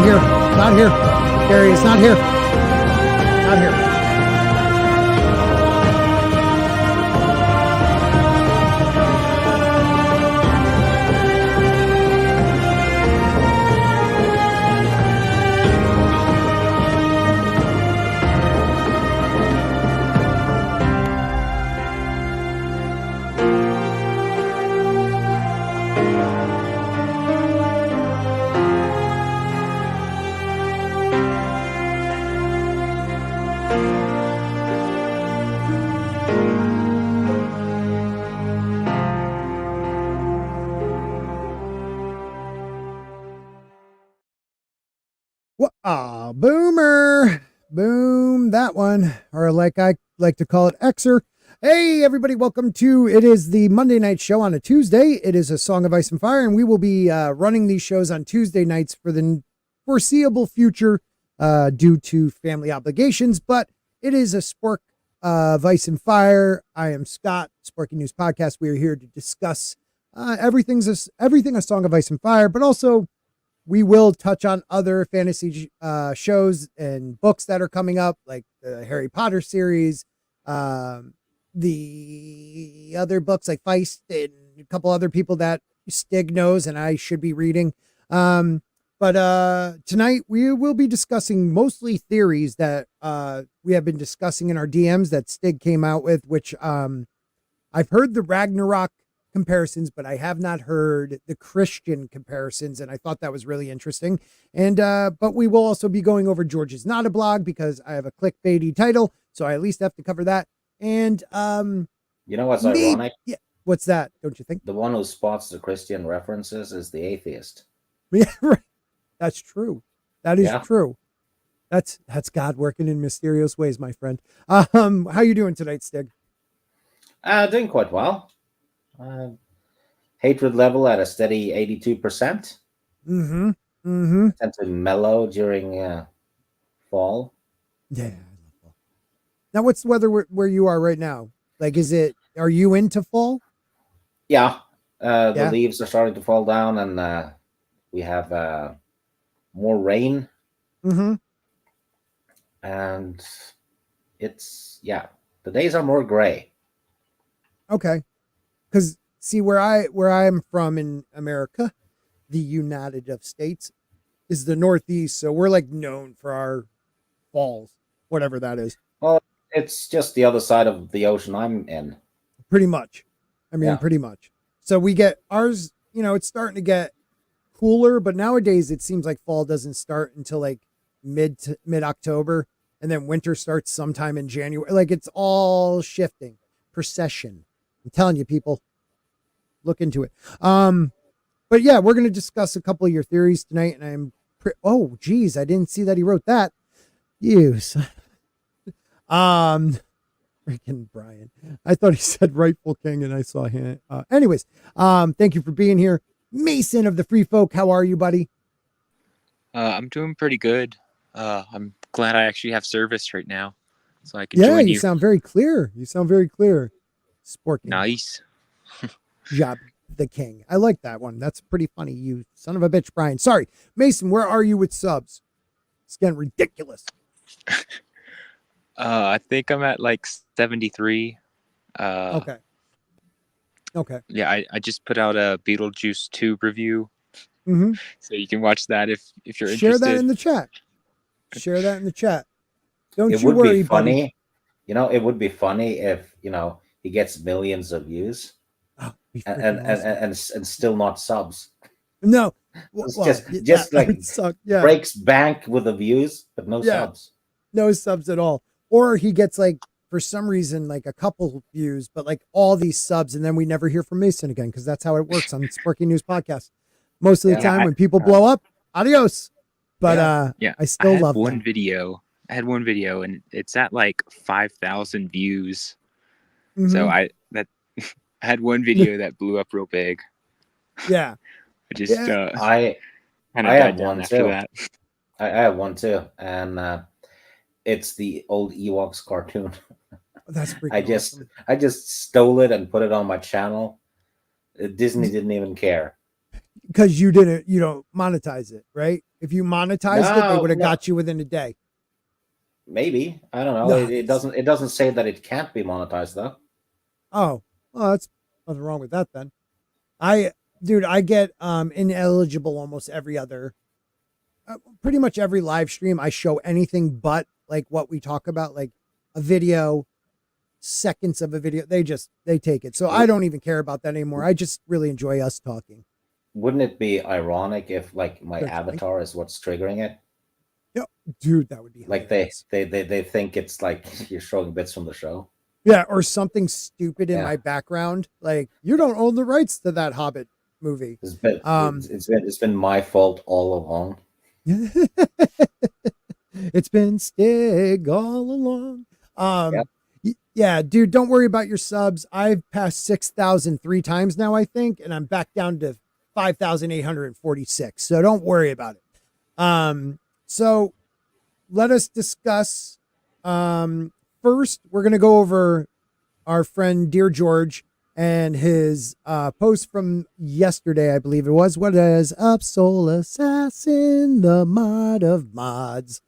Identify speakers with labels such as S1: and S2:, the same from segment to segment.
S1: here. Not here. Gary, it's not here. Not here. Boomer. Boom, that one. Or like I like to call it, Xer. Hey, everybody, welcome to, it is the Monday night show on a Tuesday. It is a Song of Ice and Fire, and we will be running these shows on Tuesday nights for the foreseeable future due to family obligations, but it is a Spork of Ice and Fire. I am Scott, Sporky News Podcast. We are here to discuss everything a Song of Ice and Fire, but also we will touch on other fantasy shows and books that are coming up, like the Harry Potter series, the other books like Feist and a couple other people that Stig knows and I should be reading. But tonight we will be discussing mostly theories that we have been discussing in our DMs that Stig came out with, which I've heard the Ragnarok comparisons, but I have not heard the Christian comparisons, and I thought that was really interesting. And but we will also be going over George's Not a Blog because I have a clickbaity title, so I at least have to cover that. And
S2: you know what's ironic?
S1: Yeah, what's that? Don't you think?
S2: The one who spots the Christian references is the atheist.
S1: Yeah, right. That's true. That is true. That's God working in mysterious ways, my friend. How you doing tonight, Stig?
S2: Doing quite well. Hatred level at a steady 82%.
S1: Tend
S2: to mellow during fall.
S1: Yeah. Now, what's the weather where you are right now? Like, are you into fall?
S2: Yeah. The leaves are starting to fall down, and we have more rain. And it's, the days are more gray.
S1: Okay. Because see, where I'm from in America, the United of States, is the Northeast. So we're like known for our falls, whatever that is.
S2: Well, it's just the other side of the ocean I'm in.
S1: Pretty much. I mean, pretty much. So we get ours, it's starting to get cooler, but nowadays it seems like fall doesn't start until like mid-October, and then winter starts sometime in January. Like it's all shifting. Procession. I'm telling you, people, look into it. But yeah, we're going to discuss a couple of your theories tonight, and oh, geez, I didn't see that he wrote that. Freaking Brian. I thought he said rightful king, and I saw him. Anyways, thank you for being here. Mason of the Free Folk, how are you, buddy?
S3: I'm doing pretty good. I'm glad I actually have service right now, so I can join you.
S1: You sound very clear. Spork.
S3: Nice.
S1: Job the king. I like that one. That's pretty funny. You son of a bitch, Brian. Sorry. Mason, where are you with subs? It's getting ridiculous.
S3: I think I'm at like 73.
S1: Okay.
S3: Yeah, I just put out a Beetlejuice 2 review. So you can watch that if you're interested.
S1: Share that in the chat. Don't
S2: you worry, be funny. Buddy. It would be funny if, he gets millions of views and still not subs.
S1: No.
S2: Breaks bank with the views, but no subs.
S1: No subs at all. Or he gets for some reason, a couple views, but all these subs, and then we never hear from Mason again, because that's how it works on Sporky News Podcast. Most of the time when people blow up, adios. But I still love
S3: one video. I had one video, and it's at 5,000 views. So I had one video that blew up real big.
S1: Yeah.
S2: I have one too. I have one too, and it's the old Ewoks cartoon.
S1: That's pretty awesome.
S2: I just stole it and put it on my channel. Disney didn't even care.
S1: because you don't monetize it, right? If you monetized it, they would have got you within a day.
S2: Maybe, I don't know.
S1: No,
S2: It doesn't say that it can't be monetized though.
S1: Oh, well, that's nothing wrong with that then. I get ineligible almost every other, pretty much every live stream. I show anything but like what we talk about, like a video, seconds of a video. They take it. So I don't even care about that anymore. I just really enjoy us talking.
S2: Wouldn't it be ironic if like my avatar is what's triggering it?
S1: Yeah, dude, that would be
S2: like
S1: hilarious.
S2: they think it's like you're showing bits from the show.
S1: Yeah, or something stupid in my background. Like, you don't own the rights to that Hobbit movie.
S2: It's been my fault all along.
S1: It's been Stig all along. Yeah, dude, don't worry about your subs. I've passed 6,000 3 times now, I think, and I'm back down to 5,846. So don't worry about it. So let us discuss. First, we're going to go over our friend Dear George and his post from yesterday, I believe it was. What is up, Soul Assassin, the mod of mods?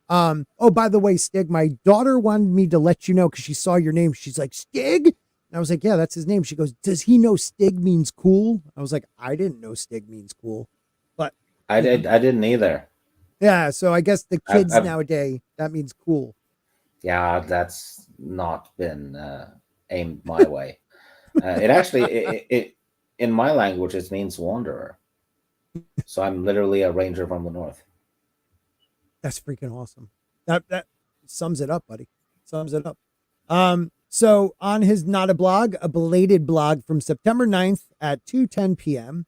S1: Oh, by the way, Stig, my daughter wanted me to let you know because she saw your name. She's like, Stig? And I was like, yeah, that's his name. She goes, does he know Stig means cool? I was like, I didn't know Stig means cool. But
S2: I didn't either.
S1: Yeah, so I guess the kids nowadays, that means cool.
S2: Yeah, that's not been aimed my way. It actually, it in my language, it means wanderer. So I'm literally a ranger from the north.
S1: That's freaking awesome. That sums it up, buddy. Sums it up. So on his Not a Blog, a belated blog from September 9th at 2:10 p.m.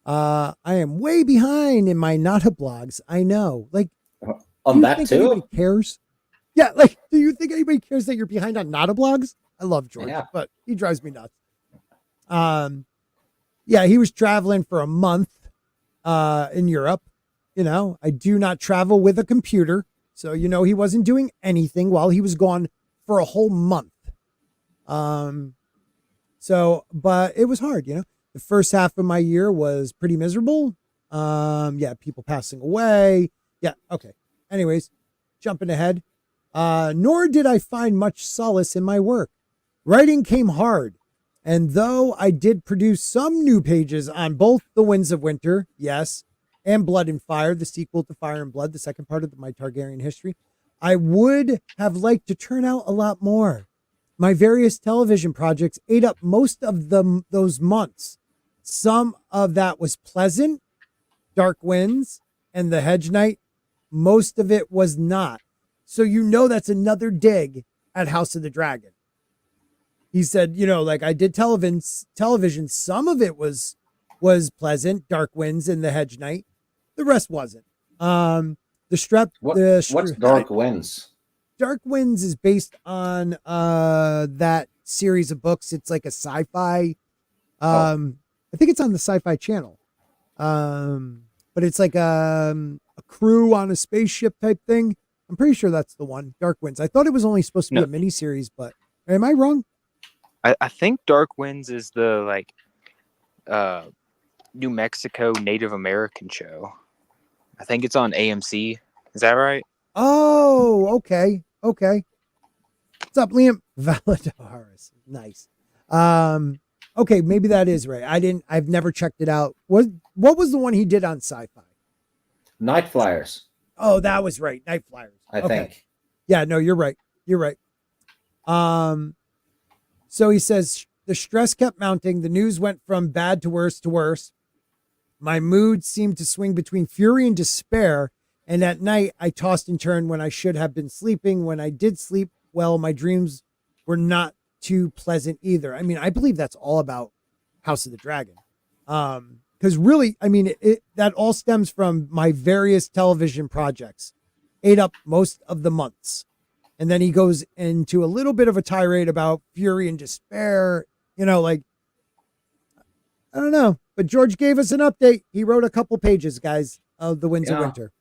S1: I am way behind in my Not a Blogs. I know. Like,
S2: on that too?
S1: Anybody cares? Yeah, like, do you think anybody cares that you're behind on Not a Blogs? I love George, but he drives me nuts. Yeah, he was traveling for a month in Europe. You know, I do not travel with a computer. So, you know, he wasn't doing anything while he was gone for a whole month. But it was hard, you know. The first half of my year was pretty miserable. Yeah, people passing away. Yeah, okay. Anyways, jumping ahead. Nor did I find much solace in my work. Writing came hard. And though I did produce some new pages on both The Winds of Winter, yes, and Blood and Fire, the sequel to Fire and Blood, the second part of my Targaryen history, I would have liked to turn out a lot more. My various television projects ate up most of those months. Some of that was pleasant, Dark Winds, and The Hedge Knight. Most of it was not. So you know that's another dig at House of the Dragon. He said, you know, like I did television. Some of it was pleasant, Dark Winds and The Hedge Knight. The rest wasn't.
S2: What's Dark Winds?
S1: Dark Winds is based on that series of books. It's like a sci-fi. I think it's on the Sci-Fi Channel. But it's like a crew on a spaceship type thing. I'm pretty sure that's the one, Dark Winds. I thought it was only supposed to be a miniseries, but am I wrong?
S3: I think Dark Winds is the like New Mexico Native American show. I think it's on AMC. Is that right?
S1: Oh, okay. Okay. What's up, Liam? Valadaris. Nice. Okay, maybe that is right. I've never checked it out. What was the one he did on Sci-Fi?
S2: Night Flyers.
S1: Oh, that was right. Night Flyers.
S2: I think.
S1: Yeah, no, you're right. You're right. So he says the stress kept mounting. The news went from bad to worse to worse. My mood seemed to swing between fury and despair. And at night, I tossed and turned when I should have been sleeping. When I did sleep, well, my dreams were not too pleasant either. I mean, I believe that's all about House of the Dragon. Because really, I mean, that all stems from my various television projects. Ate up most of the months. And then he goes into a little bit of a tirade about fury and despair. You know, like, I don't know. But George gave us an update. He wrote a couple pages, guys, of The Winds of Winter.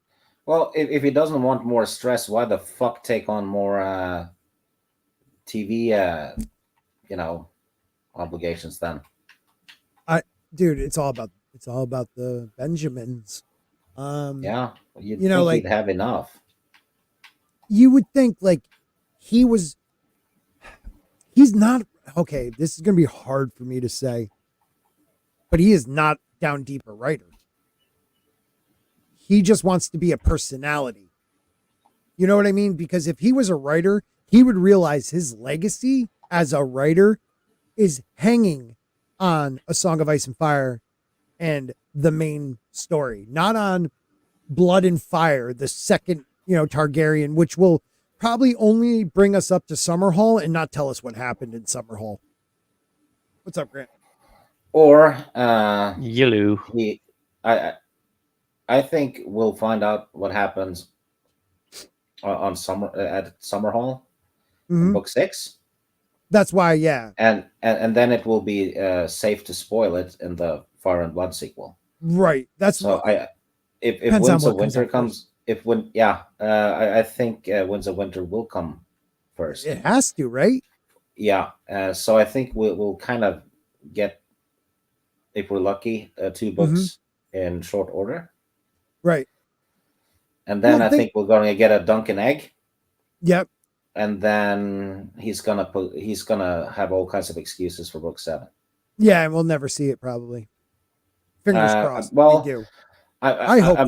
S2: Well, if he doesn't want more stress, why the fuck take on more TV, obligations then?
S1: Dude, it's all about It's all about the Benjamins.
S2: Yeah, you'd
S1: You know,
S2: think
S1: like
S2: he'd have enough.
S1: you would think like he's not okay. This is going to be hard for me to say, but he is not down deep a writer. He just wants to be a personality. You know what I mean? Because if he was a writer, he would realize his legacy as a writer is hanging on A Song of Ice and Fire and the main story, not on Blood and Fire, the second, Targaryen, which will probably only bring us up to Summerhall and not tell us what happened in Summerhall. What's up, Grant?
S2: Or
S4: Yellow.
S2: I think we'll find out what happens on at Summerhall in book 6.
S1: That's why, yeah.
S2: And then it will be safe to spoil it in the Fire and Blood sequel.
S1: Right. That's
S2: so. If
S1: depends on
S2: Winds of
S1: what comes
S2: Winter
S1: out
S2: comes, I think Winds of Winter will come first.
S1: It has to, right?
S2: Yeah. So I think we'll kind of get, if we're lucky, 2 books in short order.
S1: Right.
S2: And then I think we're going to get a Duncan Egg.
S1: Yep.
S2: And then he's gonna have all kinds of excuses for book 7.
S1: Yeah, and we'll never see it probably. Fingers crossed.
S2: Well,
S1: we do.
S2: I hope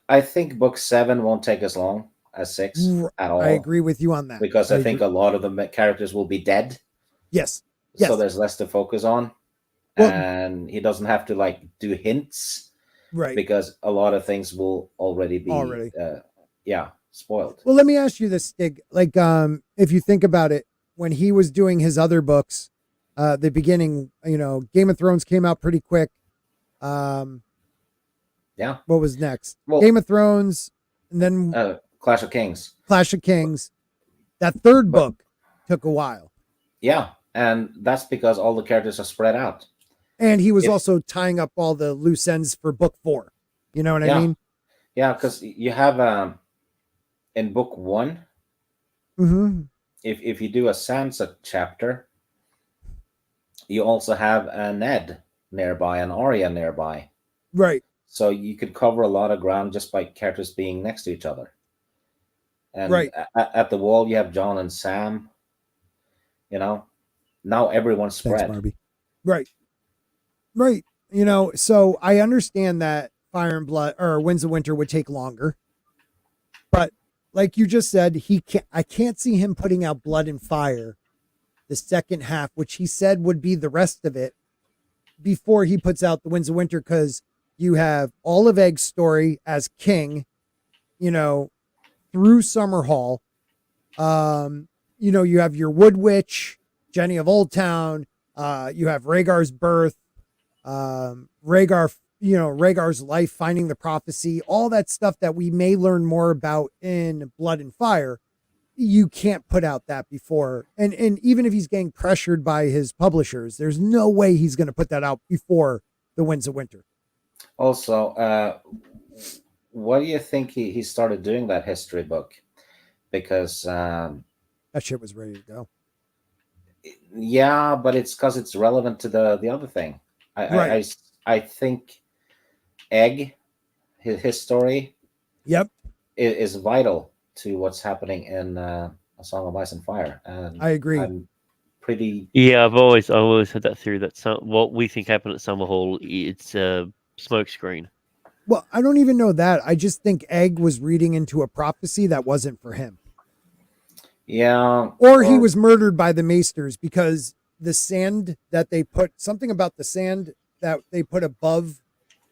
S2: I think book 7 won't take as long as 6 at all.
S1: I agree with you on that.
S2: Because I think a lot of the characters will be dead.
S1: Yes.
S2: So there's less to focus on. Well, and he doesn't have to do hints.
S1: Right.
S2: Because a lot of things will already be spoiled.
S1: Well, let me ask you this, Stig. If you think about it, when he was doing his other books, the beginning, Game of Thrones came out pretty quick. What was next? Well, Game of Thrones, and then
S2: Clash of Kings.
S1: That third book took a while.
S2: Yeah, and that's because all the characters are spread out.
S1: And he was also tying up all the loose ends for book 4. You know what I mean?
S2: Yeah, because you have in book 1, if you do a Sansa chapter, you also have a Ned nearby, an Arya nearby.
S1: Right.
S2: So you could cover a lot of ground just by characters being next to each other. And at the wall, you have John and Sam. Now everyone's spread.
S1: Thanks, Barbie. Right. Right. So I understand that Fire and Blood or Winds of Winter would take longer. But like you just said, I can't see him putting out Blood and Fire, the second half, which he said would be the rest of it, before he puts out the Winds of Winter, because you have all of Egg's story as king, through Summerhall. You have your Wood Witch, Jenny of Old Town. You have Rhaegar's birth, Rhaegar's life, finding the prophecy, all that stuff that we may learn more about in Blood and Fire. You can't put out that before. And even if he's getting pressured by his publishers, there's no way he's going to put that out before the Winds of Winter.
S2: Also, what do you think he started doing that history book? Because
S1: that shit was ready to go.
S2: Yeah, but it's because it's relevant to the other thing. I think Egg, his story, is vital to what's happening in A Song of Ice and Fire. And
S1: I agree.
S2: I'm pretty.
S4: Yeah, I've always had that theory that what we think happened at Summerhall, it's a smokescreen.
S1: Well, I don't even know that. I just think Egg was reading into a prophecy that wasn't for him.
S2: Yeah.
S1: Or he was murdered by the Maesters, because the sand that they put, something about the sand that they put above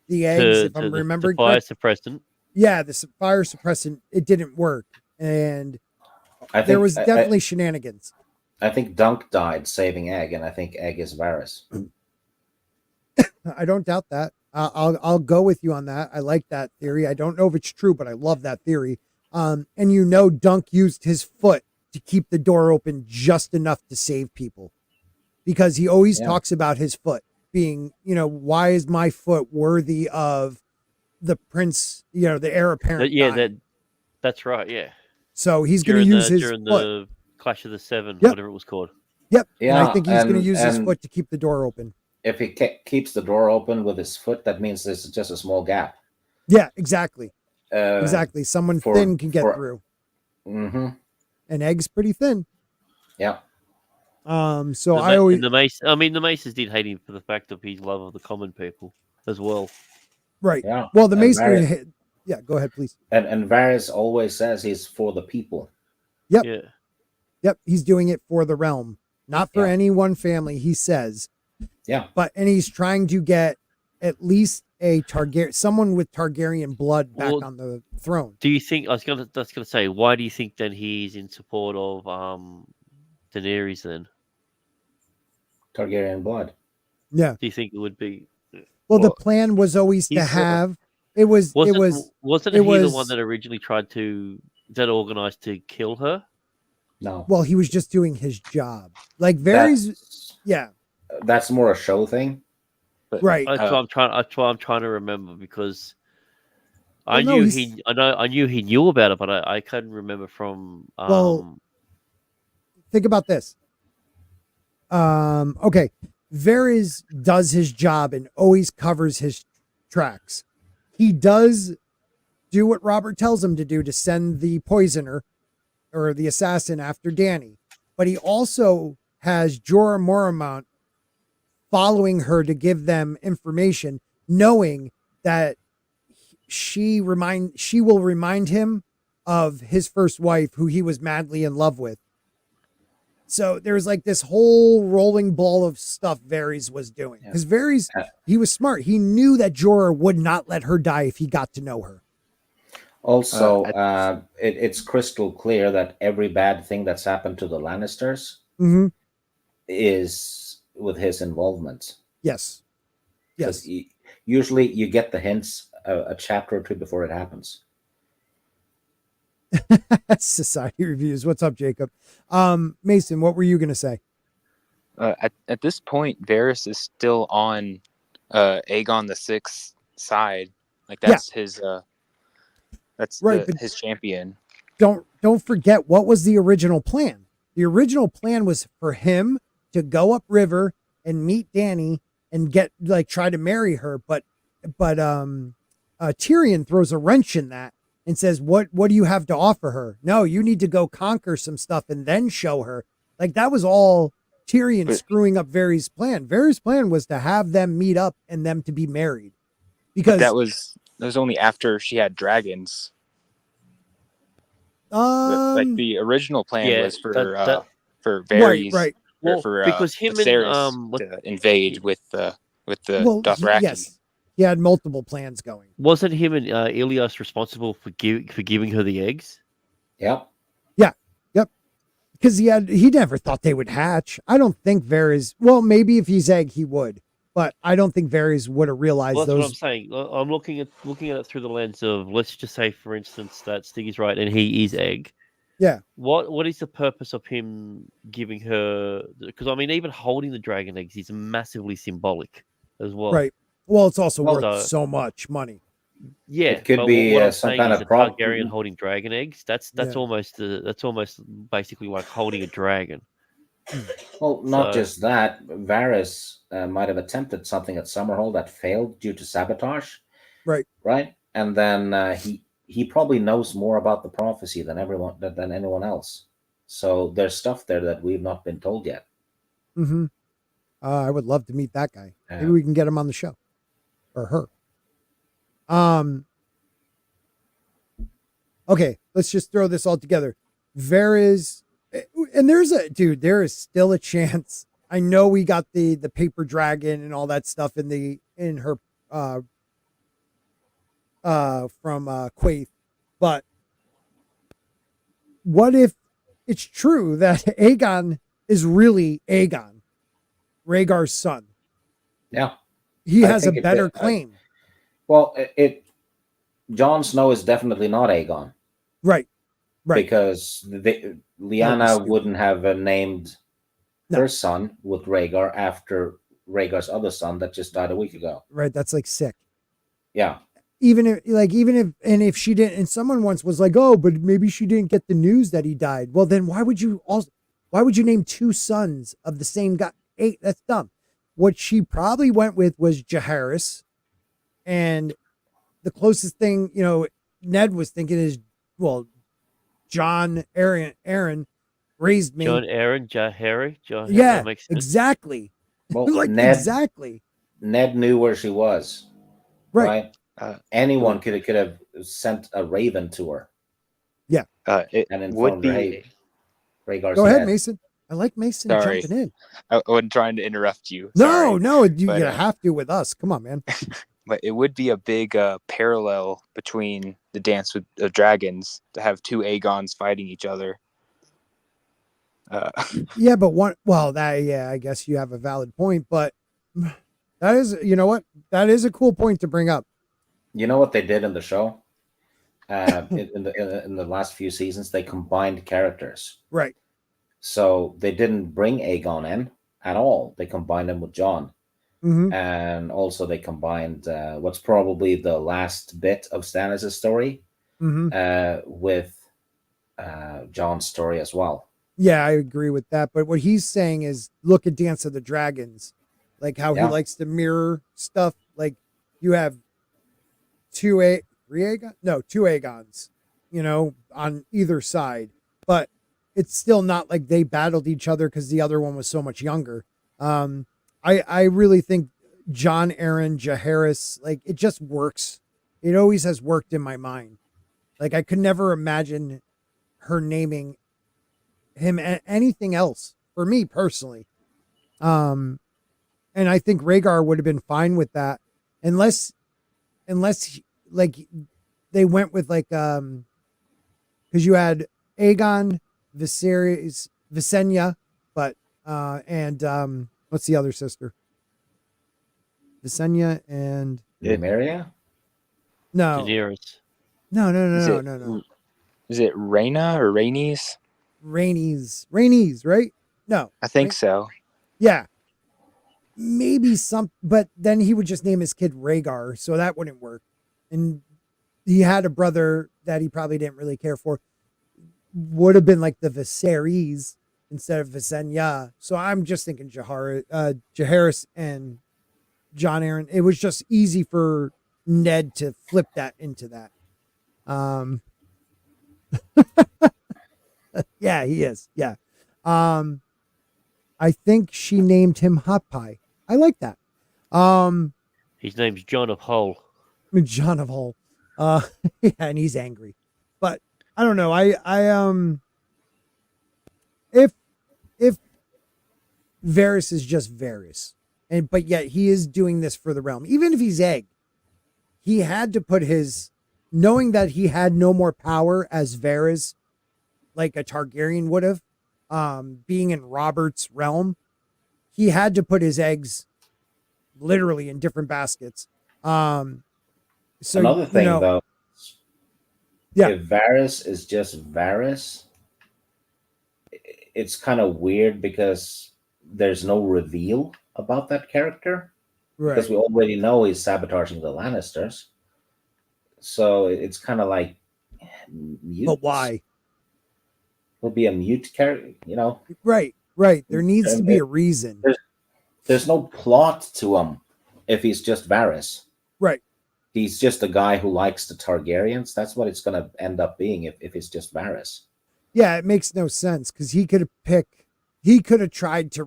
S1: the eggs, if I'm remembering
S4: the fire suppressant.
S1: Yeah, the fire suppressant, it didn't work. And there was definitely shenanigans.
S2: I think Dunk died saving Egg, and I think Egg is Varys.
S1: I don't doubt that. I'll go with you on that. I like that theory. I don't know if it's true, but I love that theory. And Dunk used his foot to keep the door open just enough to save people, because he always talks about his foot being, why is my foot worthy of the prince, the heir apparent?
S4: That's right. Yeah.
S1: So he's going to use his
S4: during
S1: foot.
S4: The Clash of the Seven, whatever it was called.
S1: Yep. Yeah. And I think he's going to use his foot to keep the door open.
S2: if he keeps the door open with his foot, that means there's just a small gap.
S1: Yeah, exactly.
S2: Uh,
S1: Exactly. Someone
S2: for-
S1: thin can get
S2: for-
S1: through.
S2: Mm-hmm.
S1: An egg's pretty thin.
S2: Yeah.
S1: So
S4: The
S1: I always
S4: the Mace. I mean, the Maces did hate him for the fact of his love of the common people as well.
S1: right.
S2: Yeah.
S1: Well, the
S2: And
S1: Maester. Yeah, go ahead, please.
S2: And Varys always says he's for the people.
S1: Yep.
S4: Yeah.
S1: Yep, he's doing it for the realm, not for
S2: Yeah.
S1: any one family. He says,
S2: Yeah.
S1: and he's trying to get at least a someone with Targaryen blood back
S4: Well,
S1: on the throne.
S4: Do you think that's gonna say? Why do you think then he's in support of Daenerys then?
S2: Targaryen blood.
S1: Yeah.
S4: Do you think it would be?
S1: Well, the
S4: Well,
S1: plan was always to
S4: he's-
S1: have. It was.
S4: Wasn't
S1: it
S4: he the
S1: was-
S4: one that originally tried to organized to kill her?
S2: No.
S1: Well, he was just doing his job. Like Varys.
S2: That's,
S1: Yeah.
S2: that's more a show thing.
S3: But,
S1: Right.
S4: That's what I'm trying to remember because
S1: Well,
S4: I
S1: no,
S4: knew
S1: he's-
S4: I knew he knew about it, but I couldn't remember from.
S1: Well, Think about this. Okay. Varys does his job and always covers his tracks. He does do what Robert tells him to do to send the poisoner or the assassin after Dany. But he also has Jorah Mormont following her to give them information, knowing that she will remind him of his first wife, who he was madly in love with. So there's like this whole rolling ball of stuff Varys was doing. Because Varys, he was smart. He knew that Jorah would not let her die if he got to know her.
S2: Also, it's crystal clear that every bad thing that's happened to the Lannisters
S1: Mm-hmm.
S2: is with his involvement.
S1: Yes. Yes.
S2: 'Cause usually you get the hints a chapter or two before it happens.
S1: Society reviews. What's up, Jacob? Mason, what were you going to say?
S3: At this point, Varys is still on Aegon the Sixth's side. Like that's his
S1: Right, but-
S3: his champion.
S1: Don't forget what was the original plan. The original plan was for him to go upriver and meet Dany and try to marry her, but Tyrion throws a wrench in that and says, what do you have to offer her? No, you need to go conquer some stuff and then show her. Like that was all Tyrion screwing up Varys' plan. Varys' plan was to have them meet up and them to be married. Because
S3: That was only after she had dragons. Like the original plan was for Varys,
S1: right.
S3: or
S4: Well,
S3: for
S4: because him and,
S3: Viserys to invade with the Dothraki.
S1: Yes, he had multiple plans going.
S4: wasn't him and Ilias responsible for giving her the eggs?
S2: Yep.
S1: Because he never thought they would hatch. I don't think Varys. Well, maybe if he's egg, he would, but I don't think Varys would have realized
S4: Well, that's what I'm
S1: those.
S4: saying. I'm looking at it through the lens of, let's just say, for instance, that Stiggy's right and he is egg.
S1: Yeah.
S4: What is the purpose of him giving her? Because I mean, even holding the dragon eggs is massively symbolic as well.
S1: Right. Well, it's also
S2: Well,
S1: worth so much money.
S4: Yeah,
S2: It could
S4: but
S2: be,
S4: what I'm
S2: some
S4: saying
S2: kind
S4: is
S2: of
S4: a
S2: prop.
S4: Targaryen holding dragon eggs. That's
S1: Yeah.
S4: almost basically like holding a dragon.
S2: Well, not
S4: So-
S2: just that. Varys might have attempted something at Summerhall that failed due to sabotage.
S1: Right.
S2: Right. And then he probably knows more about the prophecy than anyone else. So there's stuff there that we've not been told yet.
S1: Mm-hmm. I would love to meet that guy.
S2: Yeah.
S1: Maybe we can get him on the show or her. Okay, let's just throw this all together. Varys, and there is still a chance. I know we got the paper dragon and all that stuff in her from Quaithe, but what if it's true that Aegon is really Aegon, Rhaegar's son?
S2: Yeah.
S1: He
S2: I
S1: has a
S2: think
S1: better claim.
S2: Well, Jon Snow is definitely not Aegon.
S1: Right.
S2: Because Lyanna
S1: stupid.
S2: wouldn't have named
S1: No.
S2: her son with Rhaegar after Rhaegar's other son that just died a week ago.
S1: Right. That's like sick.
S2: Yeah.
S1: Even if she didn't, and someone once was like, oh, but maybe she didn't get the news that he died. Well, then why would you name two sons of the same guy? That's dumb. what she probably went with was Jaehaerys, and the closest thing, Ned was thinking is, well, Aaron raised me.
S4: John Aaron, Jaehaerys.
S1: Yeah,
S4: that makes sense.
S1: exactly.
S2: Well,
S1: Like,
S2: Ned
S1: exactly.
S2: knew where she was.
S1: Right.
S2: Anyone could have sent a raven to her.
S3: It
S2: And
S3: would
S2: informed her,
S3: be.
S2: hey, Rhaegar's
S1: Go ahead,
S2: dead.
S1: Mason. I like Mason
S3: Sorry.
S1: jumping in.
S3: I wasn't trying to interrupt you.
S1: No,
S3: Sorry.
S1: you
S3: But,
S1: have to with us. Come on, man.
S3: But it would be a big parallel between the Dance with Dragons to have two Aegons fighting each other.
S1: Yeah, but I guess you have a valid point, but that is, you know what? That is a cool point to bring up.
S2: You know what they did in the show? In the last few seasons, they combined characters.
S1: Right.
S2: So they didn't bring Aegon in at all. They combined him with Jon.
S1: Mm-hmm.
S2: And also they combined what's probably the last bit of Stannis' story with Jon's story as well.
S1: Yeah, I agree with that. But what he's saying is, look at Dance of the Dragons, like how he likes to mirror stuff. Like you have two Aegons, on either side, but it's still not like they battled each other because the other one was so much younger. I really think Jon Aaron, Jaehaerys, like it just works. It always has worked in my mind. Like I could never imagine her naming him anything else for me personally. And I think Rhaegar would have been fine with that unless like they went with like because you had Aegon, Viserys, Visenya, but and what's the other sister? Visenya and
S2: Nymeria?
S1: no.
S4: Daenerys.
S1: No.
S3: Is it Rhaena or Rhaenys?
S1: Rhaenys, right? No.
S3: I think
S1: right?
S3: so.
S1: Yeah. Maybe but then he would just name his kid Rhaegar, so that wouldn't work. And he had a brother that he probably didn't really care for. Would have been like the Viserys instead of Visenya. So I'm just thinking Jaehaerys and Jon Aaron. It was just easy for Ned to flip that into that. Yeah, he is. Yeah. I think she named him Hot Pie. I like that.
S4: His name's John of Hull.
S1: John of Hull. Yeah, and he's angry. But I don't know. If Varys is just Varys, but yet he is doing this for the realm. Even if he's Egg, he had to put knowing that he had no more power as Varys, like a Targaryen would have, being in Robert's realm, he had to put his eggs literally in different baskets. So
S2: another thing, though,
S1: yeah,
S2: if Varys is just Varys, it's kind of weird because there's no reveal about that character.
S1: right.
S2: Because we already know he's sabotaging the Lannisters. So it's kind of like mute.
S1: But why?
S2: He'll be a mute character,
S1: Right. There needs to be a reason.
S2: There's no plot to him if he's just Varys.
S1: Right.
S2: He's just a guy who likes the Targaryens. That's what it's going to end up being if it's just Varys.
S1: Yeah, it makes no sense because he could have tried to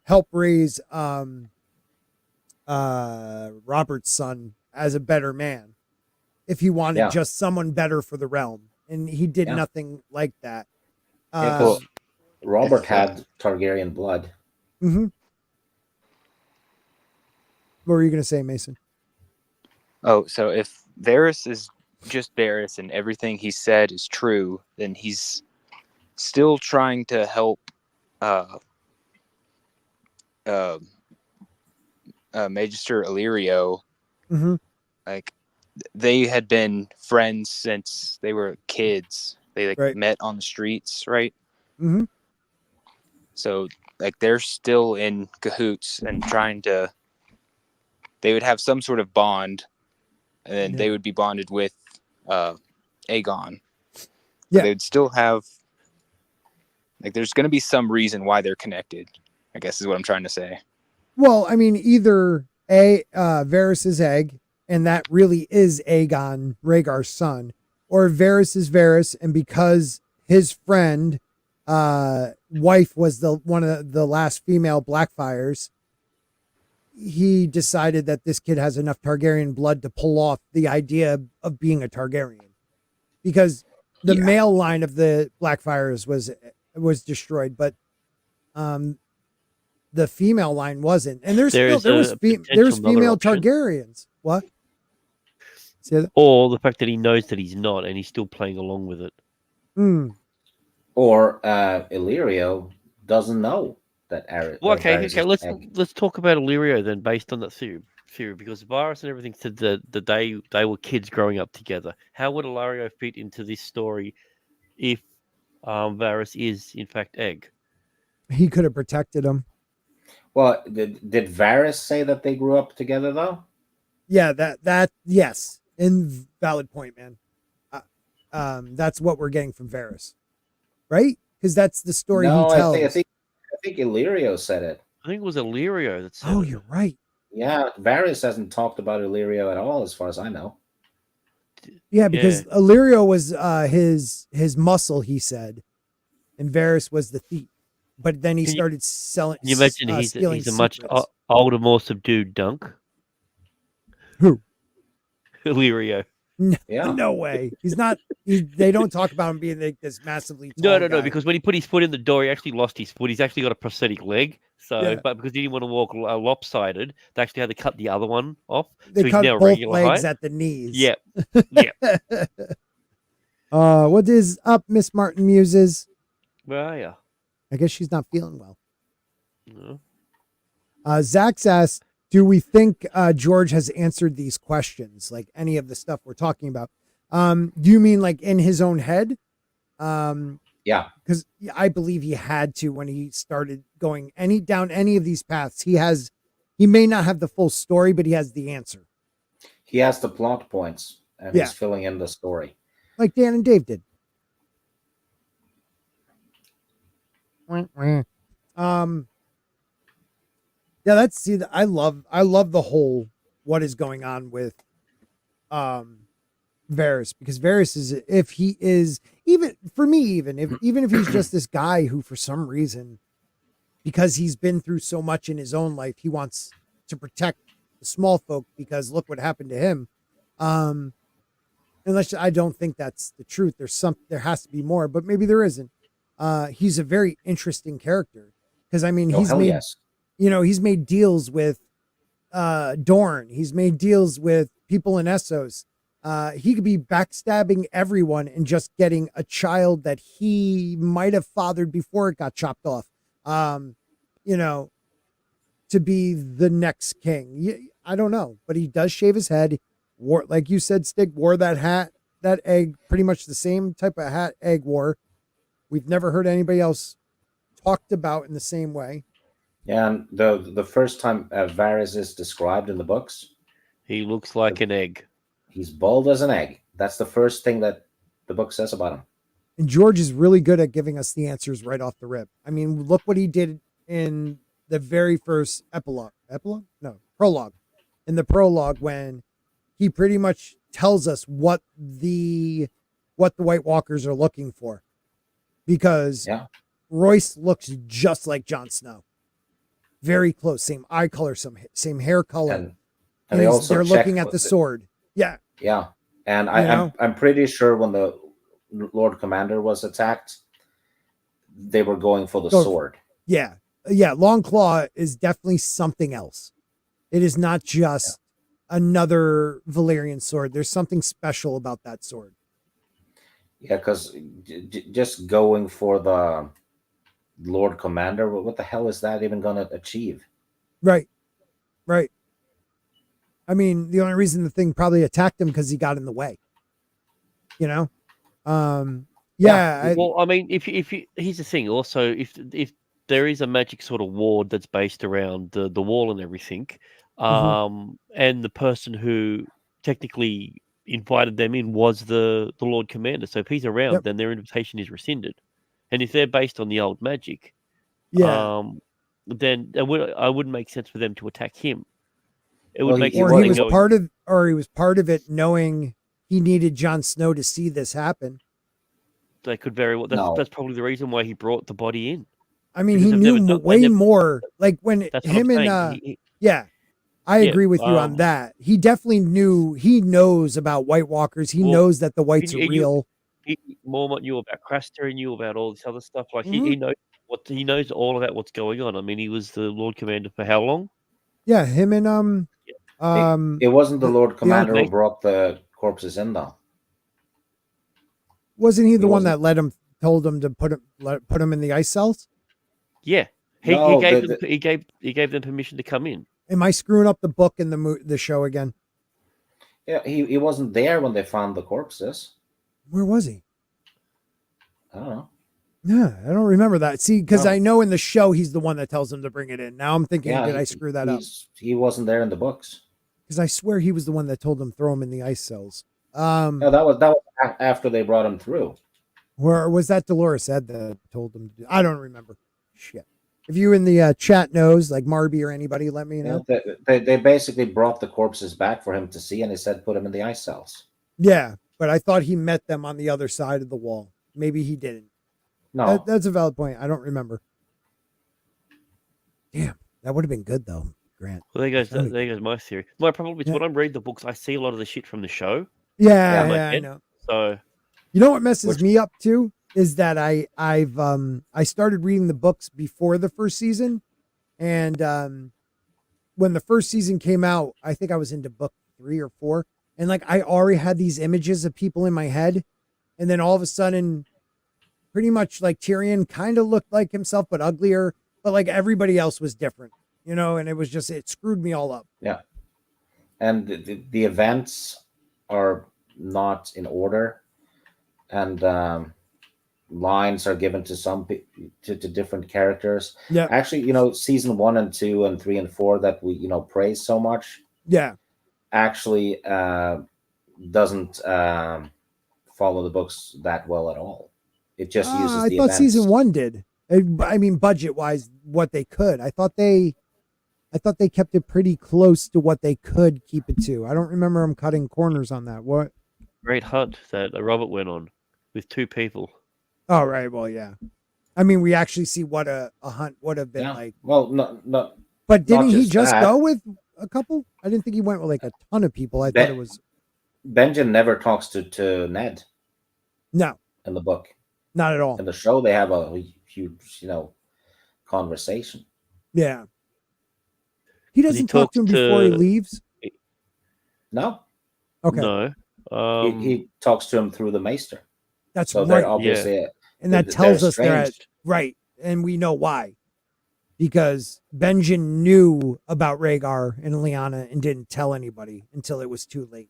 S1: help raise Robert's son as a better man if he wanted just someone better for the realm. And he did nothing like that.
S2: Robert had Targaryen blood.
S1: Mm-hmm. What were you going to say, Mason?
S3: Oh, so if Varys is just Varys and everything he said is true, then he's still trying to help Magister Illyrio.
S1: Mm-hmm.
S3: Like they had been friends since they were kids. They met on the streets, right?
S1: Mm-hmm.
S3: So they're still in cahoots and trying to. They would have some sort of bond, and then they would be bonded with Aegon.
S1: Yeah,
S3: they would still have. There's going to be some reason why they're connected. I guess is what I'm trying to say.
S1: Well, I mean, either Varys' egg, and that really is Aegon, Rhaegar's son, or Varys is Varys, and because his friend wife was one of the last female Blackfires, he decided that this kid has enough Targaryen blood to pull off the idea of being a Targaryen, because the male line of the Blackfires was destroyed, but the female line wasn't. And there was female Targaryens. What?
S4: Or the fact that he knows that he's not, and he's still playing along with it.
S2: Or Illyrio doesn't know that Eric.
S4: Well, okay. Let's talk about Illyrio then, based on that theory, because Varys and everything said that they were kids growing up together. How would Illyrio fit into this story if Varys is in fact egg?
S1: He could have protected him.
S2: Well, did Varys say that they grew up together though?
S1: Yeah, that yes, invalid point, man. That's what we're getting from Varys, right? Because that's the story he tells.
S2: I think Illyrio said it.
S4: I think it was Illyrio that said.
S1: Oh, you're right.
S2: Yeah, Varys hasn't talked about Illyrio at all, as far as I know.
S1: Yeah, because Illyrio was his muscle, he said, and Varys was the thief. But then he started selling.
S4: Can you imagine he's a much older, more subdued dunk?
S1: Who?
S4: Illyrio.
S1: No way. He's not. They don't talk about him being like this massively tall
S4: No. Because when he put his foot in the door, he actually lost his foot. He's actually got a prosthetic leg. So, but because he didn't want to walk lopsided, they actually had to cut the other one off.
S1: They cut both legs at the knees.
S4: Yeah.
S1: What is up, Miss Martin Muses?
S4: Where are you?
S1: I guess she's not feeling well.
S4: No.
S1: Zach's asked, do we think George has answered these questions? Like any of the stuff we're talking about? Do you mean like in his own head?
S2: Yeah.
S1: Because I believe he had to when he started going down any of these paths. He may not have the full story, but he has the answer.
S2: He has the plot points, and he's filling in the story.
S1: Like Dan and Dave did. I love the whole what is going on with Varys, because Varys is, if he is, even for me, even if he's just this guy who for some reason, because he's been through so much in his own life, he wants to protect the small folk because look what happened to him. Unless I don't think that's the truth. There has to be more, but maybe there isn't. He's a very interesting character because I mean he's made deals with Dorne. He's made deals with people in Essos. He could be backstabbing everyone and just getting a child that he might have fathered before it got chopped off. To be the next king. I don't know, but he does shave his head. Wore, like you said, Stig wore that hat, that egg, pretty much the same type of hat egg wore. We've never heard anybody else talked about in the same way.
S2: Yeah, and the first time Varys is described in the books,
S4: he looks like an egg.
S2: He's bald as an egg. That's the first thing that the book says about him.
S1: And George is really good at giving us the answers right off the rip. I mean, look what he did in the very first prologue. In the prologue, when he pretty much tells us what the White Walkers are looking for, because Royce looks just like Jon Snow, very close, same eye color, same hair color, and they're looking at the sword. Yeah,
S2: and I'm pretty sure when the Lord Commander was attacked, they were going for the sword.
S1: Yeah. Longclaw is definitely something else. It is not just another Valyrian sword. There's something special about that sword.
S2: Yeah, because just going for the Lord Commander, what the hell is that even going to achieve?
S1: Right. I mean, the only reason the thing probably attacked him because he got in the way. Well,
S4: I mean, if here's the thing. Also, if there is a magic sort of ward that's based around the wall and everything, and the person who technically invited them in was the Lord Commander. So if he's around, then their invitation is rescinded. And if they're based on the old magic, then I wouldn't make sense for them to attack him. It
S2: Well,
S4: would make
S2: he
S4: sense.
S1: Or
S4: for
S1: he
S4: them
S1: was
S4: going,
S1: he was part of it, knowing he needed Jon Snow to see this happen.
S4: They could very well.
S2: No.
S4: That's probably the reason why he brought the body in.
S1: I mean,
S4: Because
S1: he
S4: they've
S1: knew
S4: never done- they
S1: way
S4: never-
S1: more. Like when
S4: That's what
S1: him
S4: I'm
S1: and
S4: saying.
S1: yeah, I
S4: Yeah,
S1: agree with you on that. He definitely knew. He knows about White Walkers. He
S4: Well,
S1: knows that the whites are
S4: and
S1: real.
S4: Mormont knew about Craster. He knew about all this other stuff. Like
S1: Mhm.
S4: he knows all about what's going on. I mean, he was the Lord Commander for how long?
S1: Yeah, him and
S2: It wasn't the Lord Commander who
S4: Mace-
S2: brought the corpses in, though.
S1: wasn't he the
S2: He
S1: one
S2: wasn't.
S1: that told him to put him in the ice cells?
S4: Yeah,
S2: No,
S4: he gave them permission to come in.
S1: Am I screwing up the book and the show again?
S2: Yeah, he wasn't there when they found the corpses.
S1: Where was he?
S2: I don't know.
S1: Yeah, I don't remember that. See, because
S2: No.
S1: I know in the show he's the one that tells them to bring it in. Now I'm thinking,
S2: Yeah,
S1: did I screw that up?
S2: He wasn't there in the books.
S1: Because I swear he was the one that told them throw him in the ice cells.
S2: No, that was after they brought him through.
S1: Or was that Dolores Ed that told them to do? I don't remember. Shit. If you in the chat knows, like Marby or anybody, let me know.
S2: They basically brought the corpses back for him to see, and he said put him in the ice cells.
S1: Yeah, but I thought he met them on the other side of the wall. Maybe he didn't.
S2: No,
S1: That's a valid point. I don't remember. Damn, that would have been good though, Grant.
S4: Well, there goes
S1: Funny.
S4: my theory. My problem is
S1: Yeah.
S4: when I'm reading the books, I see a lot of the shit from the show.
S1: Yeah,
S2: Yeah,
S1: yeah, I
S4: head.
S1: know.
S4: So
S1: You know what messes
S2: Which-
S1: me up too is that I started reading the books before the first season, and when the first season came out, I think I was into book 3 or 4, and like I already had these images of people in my head, and then all of a sudden, pretty much like Tyrion kind of looked like himself but uglier, but like everybody else was different, and it screwed me all up.
S2: yeah, and the events are not in order, and lines are given to to different characters.
S1: Yeah,
S2: Actually, season 1 and 2 and 3 and 4 that we praise so much
S1: yeah.
S2: actually doesn't follow the books that well at all. It just uses
S1: I
S2: the
S1: thought
S2: events.
S1: season 1 did. I mean, budget wise, what they could. I thought they kept it pretty close to what they could keep it to. I don't remember them cutting corners on that. What?
S4: great hunt that Robert went on with 2 people.
S1: Oh, right. Well, yeah. I mean, we actually see what a hunt would have been
S2: Yeah.
S1: like.
S2: Well, no,
S1: But didn't he
S2: just
S1: just
S2: that.
S1: go with a couple? I didn't think he went with like a ton of people. I thought it was
S2: Benjen never talks to Ned
S1: no,
S2: in the book.
S1: not at all.
S2: In the show, they have a huge, conversation.
S1: Yeah. He
S4: Does
S1: doesn't
S4: he
S1: talk to him
S4: talk
S1: before he
S4: to-
S1: leaves.
S2: No,
S1: Okay,
S4: No.
S2: he talks to him through the Maester.
S1: that's
S2: So they're
S1: right.
S2: obviously
S1: And that
S2: they're
S1: tells us they're
S2: estranged.
S1: right, and we know why. Because Benjen knew about Rhaegar and Lyanna and didn't tell anybody until it was too late.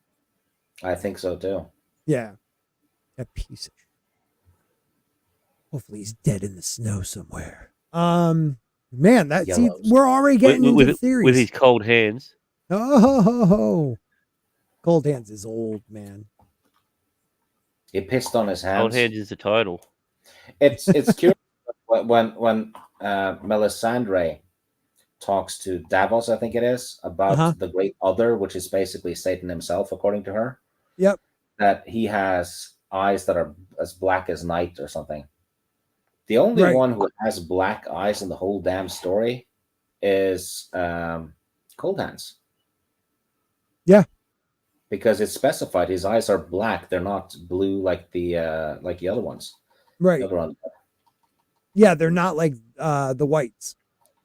S2: I think so too.
S1: Yeah. That piece of shit. Hopefully he's dead in the snow somewhere. Man,
S2: Yellows.
S1: we're already getting into the
S4: with
S1: theories.
S4: his cold hands.
S1: Oh, Cold Hands is old, man.
S2: He pissed on his
S4: Cold
S2: hands.
S4: hands is the title.
S2: It's curious when Melisandre talks to Davos, I think it is, about
S1: Uh-huh.
S2: the Great Other, which is basically Satan himself, according to her.
S1: Yep.
S2: That he has eyes that are as black as night or something. The only
S1: Right.
S2: one who has black eyes in the whole damn story is Cold Hands.
S1: Yeah.
S2: Because it's specified his eyes are black; they're not blue like the other ones.
S1: Right.
S2: The other one.
S1: Yeah, they're not like the whites.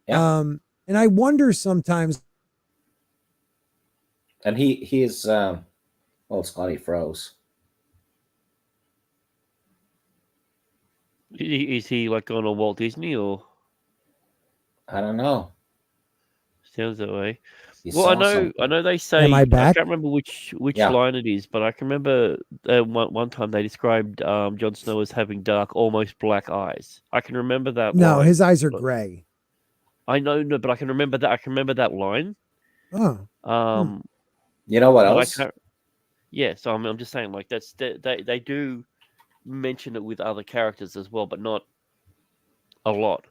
S2: Yeah.
S1: And I wonder sometimes.
S2: And he is Scotty froze.
S4: Is he like going on Walt Disney or
S2: I don't know.
S4: sounds that way?
S2: He
S4: Well, I
S2: saw
S4: know
S2: something.
S4: they say
S1: Am I back?
S4: can't remember which
S2: Yeah.
S4: line it is, but I can remember one time they described Jon Snow as having dark, almost black eyes. I can remember that.
S1: No,
S4: line.
S1: his eyes are
S4: but-
S1: gray.
S4: I know, no, but I can remember that. I can remember that line.
S1: Oh,
S2: You know what
S4: but I
S2: else?
S4: can't. Yeah, so I'm just saying, like they do mention it with other characters as well, but not a lot.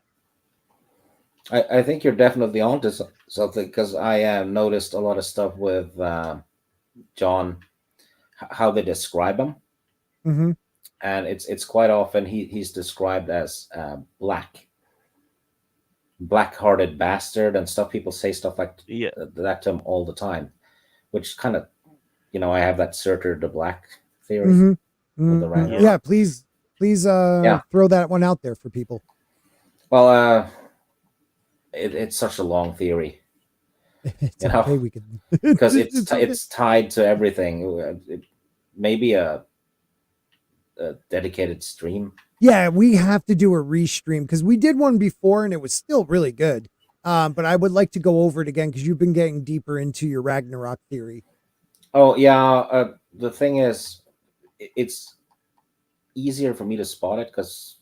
S2: I think you're definitely onto something, because I noticed a lot of stuff with John, how they describe him,
S1: Mm-hmm.
S2: and it's quite often he's described as black-hearted bastard and stuff. People say stuff like
S4: Yeah.
S2: that to him all the time, which kind of, I have that Surtur the Black theory
S1: Mm-hmm.
S2: with the
S1: Mm-hmm.
S2: Ragnarok.
S1: Yeah, please
S2: Yeah.
S1: throw that one out there for people.
S2: Well, it's such a long theory,
S1: It's
S2: you know,
S1: okay. We can
S2: because
S1: okay.
S2: it's tied to everything. Maybe a dedicated stream.
S1: Yeah, we have to do a restream because we did one before and it was still really good. But I would like to go over it again because you've been getting deeper into your Ragnarok theory.
S2: Oh yeah, the thing is, it's easier for me to spot it because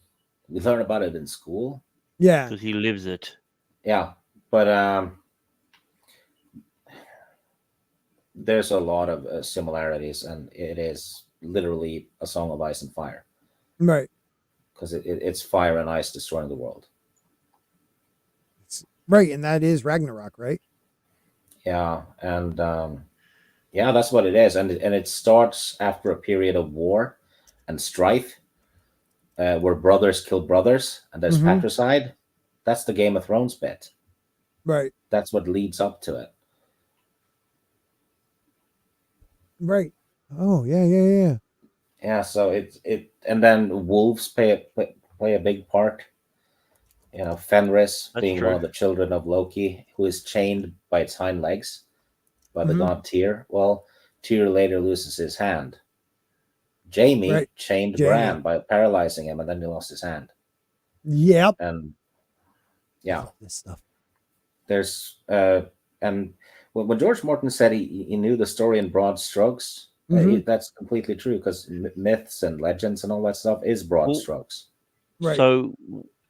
S2: we learn about it in school.
S1: Yeah,
S4: Because he lives it.
S2: Yeah, but there's a lot of similarities, and it is literally a song of ice and fire,
S1: right.
S2: because it's fire and ice destroying the world.
S1: Right, and that is Ragnarok, right?
S2: Yeah, and yeah, that's what it is, and it starts after a period of war and strife, where brothers kill brothers, and there's
S1: Mhm.
S2: patricide. That's the Game of Thrones bit.
S1: Right,
S2: That's what leads up to it.
S1: right. Oh, yeah.
S2: Yeah, so and then wolves play a big part. Fenris
S4: That's
S2: being
S4: true.
S2: one of the children of Loki, who is chained by its hind legs by the
S1: Mhm.
S2: god Tyr. Well, Tyr later loses his hand. Jamie
S1: Right.
S2: chained
S1: Jamie.
S2: Bran by paralyzing him, and then he lost his hand.
S1: Yep.
S2: And
S1: I
S2: yeah,
S1: love this stuff.
S2: there's and when George Morton said he knew the story in broad strokes,
S1: Mhm.
S2: that's completely true, because myths and legends and all that stuff is broad
S4: Well,
S2: strokes.
S1: Right.
S4: So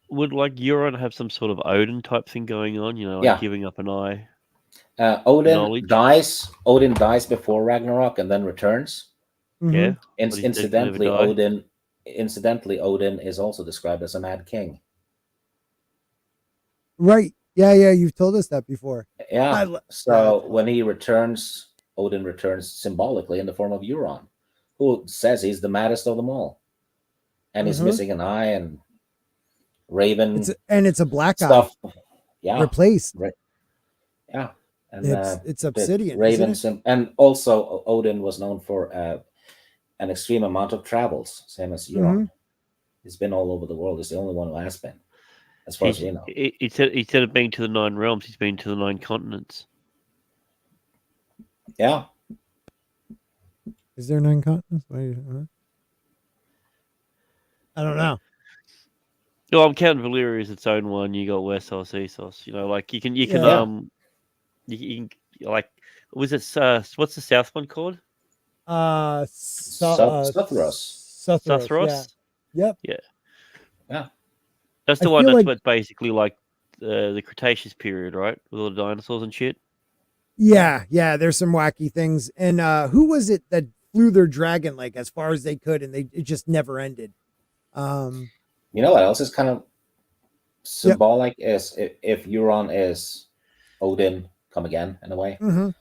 S4: would like Euron have some sort of Odin type thing going on? Like
S2: Yeah.
S4: giving up an eye.
S2: Odin
S4: Knowledge.
S2: dies. Odin dies before Ragnarok and then returns.
S1: Mhm.
S4: Yeah. But he's dead, can never die.
S2: Incidentally, Odin is also described as a mad king.
S1: Right. Yeah. You've told us that before.
S2: Yeah. So when he returns, Odin returns symbolically in the form of Euron, who says he's the maddest of them all, and he's
S1: Mhm.
S2: missing an eye and Raven
S1: It's a black
S2: stuff.
S1: eye
S2: Yeah.
S1: replaced.
S2: Right. Yeah. And
S1: It's obsidian,
S2: Raven
S1: isn't it?
S2: and also Odin was known for an extreme amount of travels, same as Euron. He's been all over the world. He's the only one who has been, as far as we know.
S4: Instead of being to the 9 realms, he's been to the 9 continents.
S2: Yeah.
S1: Is there 9 continents? I don't know.
S4: No, I'm counting Valyria as its own one. You got Wessos, Essos. Like you can
S1: Yeah.
S4: you can like was it what's the south one called?
S2: Suthros.
S4: Suthros.
S1: Yeah. Yep.
S2: Yeah.
S4: That's
S1: I
S4: the one
S1: feel
S4: that's
S1: like-
S4: what basically like the Cretaceous period, right? With all the dinosaurs and shit.
S1: Yeah. There's some wacky things. And who was it that flew their dragon like as far as they could, and it just never ended?
S2: You know what else is kind of symbolic is if Euron is Odin come again in a way.
S1: Mhm.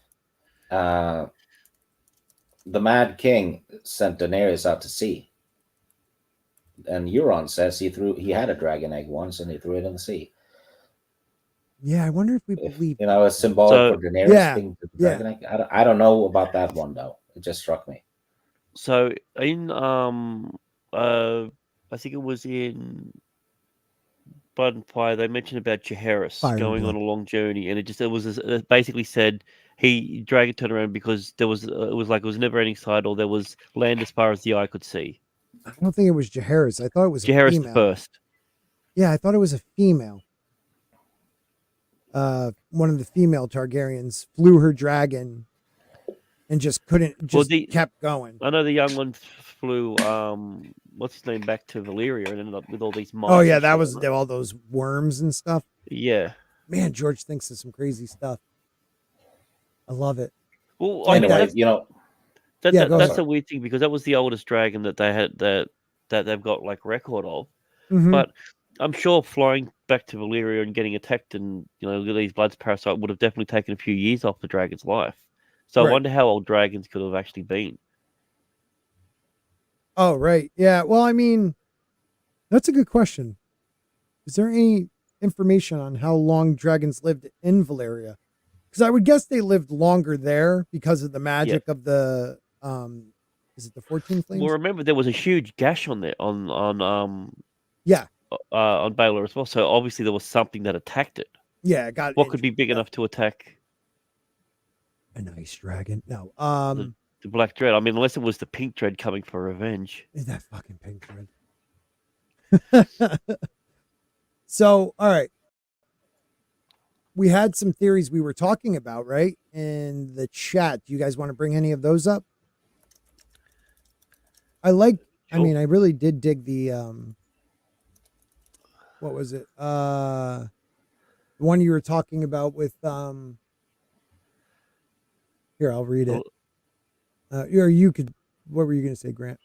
S2: The Mad King sent Daenerys out to sea, and Euron says he had a dragon egg once and he threw it in the sea.
S1: Yeah, I wonder if we believe.
S2: It's symbolic for Daenerys being the dragon egg. I don't know about that one though. It just struck me.
S4: So in I think it was in Blood and Fire, they mentioned about Jaehaerys going on a long journey, and it basically said dragon turned around because it was never ending side, or there was land as far as the eye could see.
S1: I don't think it was Jaehaerys. I thought it was
S4: Jaehaerys
S1: a
S4: the
S1: female.
S4: first.
S1: Yeah, I thought it was a female. One of the female Targaryens flew her dragon and just kept going.
S4: I know the young one flew what's his name back to Valyria and ended up with all these mice.
S1: Oh yeah, that was all those worms and stuff.
S4: Yeah.
S1: Man, George thinks of some crazy stuff. I love it.
S4: Well,
S2: anyway,
S4: that's a weird thing because that was the oldest dragon that they had that they've got like record of.
S1: Mhm.
S4: But I'm sure flying back to Valyria and getting attacked and these Bloods parasite would have definitely taken a few years off the dragon's life. So
S1: Right.
S4: I wonder how old dragons could have actually been.
S1: Oh, right. Yeah. Well, I mean, that's a good question. Is there any information on how long dragons lived in Valyria? Because I would guess they lived longer there because of the magic of the is it the 14 flames?
S4: Well, remember there was a huge gash on there on Baylor as well. So obviously there was something that attacked it.
S1: Yeah, got it.
S4: What could be big enough to attack
S1: an ice dragon? No.
S4: The black dread. I mean, unless it was the pink dread coming for revenge.
S1: Is that fucking pink dread? So, all right. We had some theories we were talking about, right? In the chat. Do you guys want to bring any of those up? I really did dig the what was it? The one you were talking about with here, I'll read it. What were you going to say, Grant?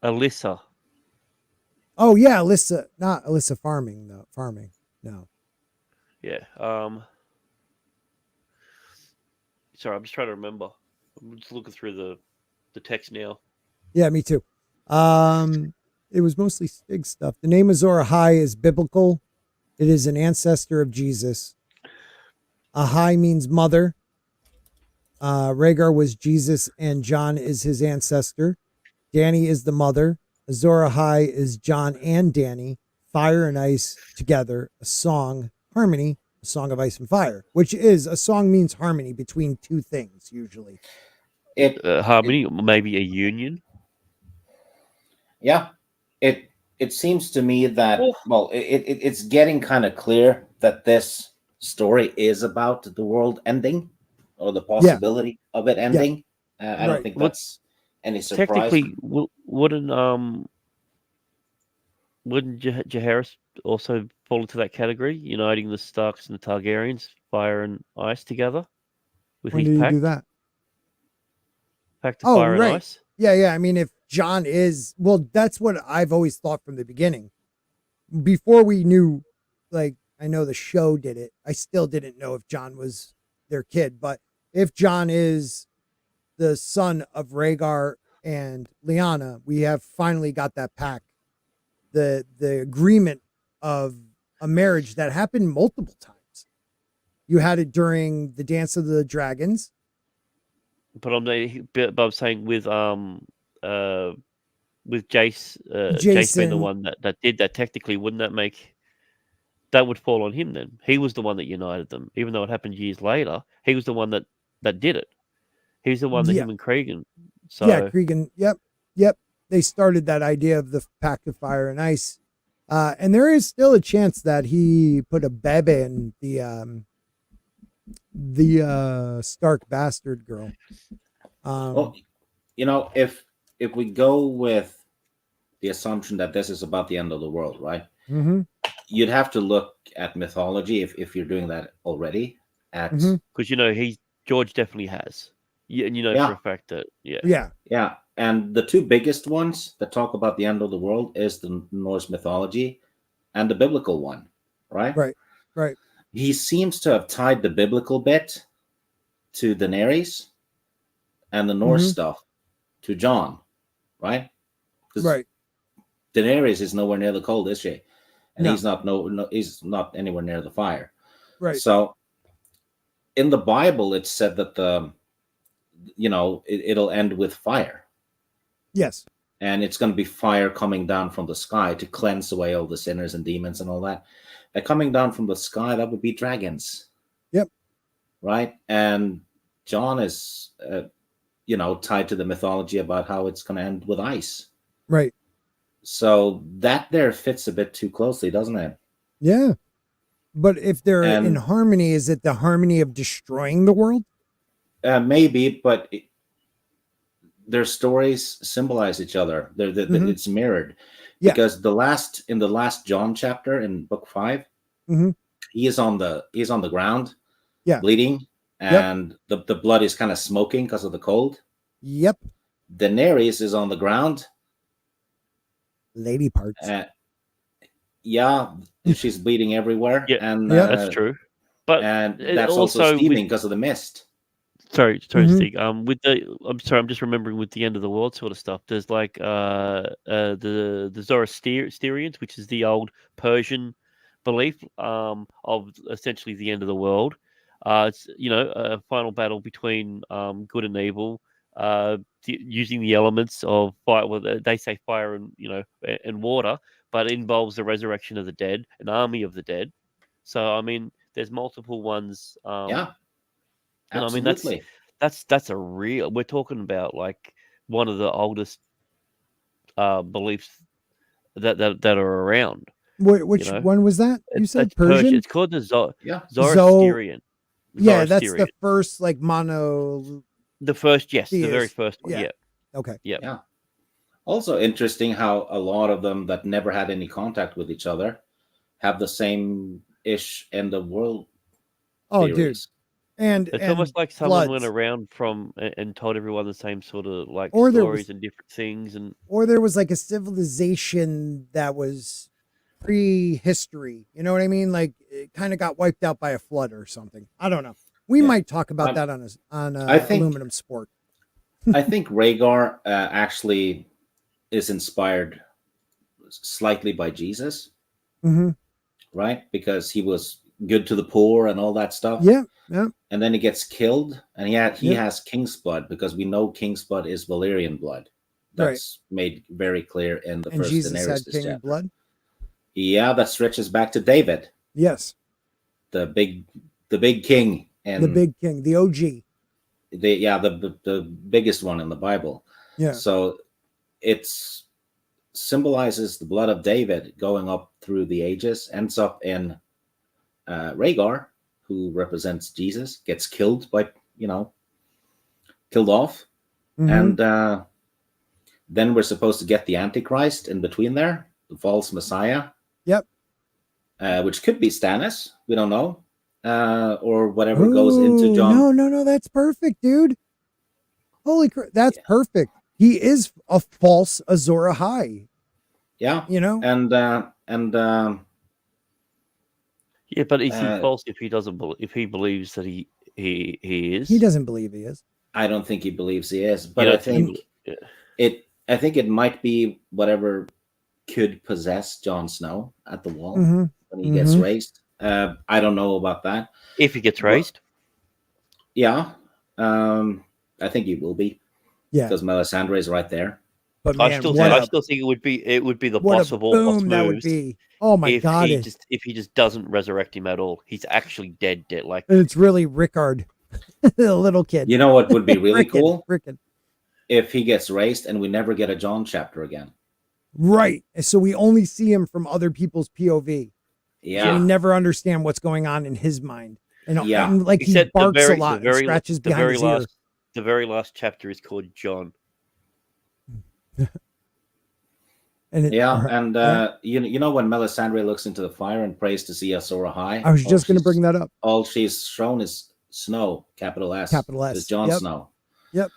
S4: Alyssa.
S1: Oh yeah, Alyssa, not Alyssa farming though. Farming. No.
S4: Yeah. Sorry, I'm just trying to remember. I'm just looking through the text now.
S1: Yeah, me too. It was mostly Stig stuff. The name Azor Ahai is biblical. It is an ancestor of Jesus. Ahai means mother. Rhaegar was Jesus and John is his ancestor. Dany is the mother. Azor Ahai is John and Dany. Fire and ice together. A song, harmony, a song of ice and fire, which is a song means harmony between two things usually.
S4: Harmony, maybe a union.
S2: Yeah, it seems to me that it's getting kind of clear that this story is about the world ending or the possibility of it ending. I don't think that's any surprise.
S4: Technically, wouldn't Jaehaerys also fall into that category, uniting the Starks and the Targaryens, fire and ice together? With
S1: when
S4: his
S1: did
S4: pact?
S1: he do that?
S4: Pact of fire and ice?
S1: Yeah. I mean, if John is, well, that's what I've always thought from the beginning. Before we knew, I know the show did it. I still didn't know if John was their kid, but if John is the son of Rhaegar and Lyanna, we have finally got that pact. The agreement of a marriage that happened multiple times. You had it during the Dance of the Dragons.
S4: But I'm saying with Jace,
S1: Jason
S4: Jace being the one that did that, technically, wouldn't that would fall on him then? He was the one that united them, even though it happened years later. He was the one that did it. He was the one that him and Cregan. So
S1: yeah, Cregan. Yep. They started that idea of the pact of fire and ice, and there is still a chance that he put a bebe in the Stark bastard girl.
S2: Well, if we go with the assumption that this is about the end of the world, right?
S1: Mm-hmm.
S2: You'd have to look at mythology if you're doing that already.
S4: Because George definitely has, and for a fact that
S2: yeah. And the two biggest ones that talk about the end of the world is the Norse mythology and the biblical one, right?
S1: Right.
S2: He seems to have tied the biblical bit to Daenerys and the Norse stuff to Jon, right?
S1: Right.
S2: Daenerys is nowhere near the cold, is she? And he's he's not anywhere near the fire.
S1: Right.
S2: So in the Bible, it's said that it'll end with fire.
S1: Yes.
S2: And it's going to be fire coming down from the sky to cleanse away all the sinners and demons and all that. And coming down from the sky, that would be dragons.
S1: Yep.
S2: Right. And Jon is, tied to the mythology about how it's going to end with ice.
S1: Right.
S2: So that there fits a bit too closely, doesn't it?
S1: Yeah. But if they're in harmony, is it the harmony of destroying the world?
S2: Maybe, but their stories symbolize each other. It's mirrored.
S1: Yeah.
S2: Because in the last John chapter in book 5, he is on the ground, bleeding, and the blood is kind of smoking because of the cold.
S1: Yep.
S2: Daenerys is on the ground,
S1: lady parts.
S2: Yeah, she's bleeding everywhere,
S4: Yeah,
S2: and
S4: that's true. But
S2: and
S4: it
S2: that's also
S4: also
S2: steaming because of the mist.
S4: sorry,
S1: Mhm.
S4: Stig. I'm sorry, I'm just remembering with the end of the world sort of stuff. There's like the Zoroastrians, which is the old Persian belief of essentially the end of the world. It's a final battle between good and evil, using the elements of fire. Well, they say fire and and water, but it involves the resurrection of the dead, an army of the dead. So I mean, there's multiple ones.
S2: Yeah,
S4: And I mean
S2: absolutely.
S4: that's a real. We're talking about like one of the oldest beliefs that are around.
S1: Which
S4: know?
S1: one was that? You said
S4: That's Persian.
S1: Persian?
S4: It's called the
S2: Yeah.
S4: Zoroastrian.
S1: Yeah, that's the
S4: Zoroastrian.
S1: first like mono.
S4: The first, yes, the very
S1: theist.
S4: first one.
S1: Yeah.
S4: Yeah.
S1: Okay.
S4: Yeah.
S2: Yeah. Also interesting how a lot of them that never had any contact with each other have the same ish end of world
S1: Oh, dude.
S2: theories.
S1: And
S4: It's almost like someone went
S1: floods.
S4: around and told everyone the same sort of like
S1: Or there
S4: stories
S1: was-
S4: and different things, and
S1: Or there was like a civilization that was prehistory. You know what I mean? Like it kind of got wiped out by a flood or something. I don't know. We
S2: Yeah.
S1: might talk about
S2: I'm-
S1: that on
S2: I think-
S1: aluminum sport.
S2: I think Rhaegar actually is inspired slightly by Jesus,
S1: Hmm.
S2: right? Because he was good to the poor and all that stuff.
S1: Yeah. Yeah.
S2: And then he gets killed, and he
S1: Yep.
S2: has king's blood because we know king's blood is Valyrian blood. That's made very clear in the
S1: And
S2: first
S1: Jesus
S2: Daenerys
S1: had king
S2: chapter.
S1: blood.
S2: Yeah, that stretches back to David,
S1: Yes.
S2: the big king, and
S1: The big king, the OG.
S2: the biggest one in the Bible.
S1: Yeah.
S2: So it's symbolizes the blood of David going up through the ages, ends up in Rhaegar, who represents Jesus, gets killed killed off,
S1: Mhm.
S2: and then we're supposed to get the Antichrist in between there, the false Messiah.
S1: Yep.
S2: Which could be Stannis. We don't know. Or whatever goes into
S1: Ooh,
S2: John.
S1: No, that's perfect, dude. Holy crap, that's
S2: Yeah.
S1: perfect. He is a false Azor Ahai,
S2: Yeah.
S1: you know?
S2: And
S4: yeah. But is he
S2: Uh,
S4: false if he doesn't if he believes that he is?
S1: He doesn't believe he is.
S2: I don't think he believes he is, but
S4: You
S2: I
S4: don't
S2: think
S4: yeah.
S2: I think it might be whatever could possess Jon Snow at the wall
S1: Hmm.
S2: when he gets raised. I don't know about that.
S4: If he gets raised,
S2: Yeah. I think he will be.
S1: Yeah.
S2: Because Melisandre is right there.
S1: But
S4: I
S1: man,
S4: still think it would be the
S1: what
S4: boss
S1: a
S4: of all boss
S1: boom that would
S4: moves.
S1: be. Oh my
S4: if
S1: God.
S4: if he just doesn't resurrect him at all, he's actually dead. Like
S1: And it's really Rickard, the little kid.
S2: You know what would be really cool?
S1: Rickard.
S2: If he gets raised and we never get a John chapter again.
S1: Right. So we only see him from other people's POV.
S2: Yeah.
S1: So we never understand what's going on in his mind. And,
S2: Yeah.
S1: and like
S4: except
S1: he barks a lot and scratches
S4: the
S1: behind
S4: very
S1: his
S4: last
S1: ear.
S4: the very last chapter is called John.
S1: And
S2: you know when Melisandre looks into the fire and prays to see Azor Ahai?
S1: I was just going to bring that up.
S2: All she's shown is Snow, capital S.
S1: Capital S.
S2: Is Jon
S1: Yep.
S2: Snow.
S1: Yep.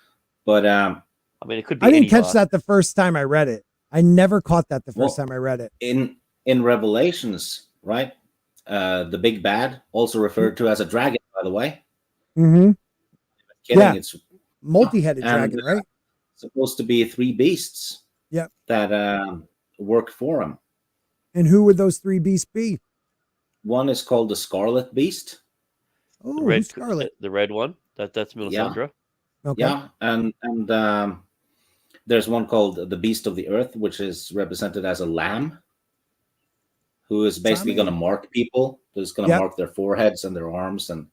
S2: But
S4: I mean, it could be.
S1: I didn't
S4: any
S1: catch
S4: last.
S1: that the first time I read it. I never caught that the first
S2: Well,
S1: time I read it.
S2: in Revelations, right? The big bad, also referred to as a dragon, by the way.
S1: Mm-hmm.
S2: Kidding,
S1: Yeah.
S2: it's
S1: Multi-headed
S2: And,
S1: dragon, right?
S2: supposed to be 3 beasts.
S1: Yep.
S2: That work for him.
S1: And who would those 3 beasts be?
S2: One is called the Scarlet Beast.
S1: Oh,
S4: The red,
S1: who's Scarlet.
S4: the red one. That's Melisandre.
S1: Okay.
S2: Yeah, and there's one called the Beast of the Earth, which is represented as a lamb, who is basically going to mark people. Who's going to mark their foreheads and their arms, and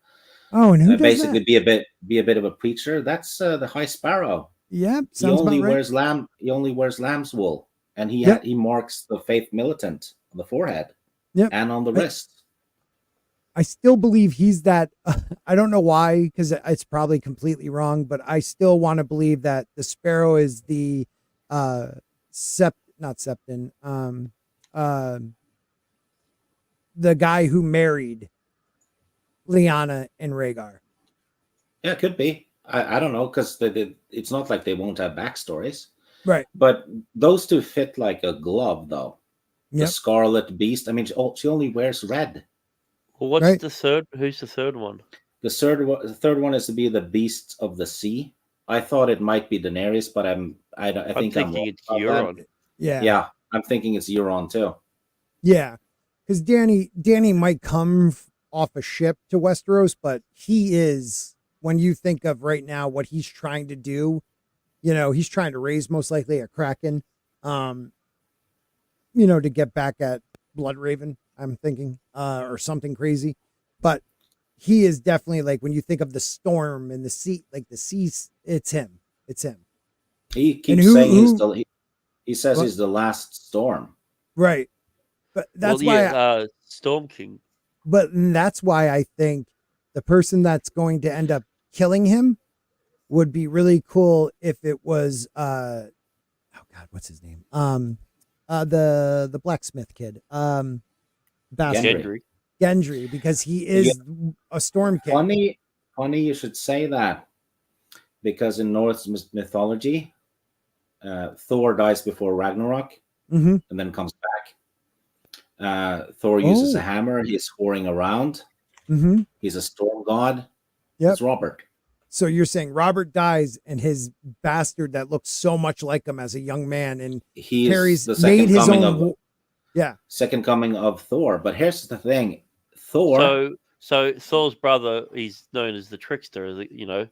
S1: Oh, and who does
S2: basically
S1: that?
S2: be a bit of a preacher. That's the High Sparrow.
S1: Yeah,
S2: He
S1: sounds
S2: only
S1: about right.
S2: wears lamb's wool, and he
S1: Yep.
S2: he marks the faith militant on the forehead
S1: Yep.
S2: and on the
S1: Right.
S2: wrist.
S1: I still believe he's that. I don't know why, because it's probably completely wrong, but I still want to believe that the sparrow is the not Septon, the guy who married Lyanna and Rhaegar.
S2: Yeah, it could be. I don't know, because it's not like they won't have backstories.
S1: Right.
S2: But those two fit like a glove, though. the
S1: Yep.
S2: Scarlet Beast. I mean, she only wears red.
S4: Well, what's
S1: Right.
S4: the third? Who's the third one?
S2: The third one is to be the Beasts of the Sea. I thought it might be Daenerys, but I
S4: I'm
S2: think I'm
S4: thinking
S2: wrong
S4: it's
S2: about that.
S4: Euron.
S1: Yeah.
S2: Yeah, I'm thinking it's Euron too.
S1: Yeah. Because Danny might come off a ship to Westeros, but he is, when you think of right now what he's trying to do, he's trying to raise most likely a Kraken, to get back at Bloodraven, I'm thinking, or something crazy. But he is definitely, like, when you think of the storm and the sea, like the seas, it's him. It's him.
S2: He
S1: And
S2: keeps saying he says
S1: What?
S2: he's the last storm.
S1: Right. But that's why
S4: Storm King.
S1: But that's why I think the person that's going to end up killing him would be really cool if it was oh god, what's his name? The blacksmith kid. Bastard. Gendry, because he is a storm king.
S2: Funny you should say that, because in Norse mythology, Thor dies before Ragnarok
S1: Mm-hmm.
S2: and then comes back. Thor uses a hammer. He's whoring around.
S1: Mm-hmm.
S2: He's a storm god.
S1: Yep.
S2: It's Robert.
S1: So you're saying Robert dies and his bastard that looks so much like him as a young man, and
S2: He's
S1: carries
S2: the second
S1: made his
S2: coming
S1: own.
S2: of second coming of Thor. But here's the thing, Thor.
S4: So Thor's brother is known as the trickster.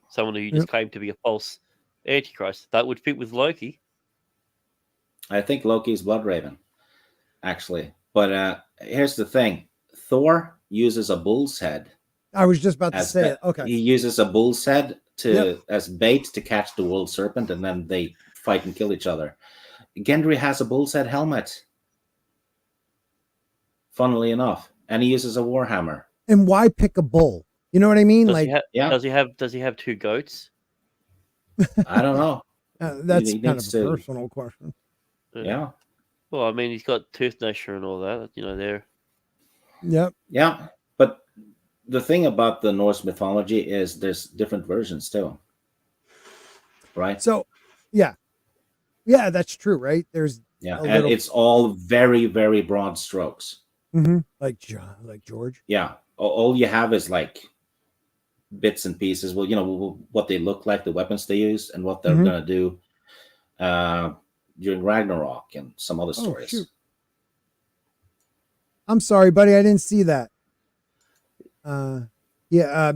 S4: Someone who just claimed to be a false antichrist. That would fit with Loki.
S2: I think Loki is Bloodraven, actually. But here's the thing, Thor uses a bull's head.
S1: I was just about to say it. Okay.
S2: He uses a bull's head as bait to catch the world serpent, and then they fight and kill each other. Gendry has a bull's head helmet, funnily enough, and he uses a warhammer.
S1: And why pick a bull? You know what I mean?
S4: Does he have two goats?
S2: I don't know.
S1: That's kind of a personal question.
S2: Yeah.
S4: Well, I mean, he's got tooth gnasher and all that. There.
S1: Yep.
S2: Yeah, but the thing about the Norse mythology is there's different versions too, right?
S1: So, yeah, that's true, right? There's
S2: and it's all very, very broad strokes.
S1: Mm-hmm. Like George.
S2: Yeah, all you have is like bits and pieces. Well, what they look like, the weapons they use, and what they're gonna do during Ragnarok and some other stories.
S1: Shoot. I'm sorry, buddy, I didn't see that.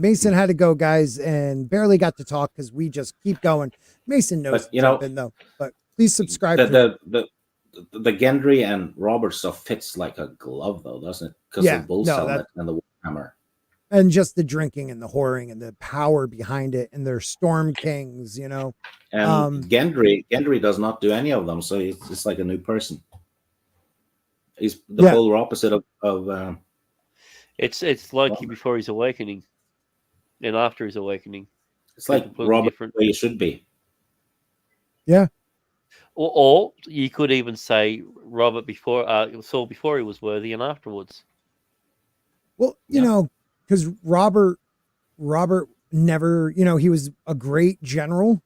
S1: Mason had to go, guys, and barely got to talk because we just keep going. Mason knows something though, but please subscribe.
S2: The Gendry and Robert stuff fits like a glove, though, doesn't it? Because of the bull's helmet and the hammer,
S1: and just the drinking and the whoring and the power behind it, and their storm kings, And
S2: Gendry does not do any of them, so it's like a new person. He's the polar opposite of
S4: It's Loki before his awakening, and after his awakening.
S2: It's like Robert, where you should be.
S1: Yeah.
S4: Or you could even say Robert before Saul before he was worthy, and afterwards.
S1: Well, because Robert never, he was a great general.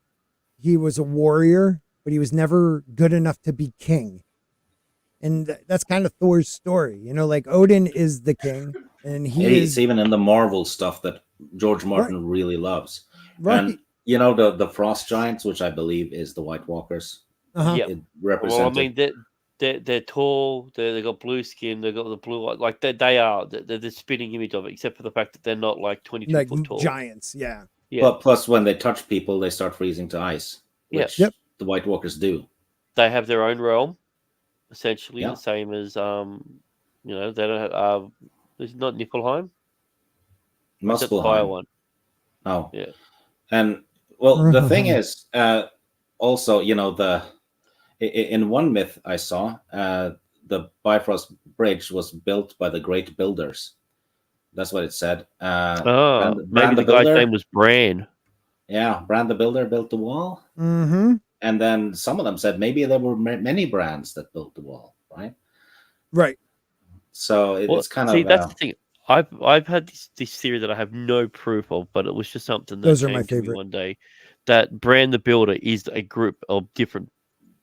S1: He was a warrior, but he was never good enough to be king. And that's kind of Thor's story, like Odin is the king, and he's
S2: even in the Marvel stuff that George Martin really loves.
S1: Right.
S2: And the frost giants, which I believe is the White Walkers.
S4: Yeah.
S2: Well,
S4: I mean, they're tall. They got blue skin. They got the blue eye. Like they are the spitting image of it, except for the fact that they're not like 22 foot tall
S1: giants. Yeah.
S2: But plus, when they touch people, they start freezing to ice. Which the White Walkers do.
S4: They have their own realm. Essentially the same as they don't have it's not Niflheim.
S2: Muspelheim.
S4: One.
S2: Oh.
S4: Yeah.
S2: And the thing is, also, in one myth I saw, the Bifrost Bridge was built by the great builders. That's what it said.
S4: Maybe the guy's name was Bran.
S2: Yeah, Bran the Builder built the wall.
S1: Mm-hmm.
S2: And then some of them said maybe there were many brands that built the wall, right?
S1: Right.
S2: So it's kind of...
S4: that's the thing. I've had this theory that I have no proof of, but it was just something that
S1: those are
S4: came
S1: my
S4: to me
S1: favorite
S4: one day, that Bran the Builder is a group of different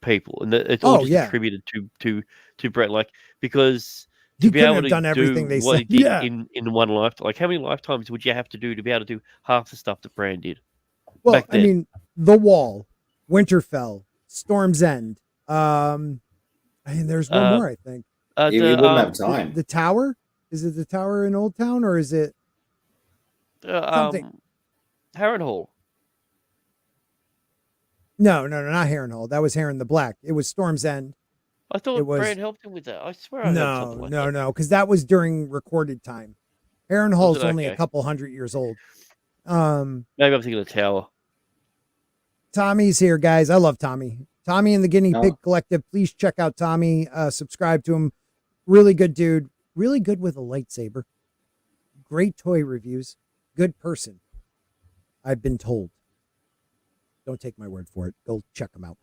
S4: people, and it's all just
S1: yeah.
S4: attributed to Brett. Like, because
S1: He
S4: to be
S1: couldn't
S4: able
S1: have
S4: to
S1: done everything
S4: do
S1: they
S4: what
S1: said.
S4: he did
S1: Yeah.
S4: in one lifetime, like how many lifetimes would you have to do to be able to do half the stuff that Bran did?
S1: Well,
S4: back
S1: I
S4: then?
S1: mean, The Wall, Winterfell, Storm's End. I mean, there's one more, I think.
S2: You wouldn't have time.
S1: The Tower? Is it the Tower in Old Town, or is it something?
S4: Harrenhal.
S1: No, not Harrenhal. That was Harren the Black. It was Storm's End.
S4: I thought
S1: It was-
S4: Bran helped him with that. I swear I heard something like that.
S1: No, because that was during recorded time. Harrenhal is only a
S4: Okay.
S1: couple hundred years old.
S4: Maybe I'm thinking of the Tower.
S1: Tommy's here, guys. I love Tommy. Tommy and the Guinea
S2: No.
S1: Pig Collective. Please check out Tommy. Subscribe to him. Really good dude. Really good with a lightsaber. Great toy reviews. Good person. I've been told. Don't take my word for it. Go check him out.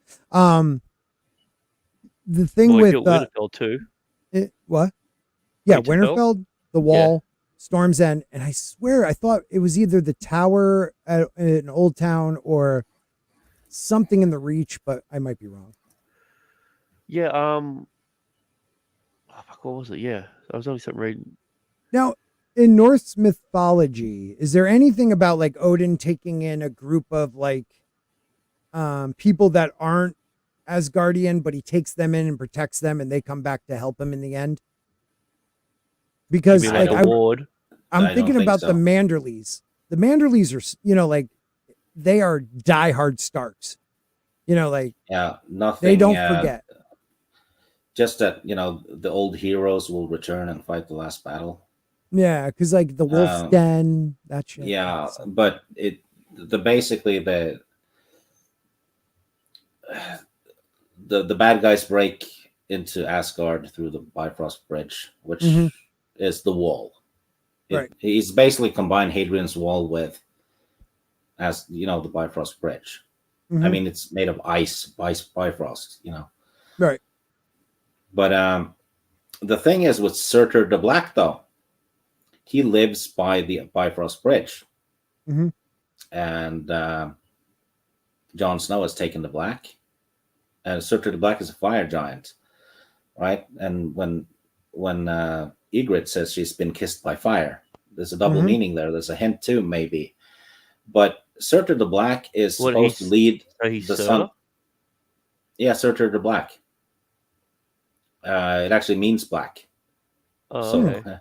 S1: The thing
S4: Well,
S1: with
S4: Winterfell too.
S1: what? Yeah,
S4: Winterfell?
S1: Winterfell, The Wall, Storm's End, and I swear I thought it was either the Tower in Old Town or something in the Reach, but I might be wrong.
S4: Yeah. Oh, fuck, what was it? Yeah, I was only something reading.
S1: Now, in Norse mythology, is there anything about like Odin taking in a group of like people that aren't Asgardian, but he takes them in and protects them, and they come back to help him in the end? Because
S4: You mean
S1: like
S4: like a ward?
S1: I'm
S2: I don't
S1: thinking
S2: think
S1: about
S2: so.
S1: the Manderleys. The Manderleys are, like they are diehard Starks. Like
S2: Yeah, nothing.
S1: they don't forget.
S2: Just that the old heroes will return and fight the last battle.
S1: Yeah, because like the Wolf's Den, that shit.
S2: Yeah, but basically the bad guys break into Asgard through the Bifrost Bridge, which
S1: Mhm.
S2: is the wall.
S1: Right.
S2: He's basically combined Hadrian's Wall with, the Bifrost Bridge. I
S1: Mhm.
S2: mean, it's made of ice, Bifrost.
S1: Right.
S2: But the thing is with Surtur the Black, though, he lives by the Bifrost Bridge,
S1: Mhm.
S2: and Jon Snow has taken the Black, and Surtur the Black is a fire giant, right? And when Ygritte says she's been kissed by fire, there's a double
S1: Mhm.
S2: meaning there. There's a hint too, maybe. But Surtur the Black is supposed to lead
S4: he's
S2: the
S4: Surtur?
S2: sun. Yeah, Surtur the Black. It actually means black.
S4: Oh,
S2: So,
S4: okay.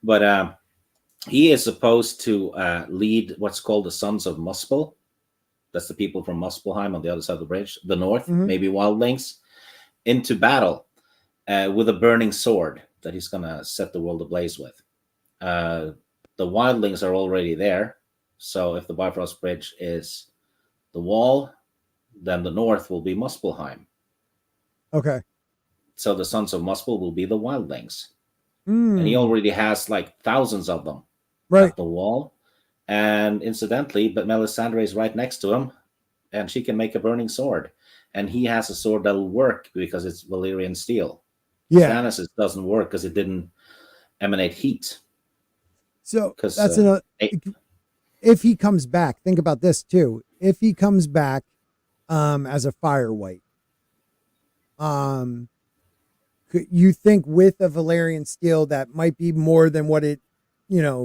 S2: but he is supposed to lead what's called the Sons of Muspel. That's the people from Muspelheim on the other side of the bridge, the north,
S1: Mhm.
S2: maybe wildlings, into battle with a burning sword that he's going to set the world ablaze with. The wildlings are already there. So if the Bifrost Bridge is the wall, then the north will be Muspelheim.
S1: Okay.
S2: So the Sons of Muspel will be the wildlings. And he already has like thousands of them
S1: Right.
S2: at the wall. And incidentally, but Melisandre is right next to him, and she can make a burning sword. And he has a sword that'll work because it's Valyrian steel.
S1: Yeah.
S2: Stannis' doesn't work because it didn't emanate heat.
S1: So
S2: 'Cause,
S1: that's another.
S2: it-
S1: If he comes back, think about this too. If he comes back as a fire white, you think with a Valyrian steel that might be more than what it,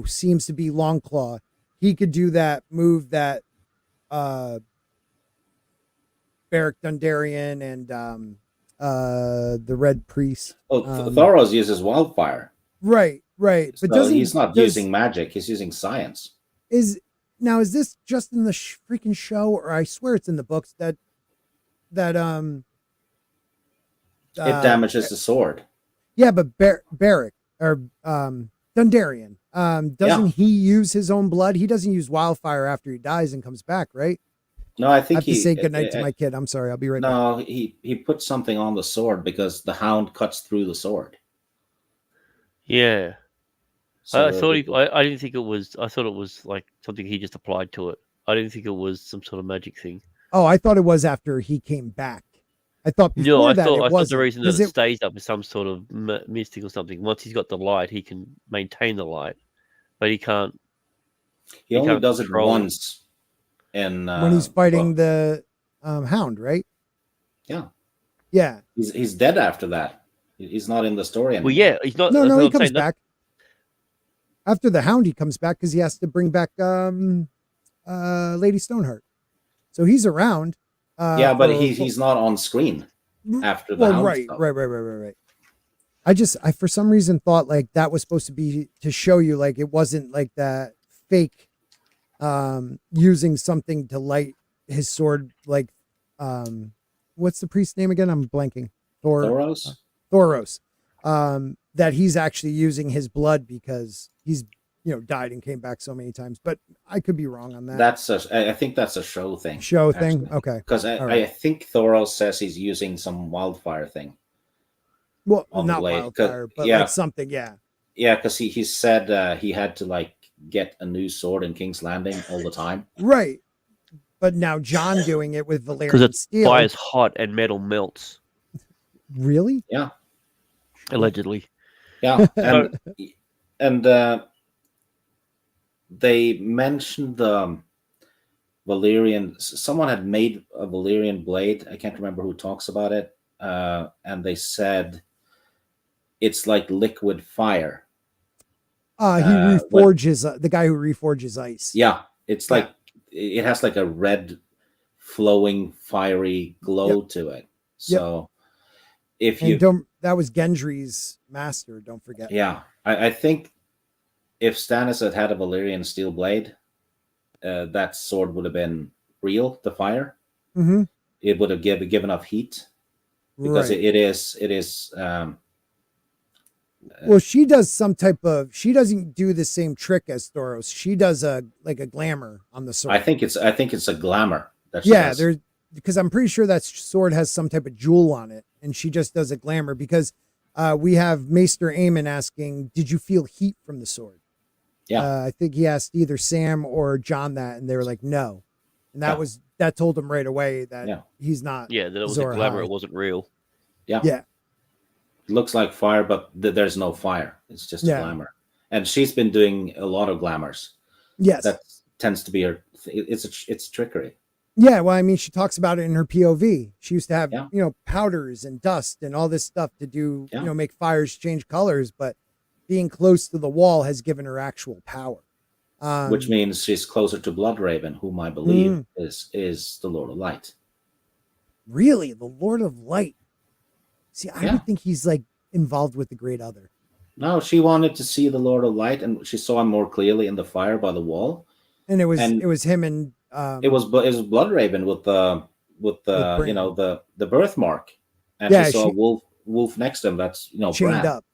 S1: seems to be Longclaw, he could do that move that Beric Dondarrion and the Red Priest.
S2: Thoros uses wildfire.
S1: Right. But
S2: So he's not using magic, he's using science.
S1: Is this just in the freaking show, or I swear it's in the books that
S2: It damages the sword.
S1: Yeah, but Beric or Dondarrion, doesn't he use his own blood? He doesn't use wildfire after he dies and comes back, right?
S2: No, I think
S1: I have to say goodnight to my kid. I'm sorry, I'll be right back.
S2: No, he put something on the sword because the hound cuts through the sword.
S4: Yeah.
S2: So
S4: I thought I didn't think it was. I thought it was like something he just applied to it. I didn't think it was some sort of magic thing.
S1: Oh, I thought it was after he came back. I thought before
S4: No, I
S1: that
S4: thought
S1: it
S4: the
S1: wasn't.
S4: reason that it stays up is some sort of mystic or something. Once he's got the light, he can maintain the light, but he can't.
S2: He only
S4: can't
S2: does it
S4: control
S2: once. And
S1: when he's fighting the hound, right?
S2: Yeah.
S1: Yeah.
S2: He's dead after that. He's not in the story anymore.
S4: Well, yeah, he's not.
S1: No,
S4: that's
S1: no,
S4: what
S1: he
S4: I'm
S1: comes
S4: saying, that-
S1: back. After the Hound, he comes back because he has to bring back Lady Stoneheart. So he's around.
S2: Yeah, but he's not on screen after the Hound
S1: right,
S2: stuff.
S1: right. I for some reason thought like that was supposed to be to show you like it wasn't like that fake using something to light his sword like what's the priest's name again? I'm blanking.
S2: Thoros?
S1: Thoros. That he's actually using his blood because he's died and came back so many times. But I could be wrong on that.
S2: I think that's a show thing.
S1: Show thing?
S2: Actually.
S1: Okay.
S2: Because
S1: All
S2: I
S1: right.
S2: think Thoros says he's using some wildfire thing.
S1: Well,
S2: on the
S1: not
S2: blade,
S1: wildfire, but
S2: yeah.
S1: like something, yeah.
S2: Yeah, because he said he had to like get a new sword in King's Landing all the time.
S1: Right. But now John doing it with
S4: because
S1: Valyrian
S4: it
S1: steel.
S4: fire's hot and metal melts,
S1: Really?
S2: Yeah.
S4: allegedly.
S2: Yeah. And they mentioned the Valyrian. Someone had made a Valyrian blade. I can't remember who talks about it. And they said it's like liquid fire.
S1: He reforges the guy who reforges ice.
S2: Yeah, it's like it has like a red, flowing, fiery glow to it. So if you
S1: that was Gendry's master. Don't forget.
S2: Yeah, I think if Stannis had a Valyrian steel blade, that sword would have been real. The fire,
S1: Mm-hmm.
S2: it would have given enough heat because
S1: Right.
S2: it is.
S1: Well, she does some type of. She doesn't do the same trick as Thoros. She does a glamour on the sword.
S2: I think it's a glamour. That she
S1: Yeah,
S2: does.
S1: there's because I'm pretty sure that sword has some type of jewel on it, and she just does a glamour because we have Maester Aemon asking, "Did you feel heat from the sword?"
S2: Yeah.
S1: I think he asked either Sam or John that, and they were like, "No," and that told him right away that he's not.
S4: Yeah, that it was
S1: Azor
S4: a glamour.
S1: Ahai.
S4: It wasn't real.
S2: Yeah.
S1: Yeah.
S2: It looks like fire, but there's no fire. It's just a glamour. And she's been doing a lot of glamours.
S1: Yes.
S2: That tends to be her. It's trickery.
S1: Yeah, well, I mean, she talks about it in her POV. She used to have,
S2: Yeah.
S1: powders and dust and all this stuff to do,
S2: Yeah.
S1: Make fires change colors. But being close to the wall has given her actual power.
S2: Which means she's closer to Bloodraven, whom I believe is the Lord of Light.
S1: Really, the Lord of Light. See, I would think he's like involved with the Great Other.
S2: No, she wanted to see the Lord of Light, and she saw him more clearly in the fire by the wall.
S1: And it was him and
S2: it was Bloodraven with the the birthmark, and she saw a wolf next to him. That's
S1: chained
S2: Bran.
S1: up,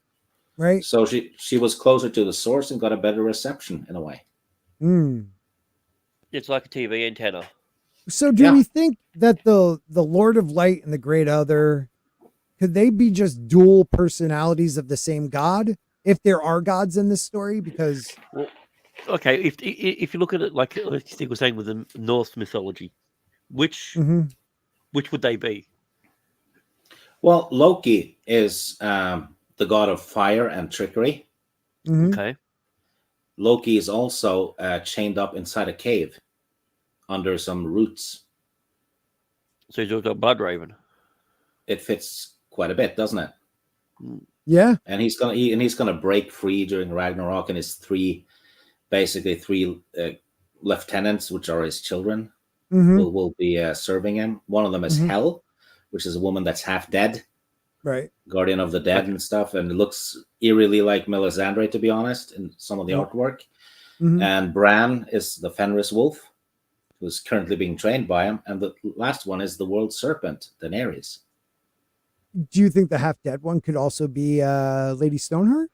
S1: right?
S2: So she was closer to the source and got a better reception in a way.
S4: It's like a TV antenna.
S1: So do we think that the Lord of Light and the Great Other, could they be just dual personalities of the same god? If there are gods in this story, because
S4: okay, if you look at it like Steve was saying with the Norse mythology, which would they be?
S2: Well, Loki is the god of fire and trickery.
S4: Okay.
S2: Loki is also chained up inside a cave under some roots.
S4: So he's got Bloodraven.
S2: It fits quite a bit, doesn't it?
S1: Yeah.
S2: And he's gonna break free during Ragnarok, and his three lieutenants, which are his children, will be serving him. One of them is Hel, which is a woman that's half dead,
S1: right?
S2: Guardian of the Dead and stuff, and it looks eerily like Melisandre, to be honest, in some of the artwork. And Bran is the Fenris wolf, who's currently being trained by him, and the last one is the world serpent, Daenerys.
S1: Do you think the half dead one could also be Lady Stoneheart?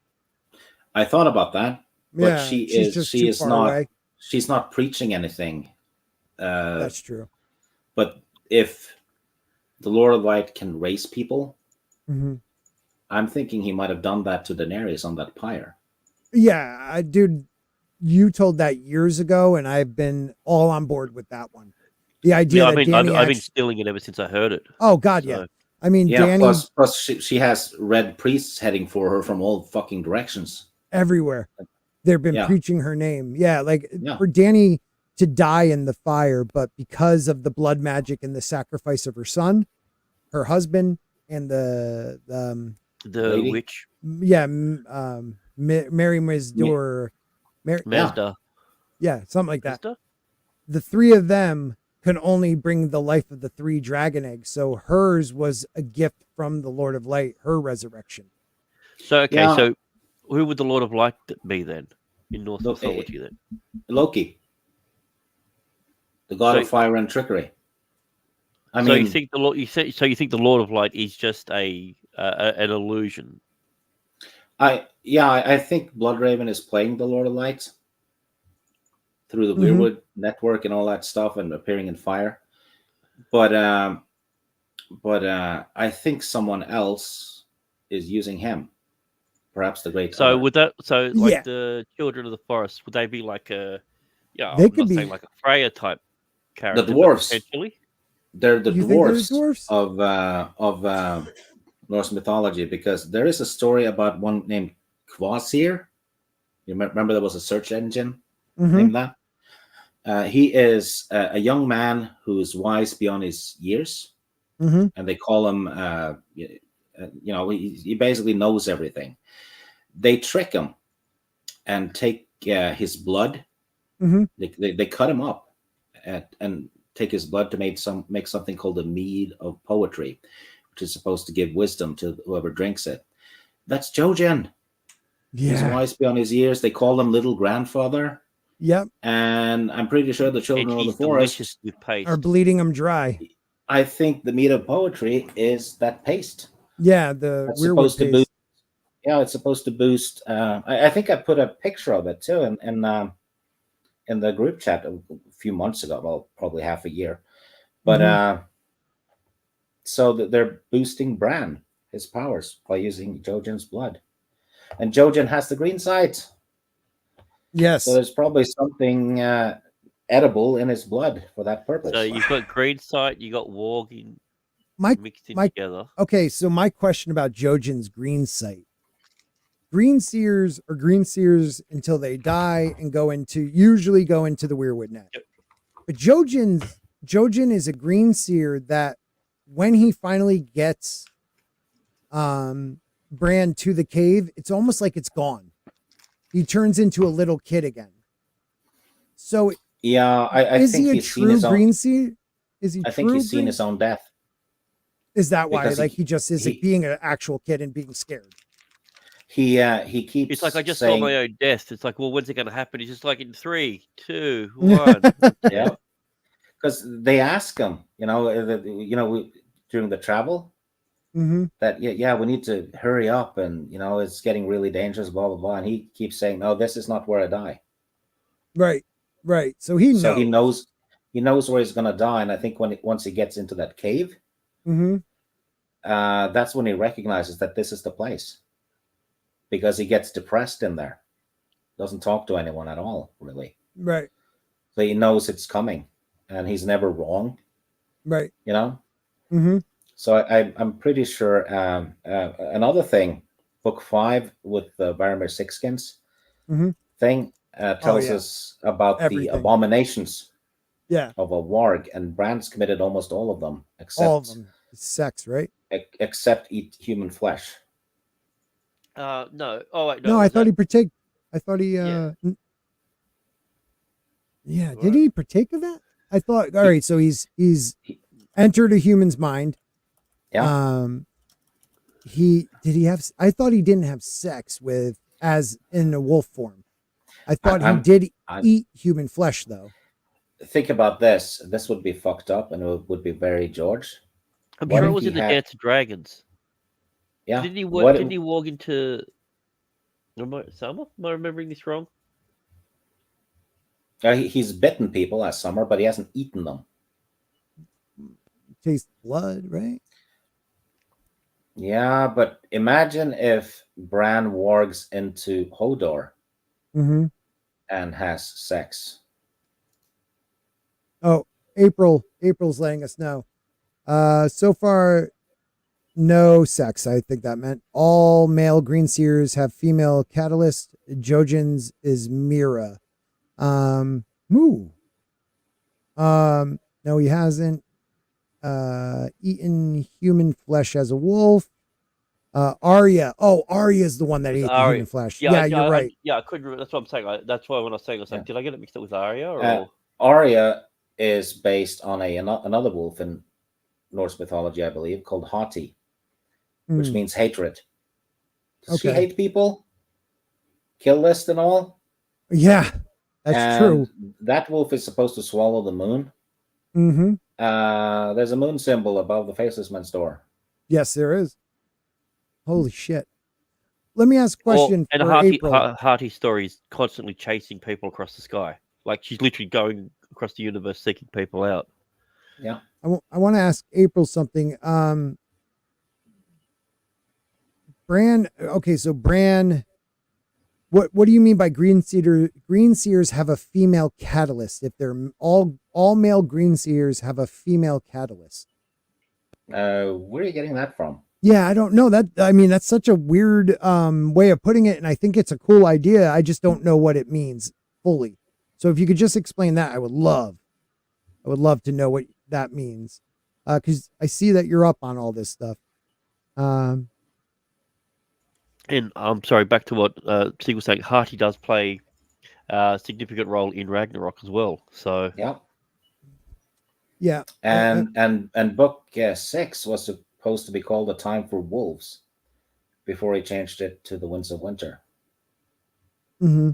S2: I thought about that, but she's not preaching anything.
S1: That's true.
S2: But if the Lord of Light can raise people, I'm thinking he might have done that to Daenerys on that pyre.
S1: Yeah, dude, you told that years ago, and I've been all on board with that one. The idea
S4: I've been stealing it ever since I heard it.
S1: Oh God, yeah. I mean,
S2: Dany. Plus she has red priests heading for her from all fucking directions.
S1: Everywhere. They've been preaching her name. Yeah, for Dany to die in the fire, but because of the blood magic and the sacrifice of her son, her husband, and the
S4: The
S2: Lady?
S4: witch
S1: Mary Mazdor, Mary,
S4: Mazda.
S1: yeah, something like that.
S4: Mazda?
S1: The three of them can only bring the life of the three dragon eggs. So hers was a gift from the Lord of Light, her resurrection.
S4: So okay,
S2: Yeah.
S4: so who would the Lord of Light be then in Norse
S2: Look,
S4: mythology then?
S2: Loki, the god
S4: So-
S2: of fire and trickery. I
S4: so
S2: mean,
S4: you think the Lord? You think the Lord of Light is just an illusion?
S2: I think Bloodraven is playing the Lord of Light through the
S1: Mhm.
S2: Weirwood network and all that stuff, and appearing in fire. But I think someone else is using him. Perhaps the Great
S4: So
S2: Other.
S4: would that? So like
S1: Yeah.
S4: the Children of the Forest, would they be like a? Yeah,
S1: They
S4: I'm
S1: could
S4: not
S1: be-
S4: saying like a Freya type character. but
S2: dwarves.
S4: potentially.
S2: They're the
S1: You think they're
S2: dwarfs
S1: dwarfs?
S2: of Norse mythology, because there is a story about one named Kvasir. You remember there was a search engine
S1: Mhm.
S2: named that? He is a young man who's wise beyond his years,
S1: Mhm.
S2: and they call him, he basically knows everything. They trick him and take his blood.
S1: Mhm.
S2: They cut him up and take his blood to make something called the mead of poetry, which is supposed to give wisdom to whoever drinks it. That's Jojen. He's
S1: Yeah.
S2: wise beyond his years. They call him Little Grandfather.
S1: Yep.
S2: And I'm pretty sure the
S4: And
S2: Children of the
S4: he's
S2: Forest
S4: delicious with paste.
S1: Are bleeding them dry.
S2: I think the meat of poetry is that paste.
S1: Yeah, the
S2: That's
S1: Weirwood
S2: supposed to
S1: paste.
S2: boost. Yeah, it's supposed to boost. I think I put a picture of it too in the group chat a few months ago. Well, probably half a year. But
S1: Mhm.
S2: so that they're boosting Bran, his powers, by using Jojen's blood, and Jojen has the green sight.
S1: Yes.
S2: So there's probably something edible in his blood for that purpose.
S4: So you've got green sight, you got warging
S1: My
S4: mixed in
S1: my-
S4: together.
S1: okay, so my question about Jojen's green sight. Green seers are green seers until they die and usually go into the Weirwood net.
S4: Yep.
S1: But Jojen is a green seer that when he finally gets Bran to the cave, it's almost like it's gone. He turns into a little kid again. So
S2: Yeah, I
S1: is
S2: think
S1: he a
S2: he's seen
S1: true
S2: his own.
S1: green seer? Is he
S2: I
S1: true
S2: think he's seen
S1: green?
S2: his own death.
S1: Is that why?
S2: because
S1: Like he just is
S2: he-
S1: being an actual kid and being scared.
S2: He keeps.
S4: It's like I just
S2: saying,
S4: saw my own death. It's like, well, when's it going to happen? He's just like in 3, 2, 1.
S2: Yeah, because they ask him, during the travel,
S1: Mm-hmm.
S2: that we need to hurry up, and it's getting really dangerous, blah blah blah, and he keeps saying, no, this is not where I die.
S1: Right. Right. So he knows.
S2: So he knows where he's gonna die, and I think once he gets into that cave,
S1: Mm-hmm.
S2: that's when he recognizes that this is the place, because he gets depressed in there, doesn't talk to anyone at all, really.
S1: Right.
S2: So he knows it's coming, and he's never wrong,
S1: Right.
S2: Mm-hmm. So I'm pretty sure. Another thing, book 5 with the Varamir Sixskins
S1: Mm-hmm.
S2: thing tells
S1: yeah.
S2: us about
S1: Everything.
S2: the abominations
S1: Yeah.
S2: of a warg, and Bran's committed almost all of them, except
S1: All of them. It's sex, right?
S2: Except eat human flesh.
S4: No. Oh, wait,
S1: No, I thought he partake. I thought he.
S4: Yeah.
S1: Yeah. Did
S4: Right.
S1: he partake of that? I thought. All right. So he's entered a human's mind.
S2: Yeah.
S1: He have. I thought he didn't have sex with as in a wolf form. I thought he did eat human flesh though.
S2: Think about this. This would be fucked up, and it would be very George.
S4: I'm
S2: What
S4: sure it
S2: if
S4: was
S2: he
S4: in the
S2: had-
S4: Dance of Dragons.
S2: Yeah.
S4: Didn't he
S2: What-
S4: walk into Summer? Am I remembering this wrong?
S2: He's bitten people as Summer, but he hasn't eaten them.
S1: Taste blood, right?
S2: Yeah, but imagine if Bran wargs into Hodor
S1: Mm-hmm.
S2: and has sex.
S1: Oh, April's letting us know. So far, no sex. I think that meant all male green seers have female catalyst. Jojen's is Mira. Moo. No, he hasn't. eaten human flesh as a wolf. Arya. Oh, Arya is the one that ate the human flesh. Yeah, you're right.
S4: I couldn't remember. That's what I'm saying. That's why when I was saying, I was like, did I get it mixed up with Arya? Or
S2: Arya is based on another wolf in Norse mythology, I believe, called Hati, which means hatred. Does she hate people? Kill list and all?
S1: Yeah, that's true.
S2: That wolf is supposed to swallow the moon.
S1: Mm-hmm.
S2: There's a moon symbol above the Faceless Man's door.
S1: Yes, there is. Holy shit. Let me ask a question for April.
S4: Hati's story is constantly chasing people across the sky. Like she's literally going across the universe seeking people out.
S2: Yeah.
S1: I want to ask April something. Bran. Okay, so Bran. What do you mean by green seers have a female catalyst? If they're all male green seers have a female catalyst.
S2: Where are you getting that from?
S1: Yeah, I don't know that. I mean, that's such a weird way of putting it, and I think it's a cool idea. I just don't know what it means fully. So if you could just explain that, I would love to know what that means, because I see that you're up on all this stuff.
S4: And I'm sorry, back to what Steve was saying. Hati does play a significant role in Ragnarok as well. So
S1: yeah,
S2: and book 6 was supposed to be called A Time for Wolves before he changed it to The Winds of Winter.
S1: Mm-hmm.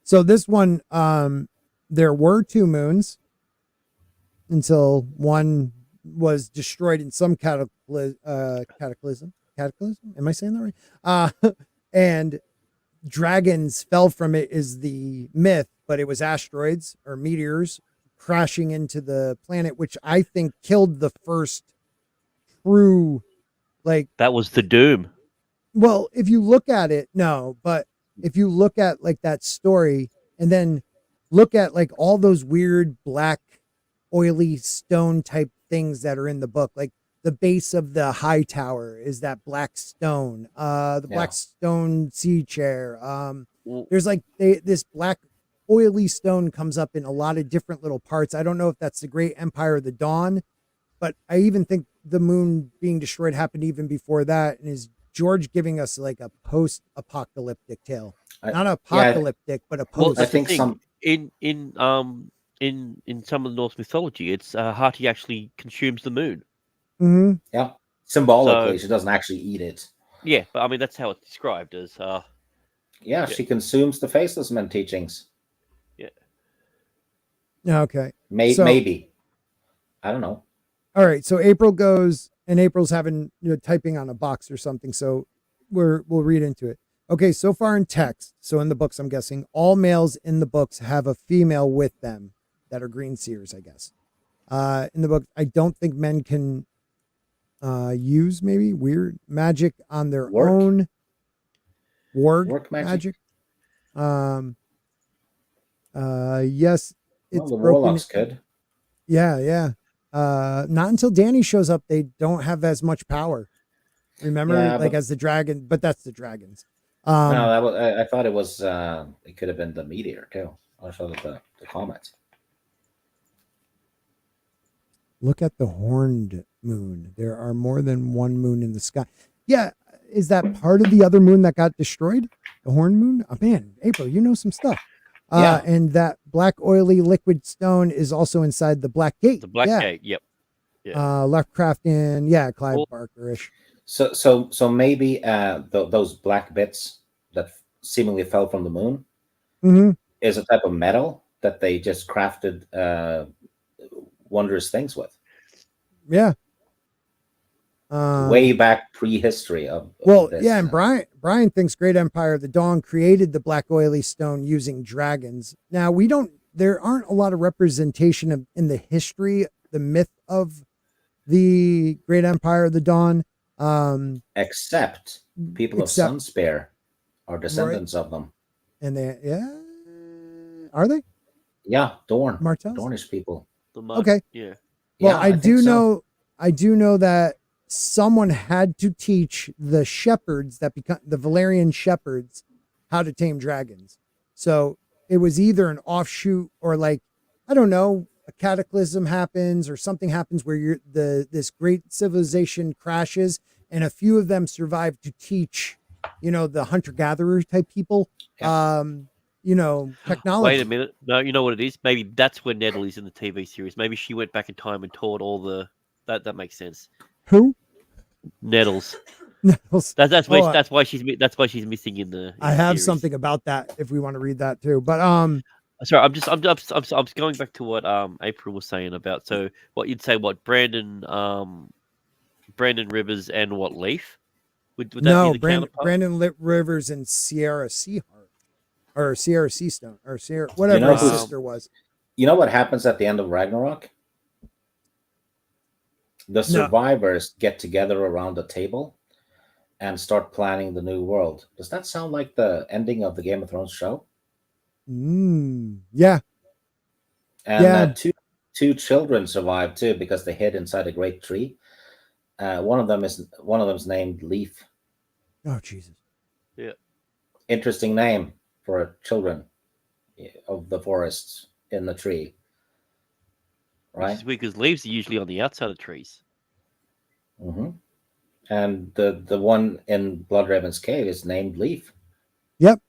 S1: So this one, there were 2 moons until one was destroyed in some cataclysm. Am I saying that right? And dragons fell from it is the myth, but it was asteroids or meteors crashing into the planet, which I think killed the first true, like,
S4: that was the doom.
S1: Well, if you look at it, no, but if you look at like that story and then look at like all those weird black oily stone type things that are in the book, like the base of the high tower is that black stone, black stone sea chair. There's like this black oily stone comes up in a lot of different little parts. I don't know if that's the Great Empire of the Dawn, but I even think the moon being destroyed happened even before that. And is George giving us like a post-apocalyptic tale? Not apocalyptic, but a post.
S2: I think some
S4: in some of the Norse mythology, it's Hati actually consumes the moon.
S1: Mm-hmm.
S2: Yeah, symbolically, she doesn't actually eat it.
S4: Yeah, but I mean that's how it's described as.
S2: She consumes the Faceless Men teachings.
S4: Yeah.
S1: Okay.
S2: Maybe. I don't know.
S1: All right. So April goes, and April's having typing on a box or something. So we'll read into it. Okay. So far in text, so in the books, I'm guessing all males in the books have a female with them that are green seers, I guess. In the book, I don't think men can use maybe weird magic on their own. Work magic. Yes, it's
S2: the
S1: broken.
S2: warlocks could.
S1: Yeah. Not until Danny shows up, they don't have as much power. Remember, as the dragon, but that's the dragons.
S2: No, I thought it was. It could have been the meteor too. I saw the comet.
S1: Look at the horned moon. There are more than one moon in the sky. Yeah, is that part of the other moon that got destroyed? The horned moon? Oh man, April, you know some stuff. And that black oily liquid stone is also inside the Black Gate.
S4: The Black Gate, yep.
S1: Yeah. Lovecraftian, Clive Barker-ish.
S2: So maybe those black bits that seemingly fell from the moon is a type of metal that they just crafted wondrous things with.
S1: Yeah.
S2: Way back prehistory of this.
S1: Yeah, and Brian thinks Great Empire of the Dawn created the black oily stone using dragons. Now there aren't a lot of representation in the history, the myth of the Great Empire of the Dawn.
S2: Except people of Sunspear are descendants of them.
S1: And are they?
S2: Yeah, Dorn.
S1: Martells?
S2: Dornish people.
S1: Okay.
S4: Yeah.
S1: Well, I do know that someone had to teach the shepherds that become the Valerian shepherds how to tame dragons. So it was either an offshoot or I don't know. a cataclysm happens or something happens where this great civilization crashes and a few of them survive to teach, the hunter-gatherer type people, technology.
S4: Wait a minute. No, you know what it is? Maybe that's where Nettle is in the TV series. Maybe she went back in time and taught all the. That makes sense.
S1: Who?
S4: Nettles.
S1: Nettles.
S4: That's why she's missing in the.
S1: I have
S4: series.
S1: something about that if we want to read that too. But
S4: sorry, I'm going back to what April was saying about. So what you'd say? What Brandon Rivers and what Leaf? Would that
S1: no,
S4: be the counterpart?
S1: Brandon Rivers and Sierra Seahart, or Sierra Seastone, or Sierra whatever his sister was.
S2: You know what happens at the end of Ragnarok? The survivors get together around a table and start planning the new world. Does that sound like the ending of the Game of Thrones show?
S1: Yeah.
S2: And two children survive too because they hid inside a great tree. One of them's named Leaf.
S1: Oh Jesus!
S4: Yeah,
S2: interesting name for children of the forest in the tree, right?
S4: Because leaves are usually on the outside of trees.
S2: Mm-hmm. And the one in Bloodraven's cave is named Leaf.
S1: Yep.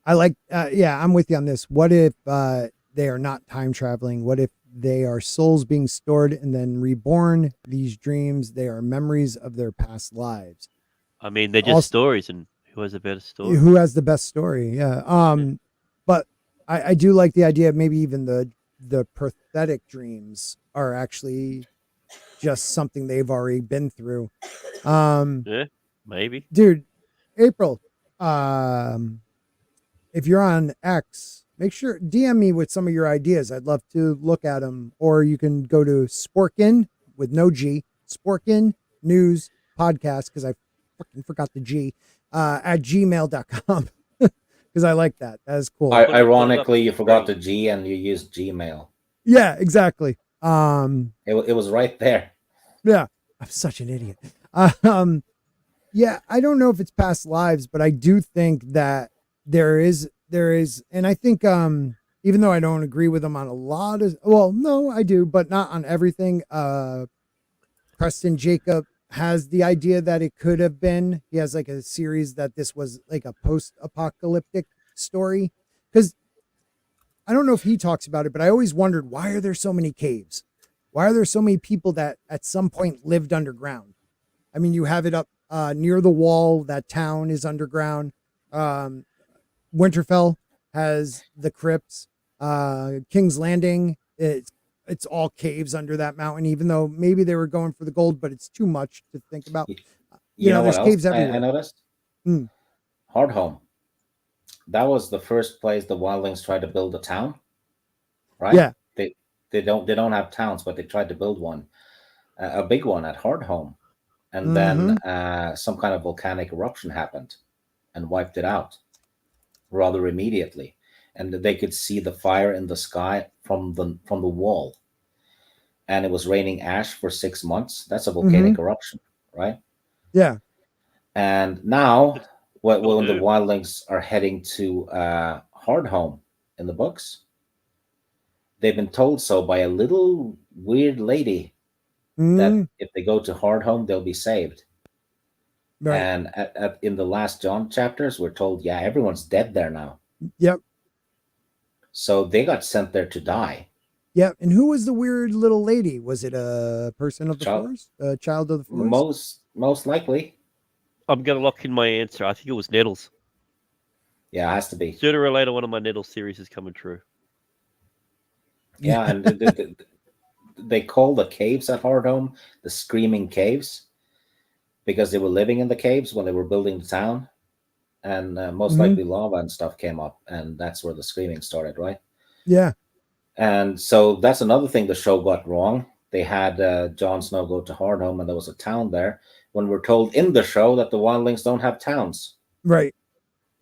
S1: I like. I'm with you on this. What if they are not time traveling? What if they are souls being stored and then reborn? These dreams, they are memories of their past lives.
S4: I mean, they're just stories, and who has a better story?
S1: Who has the best story? Yeah. But I do like the idea of maybe even the pathetic dreams are actually just something they've already been through.
S4: Yeah, maybe.
S1: Dude, April, if you're on X, make sure DM me with some of your ideas. I'd love to look at them. Or you can go to Sporkin with no G, Sporkin News Podcast, because I fucking forgot the G, at gmail.com. Because I like that. That is cool.
S2: Ironically, you forgot the G and you used Gmail.
S1: Yeah, exactly.
S2: It was right there.
S1: Yeah, I'm such an idiot. Yeah, I don't know if it's past lives, but I do think that there is, and I think even though I don't agree with them on a lot of, well, no, I do, but not on everything. Preston Jacob has the idea that it could have been. He has like a series that this was like a post-apocalyptic story, because I don't know if he talks about it, but I always wondered, why are there so many caves? Why are there so many people that at some point lived underground? I mean, you have it up near the wall. That town is underground. Winterfell has the crypts. King's Landing, it's all caves under that mountain, even though maybe they were going for the gold, but it's too much to think about.
S2: You know
S1: there's
S2: what
S1: caves
S2: else
S1: everywhere.
S2: I noticed? Hardhome. That was the first place the wildlings tried to build a town, right?
S1: Yeah.
S2: They don't have towns, but they tried to build one, a big one at Hardhome, and then some kind of volcanic eruption happened and wiped it out rather immediately, and they could see the fire in the sky from the wall, and it was raining ash for 6 months. That's a volcanic eruption, right?
S1: Yeah.
S2: And now, when the wildlings are heading to Hardhome in the books, they've been told so by a little weird lady that if they go to Hardhome, they'll be saved. Right. And in the last John chapters, we're told, yeah, everyone's dead there now.
S1: Yep.
S2: So they got sent there to die.
S1: Yep. And who was the weird little lady? Was it a person of the forest? A child of the forest?
S2: Most likely.
S4: I'm going to lock in my answer. I think it was Nettles.
S2: Yeah, it has to be.
S4: Sooner or later, one of my Nettles series is coming true.
S2: Yeah, and they call the caves at Hardhome the Screaming Caves because they were living in the caves when they were building the town, and most likely lava and stuff came up, and that's where the screaming started, right?
S1: Yeah.
S2: And so that's another thing the show got wrong. They had Jon Snow go to Hardhome, and there was a town there, when we're told in the show that the wildlings don't have towns.
S1: Right.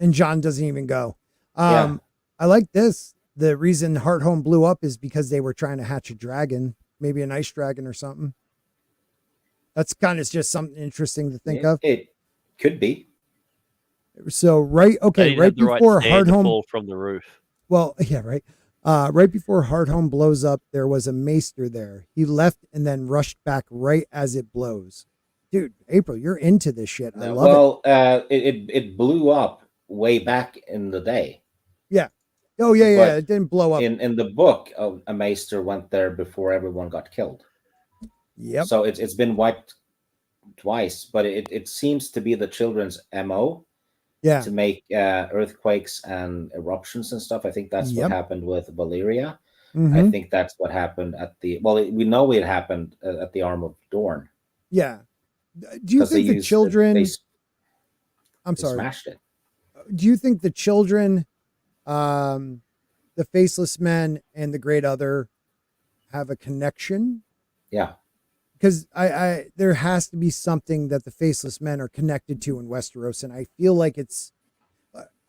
S1: And Jon doesn't even go. I like this. The reason Hardhome blew up is because they were trying to hatch a dragon, maybe an ice dragon or something. That's kind of just something interesting to think of.
S2: It could be.
S1: So right before Hardhome
S4: fall from the roof.
S1: Well, yeah, right. Right before Hardhome blows up, there was a maester there. He left and then rushed back right as it blows. Dude, April, you're into this shit. I love it.
S2: Well, it blew up way back in the day.
S1: Yeah. Oh, yeah.
S2: But
S1: It didn't blow up.
S2: In the book, a maester went there before everyone got killed.
S1: Yep.
S2: So it's been wiped twice, but it seems to be the children's MO
S1: Yeah.
S2: to make earthquakes and eruptions and stuff. I think that's what
S1: Yep.
S2: happened with Valyria. I
S1: Mhm.
S2: think that's what happened at the we know it happened at the Arm of Dorn.
S1: Yeah. Do you
S2: 'Cause they
S1: think the
S2: used it-
S1: children? I'm
S2: they
S1: sorry.
S2: smashed it.
S1: Do you think the children, the Faceless Men and the Great Other, have a connection?
S2: Yeah.
S1: Because I there has to be something that the Faceless Men are connected to in Westeros, and I feel like it's.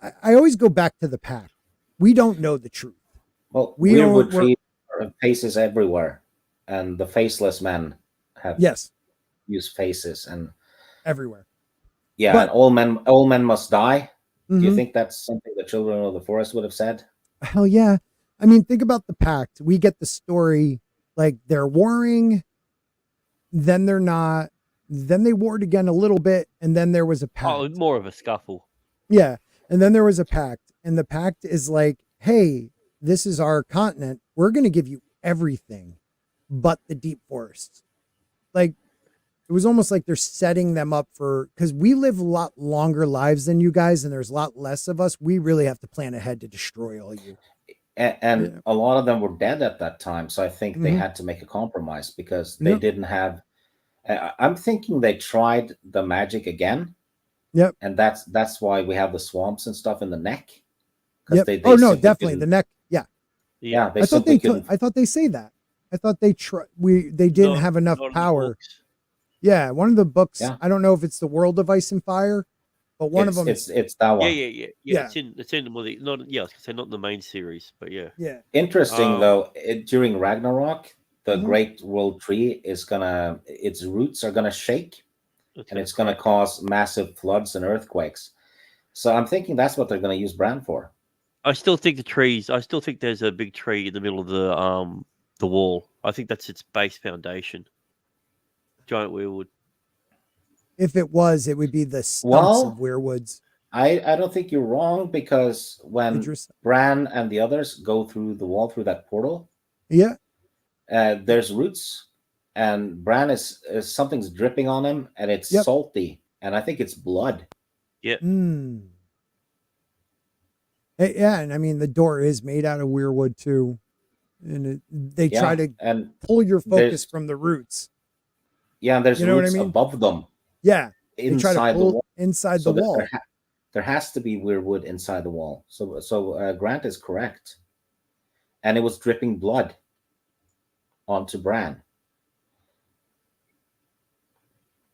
S1: I always go back to the pact. We don't know the truth.
S2: Well,
S1: We are-
S2: Weirwood
S1: we're-
S2: trees have faces everywhere, and the faceless men have
S1: Yes,
S2: used faces, and
S1: everywhere.
S2: yeah,
S1: But-
S2: and all men must die. Do you
S1: Mhm.
S2: think that's something the children of the forest would have said?
S1: Hell yeah. I mean, think about the pact. We get the story like they're warring, then they're not, then they warred again a little bit, and then there was a pact.
S4: Oh, more of a scuffle.
S1: Yeah. And then there was a pact. And the pact is like, hey, this is our continent. We're going to give you everything but the deep forests. Like, it was almost like they're setting them up for, because we live a lot longer lives than you guys, and there's a lot less of us. We really have to plan ahead to destroy all you.
S2: And
S1: Yeah.
S2: a lot of them were dead at that time, so I think they
S1: Mhm.
S2: had to make a compromise because they
S1: Yep.
S2: didn't have. I'm thinking they tried the magic again.
S1: Yep.
S2: And that's why we have the swamps and stuff in the neck. 'Cause
S1: Yep.
S2: they
S1: Oh no,
S2: simply
S1: definitely
S2: couldn't-
S1: the neck. Yeah.
S2: Yeah, they
S1: I thought
S2: simply
S1: they
S2: couldn't.
S1: I thought they say that. I thought they they didn't
S4: Not-
S1: have enough
S4: not in the
S1: power.
S4: books.
S1: Yeah, one of the books.
S2: Yeah.
S1: I don't know if it's the World of Ice and Fire, but one of them.
S2: It's that one.
S4: Yeah.
S1: Yeah.
S4: It's in one of the not. Yeah, I was gonna say not in the main series, but yeah.
S1: Yeah.
S2: Interesting though, during Ragnarok, the
S1: Mhm.
S2: Great World Tree is its roots are gonna shake, and it's gonna cause massive floods and earthquakes. So I'm thinking that's what they're gonna use Bran for.
S4: I still think the trees. I still think there's a big tree in the middle of the wall. I think that's its base foundation. Giant weirwood.
S1: If it was, it would be the stumps
S2: Well,
S1: of weirwoods.
S2: I don't think you're wrong because when
S1: Interesting.
S2: Bran and the others go through the wall through that portal,
S1: Yeah.
S2: there's roots, and Bran is something's dripping on him, and it's
S1: Yep.
S2: salty, and I think it's blood.
S1: Mm. Hey, yeah, and I mean the door is made out of weirwood too, and they
S2: Yeah,
S1: try to
S2: and
S1: pull your focus
S2: there's-
S1: from the roots.
S2: yeah, and there's
S1: You know what I
S2: roots
S1: mean?
S2: above them
S1: Yeah, they try
S2: inside
S1: to
S2: the
S1: pull
S2: wall.
S1: inside
S2: So
S1: the wall.
S2: there has to be weirwood inside the wall. So Grant is correct, and it was dripping blood onto Bran.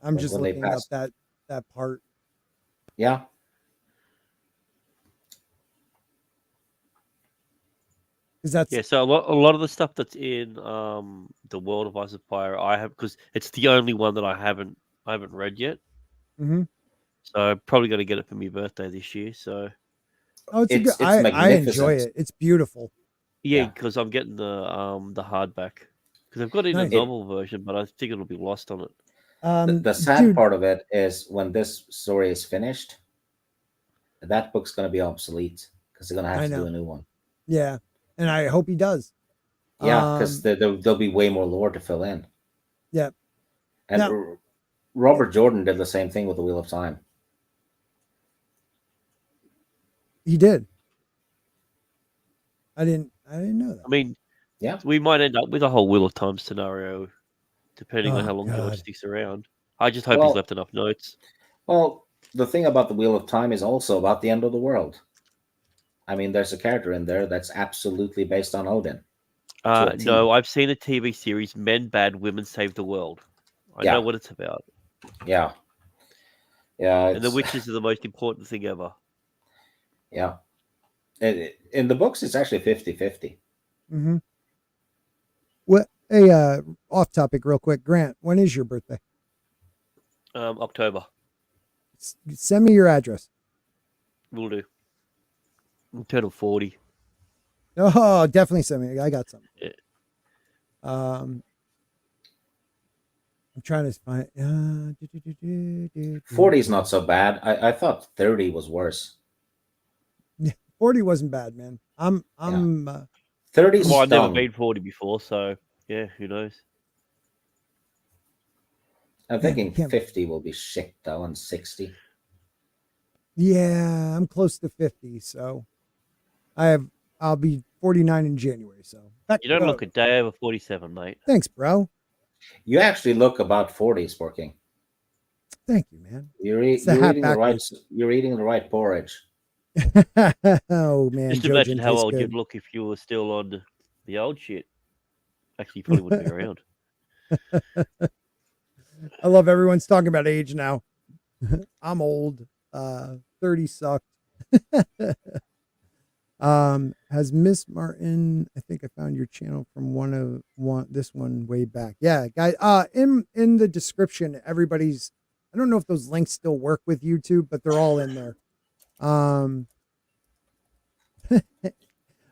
S1: I'm just
S2: when they
S1: looking up
S2: passed.
S1: that part.
S2: Yeah,
S1: Because that's
S4: Yeah, so a lot of the stuff that's in the World of Ice and Fire, I have because it's the only one that I haven't read yet.
S1: Mhm.
S4: So I'm probably going to get it for my birthday this year. So
S1: oh, it's a good.
S2: it's
S1: I enjoy
S2: magnificent.
S1: it. It's beautiful.
S4: yeah,
S2: Yeah.
S4: because I'm getting the hardback because I've got it in
S1: Nice.
S4: a novel version, but I think it'll be lost on it.
S2: The sad
S1: Dude,
S2: part of it is when this story is finished, that book's going to be obsolete because they're going to
S1: I
S2: have to do
S1: know.
S2: a new one.
S1: yeah, and I hope he does.
S2: Yeah, because there'll be way more lore to fill in.
S1: Yeah.
S2: And
S1: Now-
S2: Robert Jordan did the same thing with the Wheel of Time.
S1: He did. I didn't know that.
S4: I mean,
S2: Yeah.
S4: we might end up with a whole Wheel of Time scenario, depending on
S1: Oh,
S4: how long
S1: God.
S4: George sticks around. I just hope
S2: Well-
S4: he's left enough notes.
S2: Well, the thing about the Wheel of Time is also about the end of the world. I mean, there's a character in there that's absolutely based on Odin. a T.
S4: No, I've seen a TV series, Men Bad, Women Save the World. I
S2: Yeah.
S4: know what it's about.
S2: Yeah. Yeah.
S4: And the
S2: it's-
S4: witches are the most important thing ever.
S2: Yeah. In the books, it's actually 50-50.
S1: Mm-hmm. What? Hey, off topic, real quick. Grant, when is your birthday?
S4: October.
S1: Send me your address.
S4: Will do. I'm turning 40.
S1: Oh, definitely send me. I got something.
S4: Yeah.
S1: I'm trying to find.
S2: 40 is not so bad. I thought 30 was worse.
S1: 40 wasn't bad, man. I'm
S2: 30
S4: Well, I've never
S2: stung.
S4: been 40 before, so yeah, who knows?
S2: I'm
S1: Man,
S2: thinking
S1: I can't-
S2: 50 will be shit though, and 60.
S1: yeah, I'm close to 50, so I'll be 49 in January. So
S4: You don't look a day over 47, mate.
S1: Thanks, bro.
S2: You actually look about 40, Sporking.
S1: Thank you, man.
S2: You're,
S1: It's the
S2: you're
S1: hat
S2: eating the right.
S1: backwards.
S2: You're eating the right porridge.
S1: Oh man,
S4: Just
S1: Joe
S4: imagine
S1: Gin
S4: how
S1: tastes
S4: old
S1: good.
S4: you'd look if you were still on the old shit. Actually, you probably wouldn't be around.
S1: I love everyone's talking about age now. I'm old. 30 sucked. Has Miss Martin, I think I found your channel from this one way back. Yeah, guys, in the description, everybody's, I don't know if those links still work with YouTube, but they're all in there.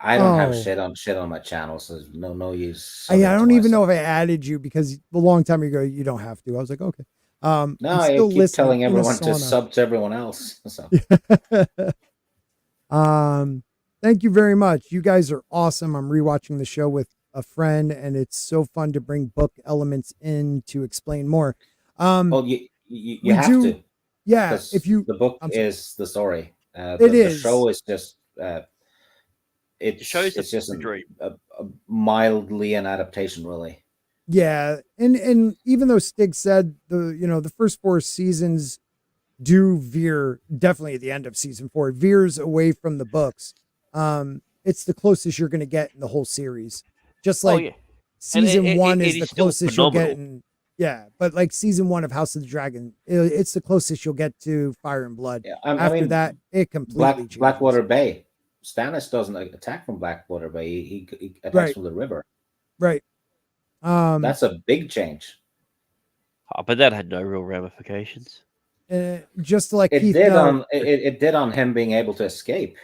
S2: I don't have
S1: Oh.
S2: shit on my channel, so there's no use.
S1: I don't even know if I added you because a long time ago you don't have to. I was like, okay.
S2: No,
S1: I'm
S2: I
S1: still
S2: keep
S1: listening
S2: telling
S1: in a
S2: everyone to
S1: sauna.
S2: sub to everyone else. So
S1: Thank you very much. You guys are awesome. I'm rewatching the show with a friend, and it's so fun to bring book elements in to explain more.
S2: well, you
S1: we
S2: have
S1: do-
S2: to.
S1: Yeah,
S2: Because
S1: if you
S2: the book
S1: I'm sorry.
S2: is the story.
S1: It
S2: The
S1: is.
S2: show is just
S4: The show's
S2: it's just
S4: a dream.
S2: a mildly an adaptation, really.
S1: Yeah, and even though Stig said the first 4 seasons do veer, definitely at the end of season 4 veers away from the books. It's the closest you're going to get in the whole series. Just like
S4: yeah.
S1: season
S4: it-
S1: 1
S4: it
S1: is
S4: is
S1: the
S4: still
S1: closest you'll get
S4: phenomenal.
S1: but like season 1 of House of the Dragon, it's the closest you'll get to Fire and Blood.
S2: Yeah,
S1: After that, it completely changes.
S2: Blackwater Bay. Stannis doesn't attack from Blackwater Bay. He attacks
S1: Right.
S2: from the river.
S1: Right.
S2: That's a big change.
S4: Oh, but that had no real ramifications.
S1: Just to let
S2: It
S1: Keith
S2: did
S1: know.
S2: it did on him being able to escape.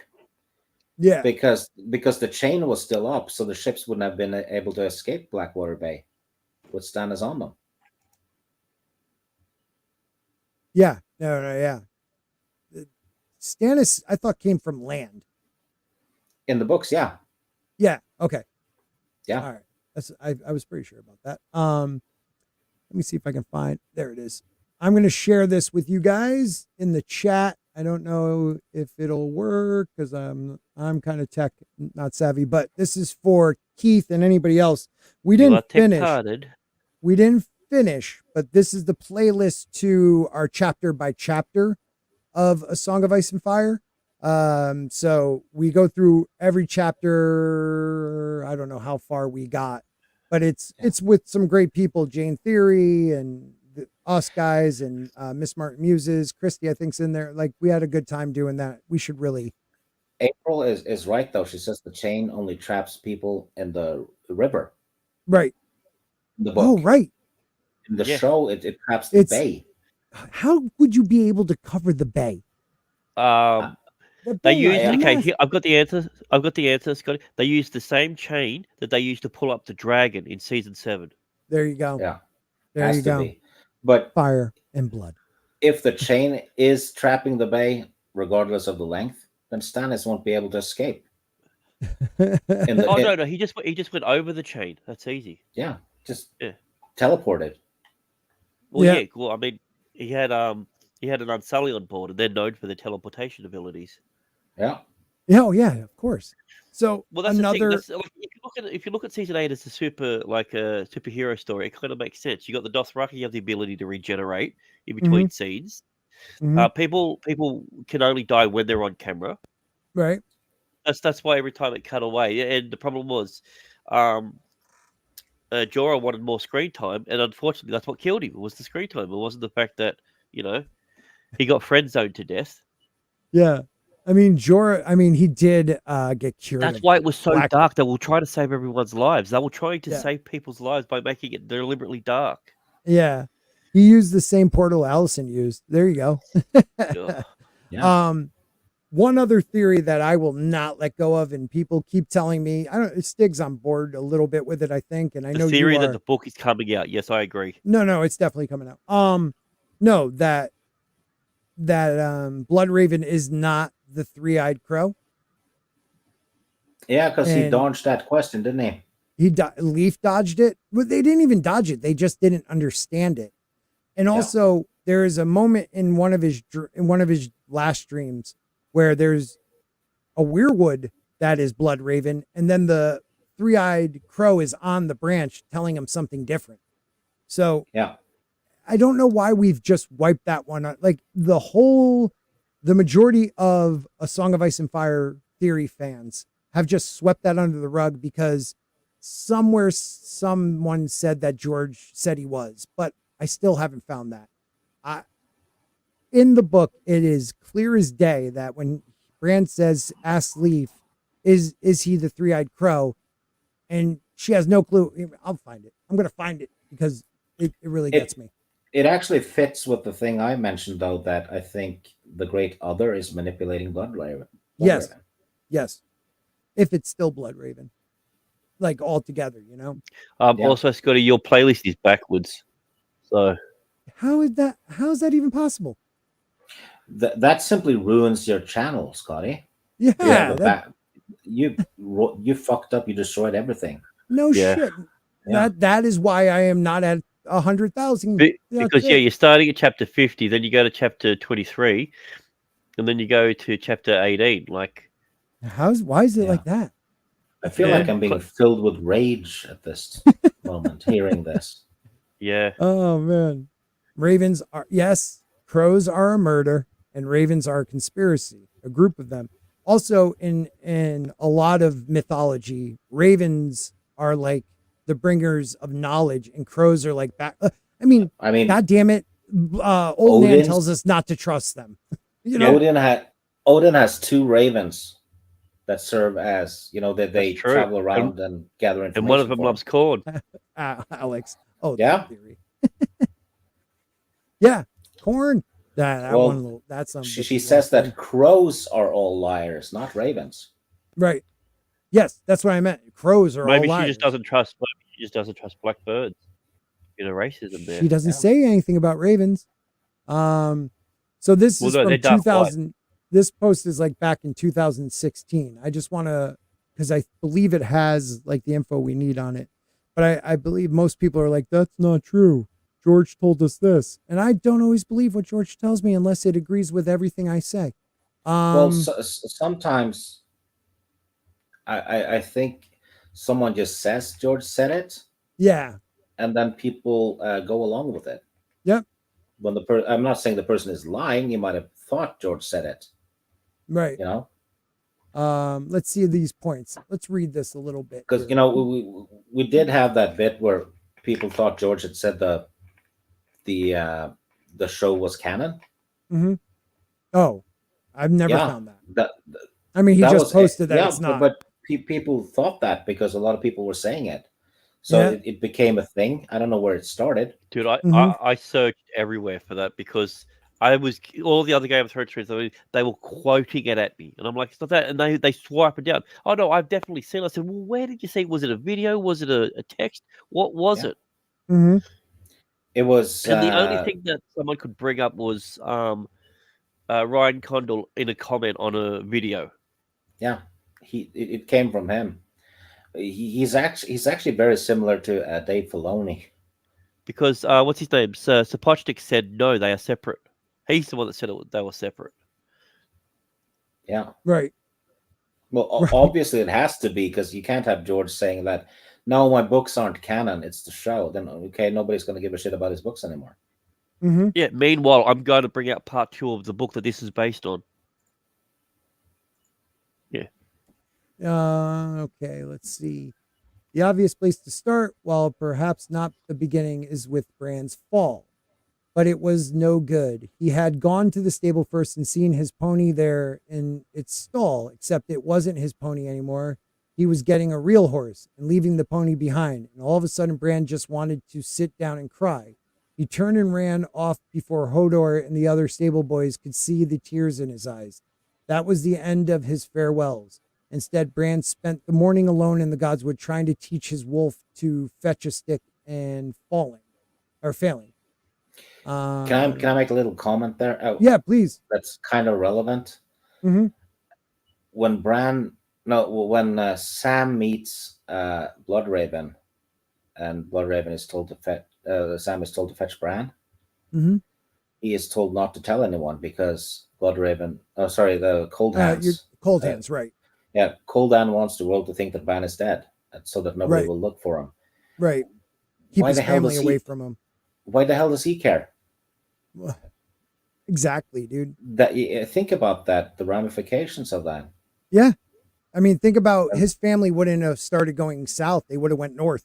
S1: Yeah.
S2: Because the chain was still up, so the ships wouldn't have been able to escape Blackwater Bay with Stannis on them.
S1: Yeah. No, yeah. Stannis, I thought, came from land.
S2: In the books, yeah.
S1: Yeah. Okay.
S2: Yeah.
S1: All right. I was pretty sure about that. Let me see if I can find. There it is. I'm going to share this with you guys in the chat. I don't know if it'll work because I'm kind of tech not savvy, but this is for Keith and anybody else. We didn't finish. We didn't finish, but this is the playlist to our chapter by chapter of A Song of Ice and Fire. So we go through every chapter. I don't know how far we got, but it's with some great people, Jane Theory and us guys and Miss Martin Muses. Christy, I think's in there. Like, we had a good time doing that. We should really.
S2: April is right though. She says the chain only traps people in the river.
S1: Right.
S2: The book.
S1: Oh, right.
S2: In the show, it traps the bay.
S1: How would you be able to cover the bay?
S4: They used here, I've got the answer, Scotty. They used the same chain that they used to pull up the dragon in season 7.
S1: There you go.
S2: Yeah.
S1: There you go.
S2: But
S1: Fire and blood.
S2: If the chain is trapping the bay, regardless of the length, then Stannis won't be able to escape.
S4: No, he just went over the chain. That's easy.
S2: Yeah, just teleported.
S4: Well, well, I mean, he had an Unsully on board, and they're known for their teleportation abilities.
S2: Yeah.
S1: Oh yeah, of course. So
S4: that's
S1: another.
S4: The thing. If you look at season 8 as a superhero story, it kind of makes sense. You got the Dothraki, you have the ability to regenerate in between scenes. People can only die when they're on camera.
S1: Right.
S4: That's why every time it cut away, and the problem was, Jorah wanted more screen time, and unfortunately, that's what killed him. It was the screen time. It wasn't the fact that he got friend zoned to death.
S1: Yeah. I mean, Jorah, he did get cured.
S4: That's why it was so dark. They will try to save everyone's lives. They were trying to save people's lives by making it deliberately dark.
S1: He used the same portal Allison used. There you go.
S2: Yeah.
S1: one other theory that I will not let go of, and people keep telling me, I don't. Stig's on board a little bit with it, I think, and I know
S4: The theory
S1: you
S4: that
S1: are.
S4: the book is coming out. Yes, I agree.
S1: No, it's definitely coming out. No, that Blood Raven is not the three-eyed crow.
S2: Yeah, because he
S1: And
S2: dodged that question, didn't he?
S1: Leaf dodged it, but they didn't even dodge it. They just didn't understand it. And also, there is a moment in one of his last streams where there's a weirwood that is Blood Raven, and then the three-eyed crow is on the branch telling him something different. So
S2: Yeah.
S1: I don't know why we've just wiped that one out. Like the majority of A Song of Ice and Fire theory fans have just swept that under the rug because somewhere someone said that George said he was, but I still haven't found that. In the book, it is clear as day that when Bran says, "Ask Leaf, is he the three-eyed crow?" and she has no clue. I'll find it. I'm going to find it because it really gets me.
S2: It actually fits with the thing I mentioned, though, that I think the Great Other is manipulating Blood Raven.
S1: Yes. If it's still Blood Raven, like all together, you know.
S4: Also, Scotty, your playlist is backwards. So
S1: how is that even possible?
S2: That simply ruins your channel, Scotty.
S1: Yeah,
S2: you fucked up. You destroyed everything.
S1: No shit. Yeah. That is why I am not at 100,000.
S4: Because you're starting at chapter 50, then you go to chapter 23, and then you go to chapter 18. Like,
S1: why is it like that?
S2: I feel like I'm being filled with rage at this moment, hearing this.
S4: Yeah.
S1: Oh man, ravens are crows are a murder, and ravens are a conspiracy. A group of them. Also, in a lot of mythology, ravens are like the bringers of knowledge, and crows are like back. I mean, God damn it, old man tells us not to trust them. You know,
S2: Odin has two ravens that serve as they travel around and gather information.
S4: And one of them loves corn.
S1: Alex. Oh,
S2: yeah.
S1: Theory. Yeah, corn. That's
S2: she says that crows are all liars, not ravens.
S1: Right. Yes, that's what I meant. Crows are all liars.
S4: Maybe she just doesn't trust blackbirds. Racism there.
S1: She doesn't say anything about ravens. So this is from 2000. This post is like back in 2016. I just want to, because I believe it has like the info we need on it. But I believe most people are like, that's not true. George told us this. And I don't always believe what George tells me unless it agrees with everything I say.
S2: Sometimes I think someone just says George said it.
S1: Yeah.
S2: And then people go along with it.
S1: Yep.
S2: When I'm not saying the person is lying. You might have thought George said it.
S1: Right. Let's see these points. Let's read this a little bit.
S2: Because we did have that bit where people thought George had said the show was canon.
S1: Mm-hmm. Oh, I've never found that. I mean, he just posted that it's not.
S2: But people thought that because a lot of people were saying it. So it became a thing. I don't know where it started.
S4: Dude, I searched everywhere for that because all the other Game of Thrones streams, they were quoting it at me. And I'm like, it's not that. And they swore up and down. Oh, no, I've definitely seen it. I said, well, where did you see it? Was it a video? Was it a text? What was it?
S1: Mm-hmm.
S2: It was.
S4: And the only thing that someone could bring up was Ryan Condal in a comment on a video.
S2: Yeah, it came from him. He's actually very similar to Dave Filoni.
S4: Because what's his name? Sapochnik said no, they are separate. He's the one that said they were separate.
S2: Yeah.
S1: Right.
S2: Well, obviously it has to be because you can't have George saying that. No, my books aren't canon. It's the show. Then okay, nobody's going to give a shit about his books anymore.
S1: Mm-hmm.
S4: Yeah. Meanwhile, I'm going to bring out part 2 of the book that this is based on. Yeah.
S1: Okay. Let's see. The obvious place to start, while perhaps not the beginning, is with Bran's fall. But it was no good. He had gone to the stable first and seen his pony there in its stall, except it wasn't his pony anymore. He was getting a real horse and leaving the pony behind. And all of a sudden, Bran just wanted to sit down and cry. He turned and ran off before Hodor and the other stable boys could see the tears in his eyes. That was the end of his farewells. Instead, Bran spent the morning alone in the Godswood trying to teach his wolf to fetch a stick and failing.
S2: Can I make a little comment there? Oh,
S1: Yeah, please.
S2: that's kind of relevant.
S1: Mm-hmm.
S2: When Sam meets Bloodraven, and Bloodraven is told to fetch, Sam is told to fetch Bran.
S1: Mm-hmm.
S2: He is told not to tell anyone because Bloodraven. Oh, sorry, the Cold Hands.
S1: Cold Hands, right?
S2: Yeah, Cold Hand wants the world to think that Bran is dead, so that nobody will look for him.
S1: Right. Keep
S2: Why
S1: his
S2: the hell
S1: family
S2: does
S1: away
S2: he?
S1: from him.
S2: Why the hell does he care?
S1: Exactly, dude.
S2: Think about that. The ramifications of that.
S1: Yeah. I mean, think about his family wouldn't have started going south. They would have went north,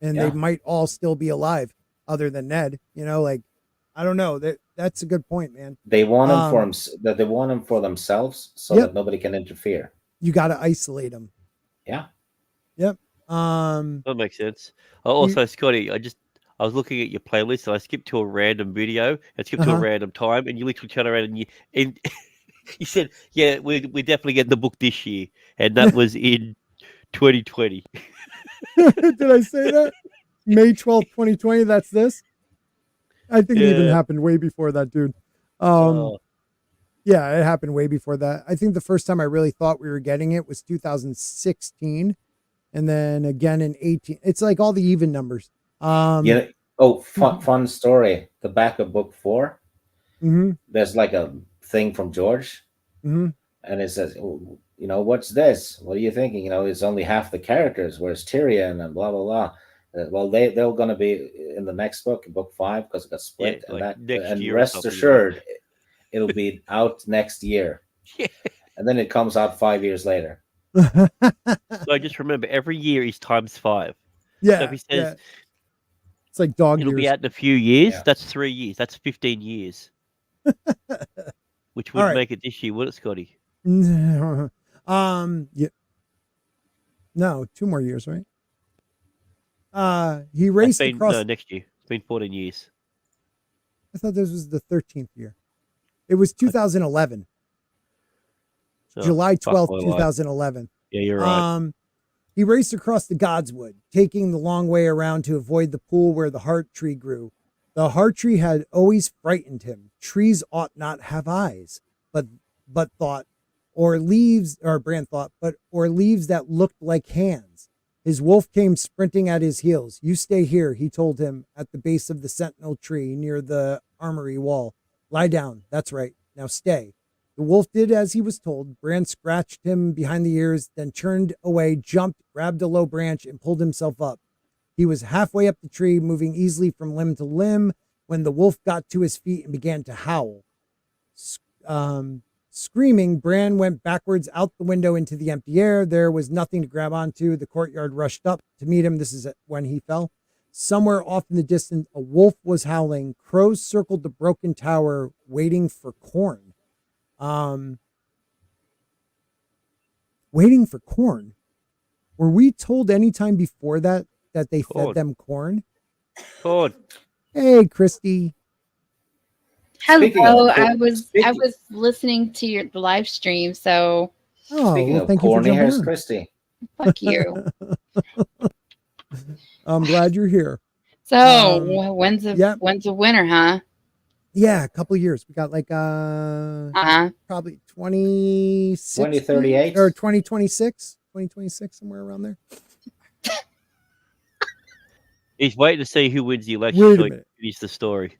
S1: and they might all still be alive, other than Ned. You know, like I don't know. That's a good point, man.
S2: They want him for They want him for themselves, so that nobody can interfere.
S1: You got to isolate them.
S2: Yeah.
S1: Yep.
S4: That makes sense. Also, Scotty, I was looking at your playlist and I skipped to a random video and skipped to a random time, and you literally turned around and you said, "Yeah, we're definitely getting the book this year," and that was in 2020.
S1: Did I say that? May 12th, 2020. That's this. I think it even happened way before that, dude. Yeah, it happened way before that. I think the first time I really thought we were getting it was 2016, and then again in 18. It's like all the even numbers.
S2: Fun story. The back of book 4.
S1: Mm-hmm.
S2: There's like a thing from George,
S1: mm-hmm.
S2: and it says, what's this? What are you thinking? It's only half the characters. Where's Tyrion and blah blah blah. Well, they're going to be in the next book 5, because it got split, and rest assured, it'll be out next year.
S4: Yeah.
S2: And then it comes out 5 years later.
S4: So I just remember every year is times 5.
S1: Yeah.
S4: So if he says
S1: it's like dog
S4: it'll
S1: years.
S4: be out in a few years, that's 3 years. That's 15 years. Which would make it this year, would it, Scotty?
S1: Yeah. No, 2 more years, right? He raced across.
S4: No, next year. It's been 14 years.
S1: I thought this was the 13th year. It was 2011. July 12th, 2011.
S4: Yeah, you're right.
S1: He raced across the Godswood, taking the long way around to avoid the pool where the heart tree grew. The heart tree had always frightened him. Trees ought not have eyes, but thought, or leaves, or Bran thought, or leaves that looked like hands. His wolf came sprinting at his heels. You stay here, he told him, at the base of the sentinel tree near the armory wall. Lie down. That's right. Now stay. The wolf did as he was told. Bran scratched him behind the ears, then turned away, jumped, grabbed a low branch, and pulled himself up. He was halfway up the tree, moving easily from limb to limb, when the wolf got to his feet and began to howl. Screaming, Bran went backwards out the window into the empty air. There was nothing to grab onto. The courtyard rushed up to meet him. This is when he fell. Somewhere off in the distance, a wolf was howling. Crows circled the broken tower, waiting for corn. Waiting for corn. Were we told any time before that they fed them corn?
S4: Corn.
S1: Hey, Christy.
S5: Hello. I was listening to the live stream, so.
S2: Speaking of corny, here's Christy.
S5: Fuck you.
S1: I'm glad you're here.
S5: So when's the winter, huh?
S1: Yeah, a couple of years. We got like probably
S2: 2038
S1: or 2026, somewhere around there.
S4: He's waiting to see who wins the election.
S1: Wait a minute.
S4: Finish the story.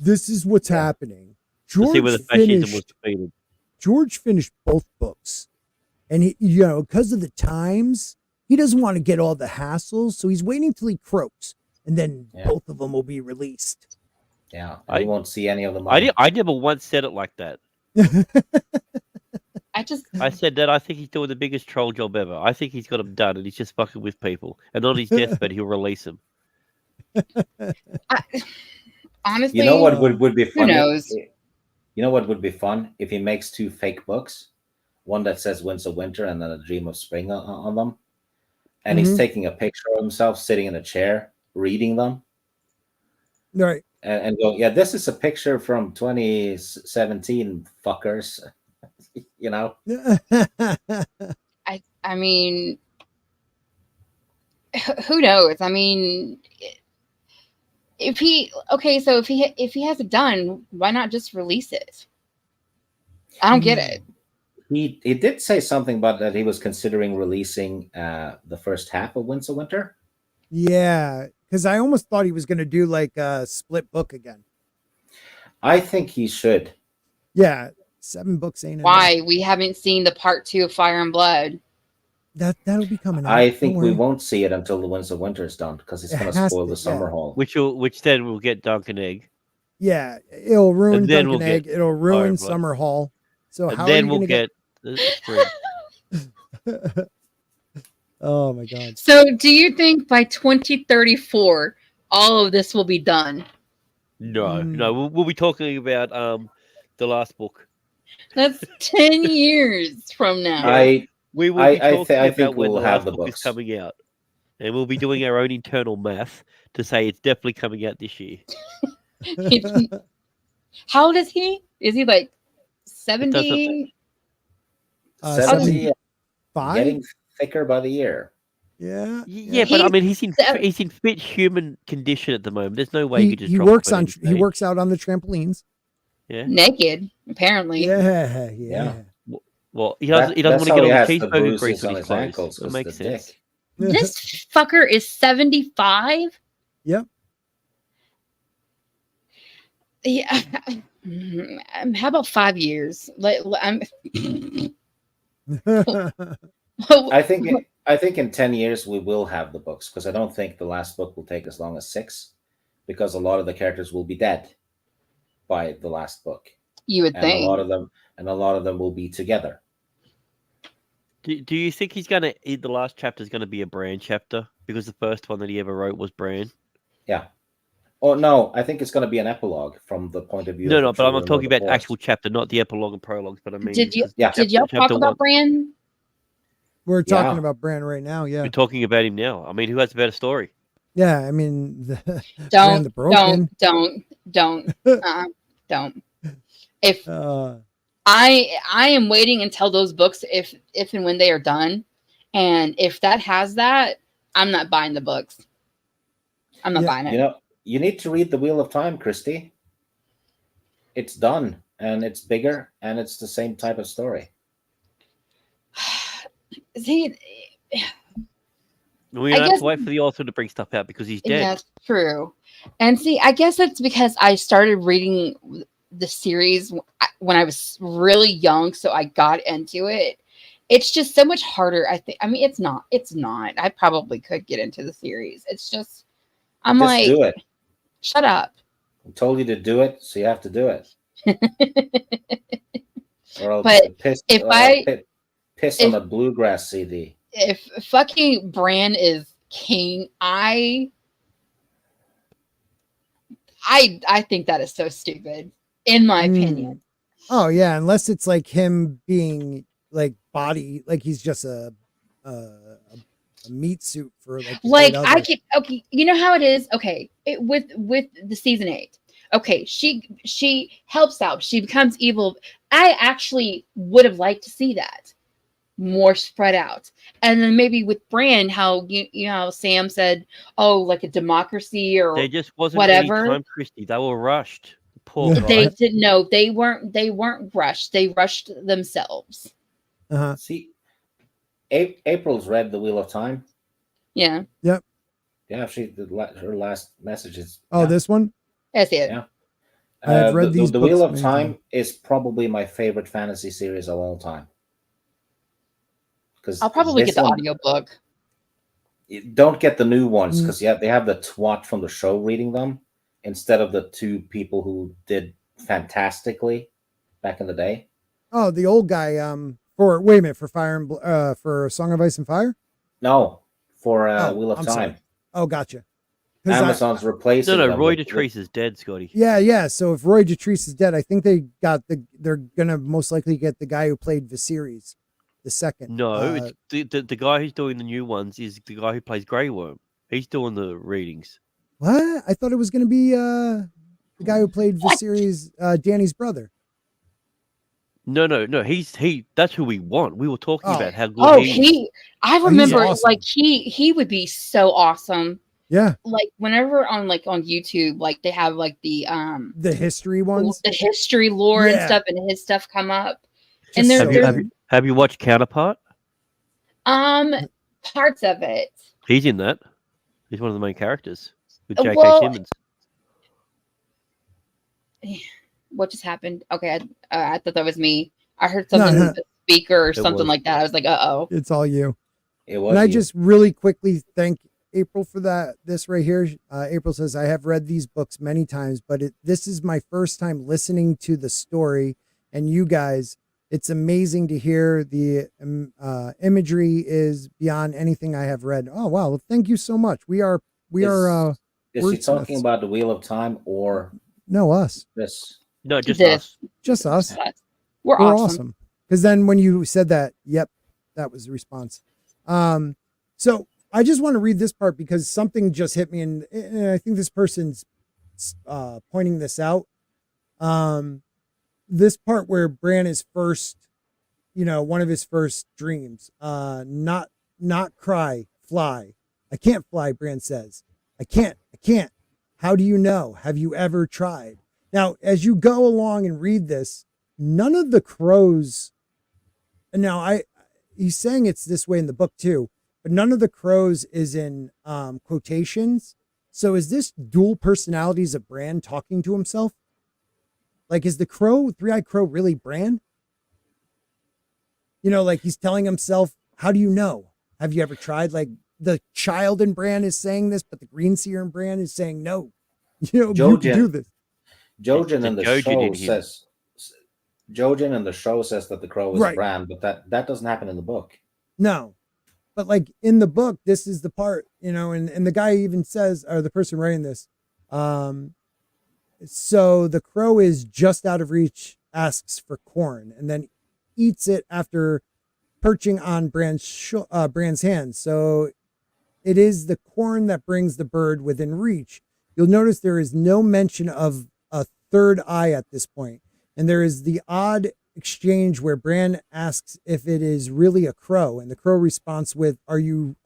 S1: This is what's happening.
S4: To see where the fascism was defeated.
S1: George finished both books, and he, because of the times, he doesn't want to get all the hassles, so he's waiting till he croaks, and then both of them will be released.
S2: Yeah, I won't see any of them. I
S4: never once said it like that. I said that I think he's doing the biggest troll job ever. I think he's got him done, and he's just fucking with people. And on his deathbed, he'll release him.
S5: Honestly,
S2: you know what would be fun?
S5: Who knows?
S2: You know what would be fun if he makes 2 fake books, one that says Winds of Winter and then A Dream of Spring on them, and he's taking a picture of himself sitting in a chair reading them,
S1: right?
S2: And go, yeah, this is a picture from 2017, fuckers. You know,
S5: I mean, who knows? I mean, if he has it done, why not just release it? I don't get it.
S2: he did say something about that he was considering releasing the first half of Winds of Winter.
S1: Yeah, because I almost thought he was going to do like a split book again.
S2: I think he should.
S1: Yeah, 7 books ain't enough.
S5: Why? We haven't seen the part 2 of Fire and Blood.
S1: That'll be coming out.
S2: I think
S1: Don't
S2: we
S1: worry.
S2: won't see it until the Winds of Winter is done because it's
S1: It
S2: going to
S1: has
S2: spoil
S1: to,
S2: the summer
S1: yeah.
S2: haul.
S4: Which then will get Dunk and Egg.
S1: Yeah, it'll ruin
S4: And then
S1: Dunkin'
S4: we'll
S1: Egg.
S4: get
S1: It'll ruin
S4: Fire
S1: Summer Hall. So
S4: And
S1: how
S4: then
S1: are you
S4: we'll
S1: gonna
S4: get the spring.
S1: Oh my god.
S5: So, do you think by 2034 all of this will be done?
S4: No. We'll be talking about the last book.
S5: That's 10 years from now.
S4: We will be talking
S2: I
S4: about
S2: think
S4: when
S2: we'll
S4: the
S2: have
S4: last
S2: the
S4: book is
S2: books.
S4: coming out. And we'll be doing our own internal math to say it's definitely coming out this year.
S5: How old is he? Is he like 70?
S2: 70,
S1: 5?
S2: getting thicker by the year.
S1: Yeah.
S4: Yeah, but I mean, he's in fit human condition at the moment. There's no way you could just
S1: He
S4: drop
S1: works
S4: him
S1: on
S4: any
S1: he
S4: stage.
S1: works out on the trampolines.
S4: Yeah.
S5: Naked, apparently.
S1: Yeah.
S4: Well, he doesn't want to get all the cheeseburger grease on his clothes.
S2: ankles
S4: That
S2: 'cause
S4: makes
S2: the
S4: sense.
S2: dick.
S5: This fucker is 75?
S1: Yep.
S5: Yeah. How about 5 years?
S2: I think in 10 years we will have the books because I don't think the last book will take as long as 6 because a lot of the characters will be dead by the last book.
S5: You would think.
S2: A lot of them will be together.
S4: Do you think the last chapter is going to be a Bran chapter? Because the first one that he ever wrote was Bran.
S2: Yeah. Oh no, I think it's going to be an epilogue from the point of view.
S4: No,
S2: of
S4: but I'm not
S2: children
S4: talking
S2: of the
S4: about
S2: forest.
S4: actual chapter, not the epilogue and prologues. But I mean,
S5: Did y'all
S4: chapter
S5: talk about
S4: one.
S5: Bran?
S1: We're talking
S2: Yeah.
S1: about Bran right now. Yeah.
S4: We're talking about him now. I mean, who has a better story?
S1: Yeah. I mean, Bran
S5: Don't,
S1: the Broken.
S5: don't. If
S1: Uh,
S5: I am waiting until those books, if and when they are done, and if that has that, I'm not buying the books. I'm not buying it.
S2: You know, you need to read The Wheel of Time, Christy. It's done, and it's bigger, and it's the same type of story.
S5: See,
S4: We
S5: I
S4: have
S5: guess-
S4: to wait for the author to bring stuff out because he's dead.
S5: that's true. And see, I guess that's because I started reading the series when I was really young, so I got into it. It's just so much harder. I mean, it's not. I probably could get into the series. It's just, I'm
S2: Just
S5: like,
S2: do it.
S5: shut up.
S2: I told you to do it, so you have to do it. Or I'll
S5: But
S2: piss,
S5: if
S2: piss on a bluegrass CD.
S5: If fucking Bran is king, I think that is so stupid, in my opinion.
S1: Oh yeah, unless it's like him being like body, like he's just a meat suit for like
S5: I can, okay, you know how it is. Okay, with the season 8. Okay, she helps out. She becomes evil. I actually would have liked to see that more spread out. And then maybe with Bran, how you know Sam said, oh, like a democracy or
S4: There just wasn't
S5: whatever.
S4: any time, Christy. They were rushed. Poor guy.
S5: They didn't know they weren't rushed. They rushed themselves.
S1: Uh-huh.
S2: See, April's read The Wheel of Time.
S5: Yeah.
S1: Yep.
S2: Yeah, her last message is.
S1: Oh, this one?
S5: That's it.
S2: Yeah.
S1: I've read these
S2: The
S1: books
S2: Wheel of
S1: many
S2: Time
S1: times.
S2: is probably my favorite fantasy series of all time. Because
S5: I'll probably get the audiobook.
S2: Don't get the new ones because they have the twat from the show reading them instead of the 2 people who did fantastically back in the day.
S1: Oh, the old guy. Wait a minute, for Fire and for Song of Ice and Fire.
S2: No, for Wheel of
S1: I'm
S2: Time.
S1: sorry. Oh, gotcha. 'Cause
S2: Amazon's replacing
S4: No,
S2: them
S4: Roy
S2: with-
S4: Dotrice is dead, Scotty.
S1: Yeah. So if Roy Dotrice is dead, I think they're gonna most likely get the guy who played Viserys, the second.
S4: No, it's the guy who's doing the new ones is the guy who plays Grey Worm. He's doing the readings.
S1: What? I thought it was gonna be the guy who played Viserys, Danny's brother.
S4: No. He. That's who we want. We were talking
S1: Oh.
S4: about how good
S5: Oh,
S4: he is.
S5: I
S1: he's
S5: remember
S1: awesome.
S5: like he would be so awesome.
S1: Yeah,
S5: Like whenever on YouTube, like they have like the
S1: history ones.
S5: the history lore and
S1: Yeah.
S5: stuff, and his stuff come up.
S1: Just
S5: And
S1: so
S5: there's
S1: good.
S4: Have you watched Counterpart?
S5: parts of it.
S4: He's in that. He's one of the main characters with J.K.
S5: Well,
S4: Simmons.
S5: what just happened? Okay, I thought that was me. I heard
S1: No,
S5: something
S1: no.
S5: with the speaker or
S4: It
S5: something
S4: was.
S5: like that. I was like, oh.
S1: It's all you.
S2: It was.
S1: And I
S2: you.
S1: just really quickly thank April for this right here. April says, I have read these books many times, but this is my first time listening to the story. And you guys, it's amazing to hear the imagery is beyond anything I have read. Oh, wow. Well, thank you so much. We are
S2: Is she
S1: wordsmiths.
S2: talking about the Wheel of Time or
S1: no, us,
S2: this?
S4: No, just
S5: This.
S4: us.
S1: just us.
S5: We're
S1: We're
S5: awesome.
S1: awesome. Because then when you said that, yep, that was the response. So I just want to read this part because something just hit me, and I think this person's pointing this out. This part where Bran is first, one of his first dreams, not cry, fly. I can't fly, Bran says. I can't. How do you know? Have you ever tried? Now, as you go along and read this, none of the crows, and now he's saying it's this way in the book too, but none of the crows is in quotations. So is this dual personalities of Bran talking to himself? Like, is the three-eyed crow really Bran? Like he's telling himself, how do you know? Have you ever tried? Like the child in Bran is saying this, but the green seer in Bran is saying, no, you can do this.
S2: Jojen in the
S4: Jojen
S2: show
S4: in him.
S2: says Jojen in the show says that the crow is
S1: Right.
S2: Bran, but that doesn't happen in the book.
S1: No, but like in the book, this is the part, and the guy even says, or the person writing this, so the crow is just out of reach, asks for corn, and then eats it after perching on Bran's hand. So it is the corn that brings the bird within reach. You'll notice there is no mention of a third eye at this point. And there is the odd exchange where Bran asks if it is really a crow, and the crow responds with, are you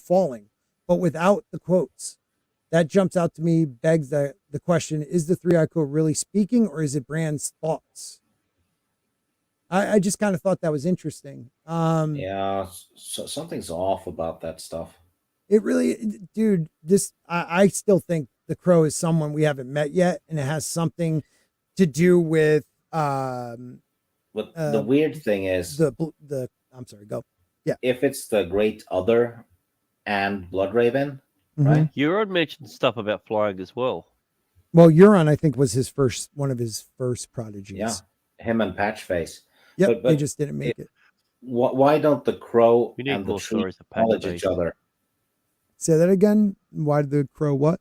S1: falling? But without the quotes. That jumps out to me, begs the question, is the three-eyed crow really speaking, or is it Bran's thoughts? I just kind of thought that was interesting.
S2: Yeah, so something's off about that stuff.
S1: It really, dude, I still think the crow is someone we haven't met yet, and it has something to do with
S2: But the weird thing is,
S1: I'm sorry, go. Yeah.
S2: if it's the Great Other and Bloodraven,
S1: Mhm.
S2: right?
S4: Euron mentioned stuff about flying as well.
S1: Well, Euron, I think, was one of his first prodigies.
S2: Yeah, him and Patchface.
S1: Yep,
S2: but
S1: they just didn't make it.
S2: Why don't the crow
S4: We need
S2: and the
S4: more
S2: tree
S4: stories of
S2: acknowledge
S4: Patchface.
S2: each other?
S1: Say that again. Why did the crow what?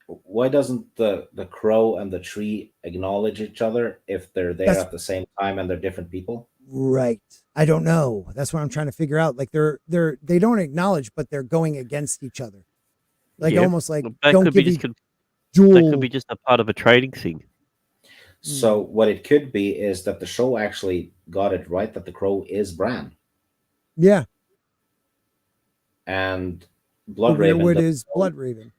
S2: Why doesn't the crow and the tree acknowledge each other if they're there
S1: That's-
S2: at the same time and they're different people?
S1: Right. I don't know. That's what I'm trying to figure out. Like they don't acknowledge, but they're going against each other. Like
S4: Yeah,
S1: almost like
S4: That
S1: don't
S4: could be
S1: give
S4: just
S1: you
S4: that
S1: dual.
S4: could be just a part of a trading thing.
S2: So what it could be is that the show actually got it right that the crow is Bran,
S1: Yeah.
S2: and
S1: The
S2: Bloodraven
S1: Weirwood
S2: doesn't
S1: is
S2: know-
S1: Bloodraven.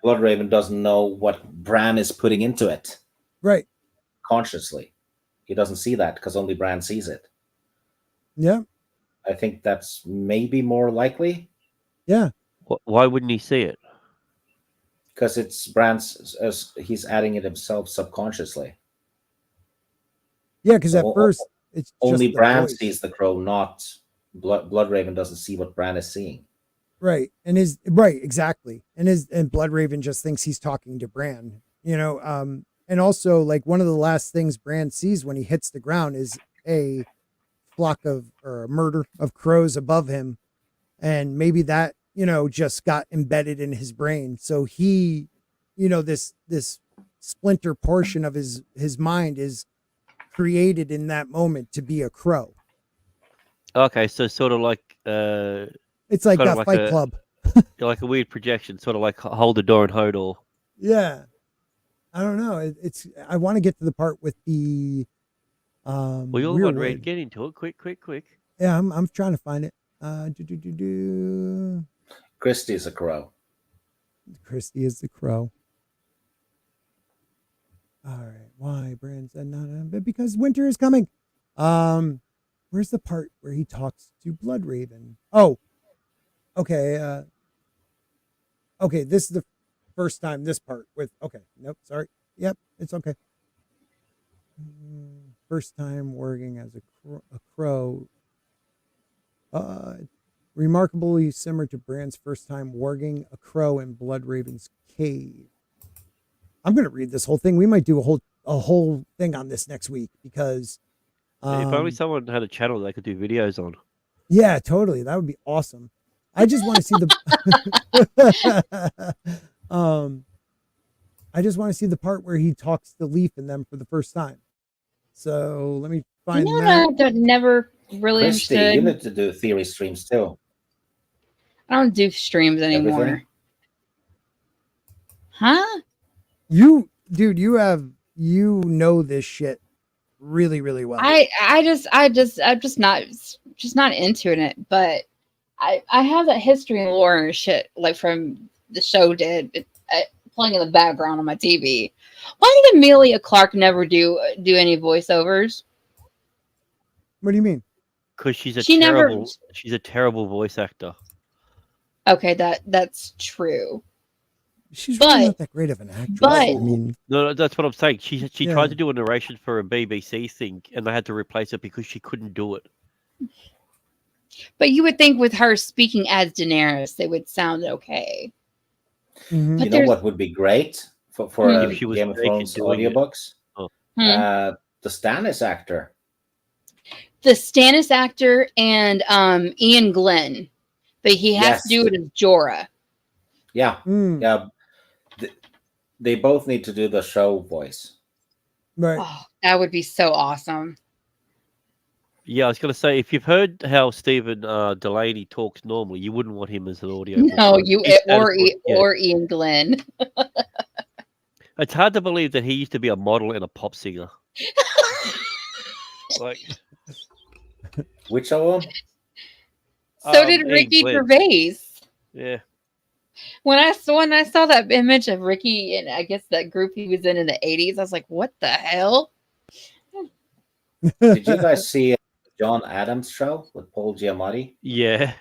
S2: Bloodraven doesn't know what Bran is putting into it
S1: Right.
S2: consciously. He doesn't see that because only Bran sees it.
S1: Yeah.
S2: I think that's maybe more likely
S1: Yeah.
S4: Why wouldn't he see it?
S2: because it's Bran's, as he's adding it himself subconsciously.
S1: Yeah. Because at
S2: So
S1: first it's just
S2: Only
S1: the
S2: Bran
S1: voice.
S2: sees the crow, not Bloodraven doesn't see what Bran is seeing.
S1: Right. And exactly. And Bloodraven just thinks he's talking to Bran, and also like one of the last things Bran sees when he hits the ground is a murder of crows above him. And maybe that, just got embedded in his brain. So he, this splinter portion of his mind is created in that moment to be a crow.
S4: Okay, so sort of like
S1: It's like
S4: Kind
S1: that
S4: of like
S1: Fight
S4: a-
S1: Club.
S4: like a weird projection, sort of like Hold the Door and Hodor.
S1: Yeah. I don't know. I want to get to the part with the
S4: Well, you're the one ready to get into it. Quick.
S1: Yeah, I'm trying to find it.
S2: Christie's a crow.
S1: Christy is the crow. All right. Why, Brand said not because winter is coming. Where's the part where he talks to Bloodraven? Oh, okay. Okay, this is the first time this part with. Okay, nope, sorry. Yep, it's okay. First time working as a crow. Remarkably similar to Brand's first time working a crow in Bloodraven's cave. I'm going to read this whole thing. We might do a whole thing on this next week because
S4: if only someone had a channel they could do videos on.
S1: Yeah, totally. That would be awesome. I just want to see the I just want to see the part where he talks to Leaf and them for the first time. So let me find that.
S5: I've never really
S2: Christy,
S5: understood.
S2: you need to do theory streams too.
S5: I don't do streams anymore.
S2: Everything?
S5: Huh?
S1: You know this shit really, really well.
S5: I'm just not into it. But I have that history and lore and shit like from the show did playing in the background on my TV. Why did Amelia Clark never do any voiceovers?
S1: What do you mean?
S4: Because she's a terrible voice actor.
S5: Okay, that's true.
S1: She's really not that great of an actress.
S5: But
S1: I mean,
S4: no, that's what I'm saying. She tried to do a narration for a BBC thing, and they had to replace it because she couldn't do it.
S5: But you would think with her speaking as Daenerys, it would sound okay.
S1: Mm-hmm.
S2: You know what would be great for
S4: If she was
S2: Game of Thrones audiobooks? The Stannis actor.
S5: The Stannis actor and Ian Glenn, but he has to do it as Jorah.
S2: Yeah, yeah. They both need to do the show voice.
S1: Right.
S5: Oh, that would be so awesome.
S4: Yeah, I was going to say, if you've heard how Stephen Delaney talks normally, you wouldn't want him as an audio.
S5: No, or Ian Glenn.
S4: It's hard to believe that he used to be a model and a pop singer. Like,
S2: which of them?
S5: So did Ricky Gervais.
S4: Yeah.
S5: When I saw that image of Ricky and I guess that group he was in the 80s, I was like, what the hell?
S2: Did you guys see John Adams' show with Paul Giamatti?
S4: Yeah.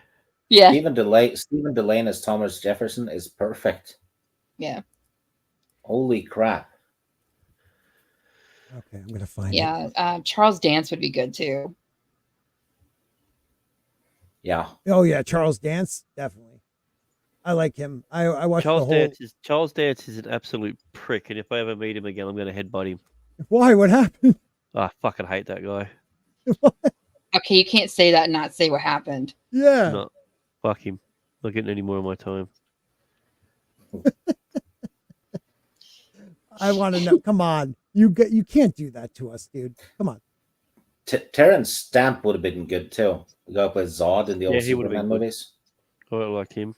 S5: Yeah.
S2: Stephen Delane as Thomas Jefferson is perfect.
S5: Yeah.
S2: Holy crap.
S1: Okay, I'm gonna find it.
S5: Yeah, Charles Dance would be good too.
S2: Yeah.
S1: Oh yeah, Charles Dance, definitely. I like him. I watched
S4: Charles
S1: the whole.
S4: Charles Dance is an absolute prick, and if I ever meet him again, I'm going to headbutt him.
S1: Why? What happened?
S4: I fucking hate that guy.
S5: Okay, you can't say that and not say what happened.
S1: Yeah.
S4: No, fuck him. Not getting any more of my time.
S1: I want to know. Come on, you can't do that to us, dude. Come on.
S2: Terrence Stamp would have been good too. The guy who plays Zod in the old Superman movies.
S4: I like him.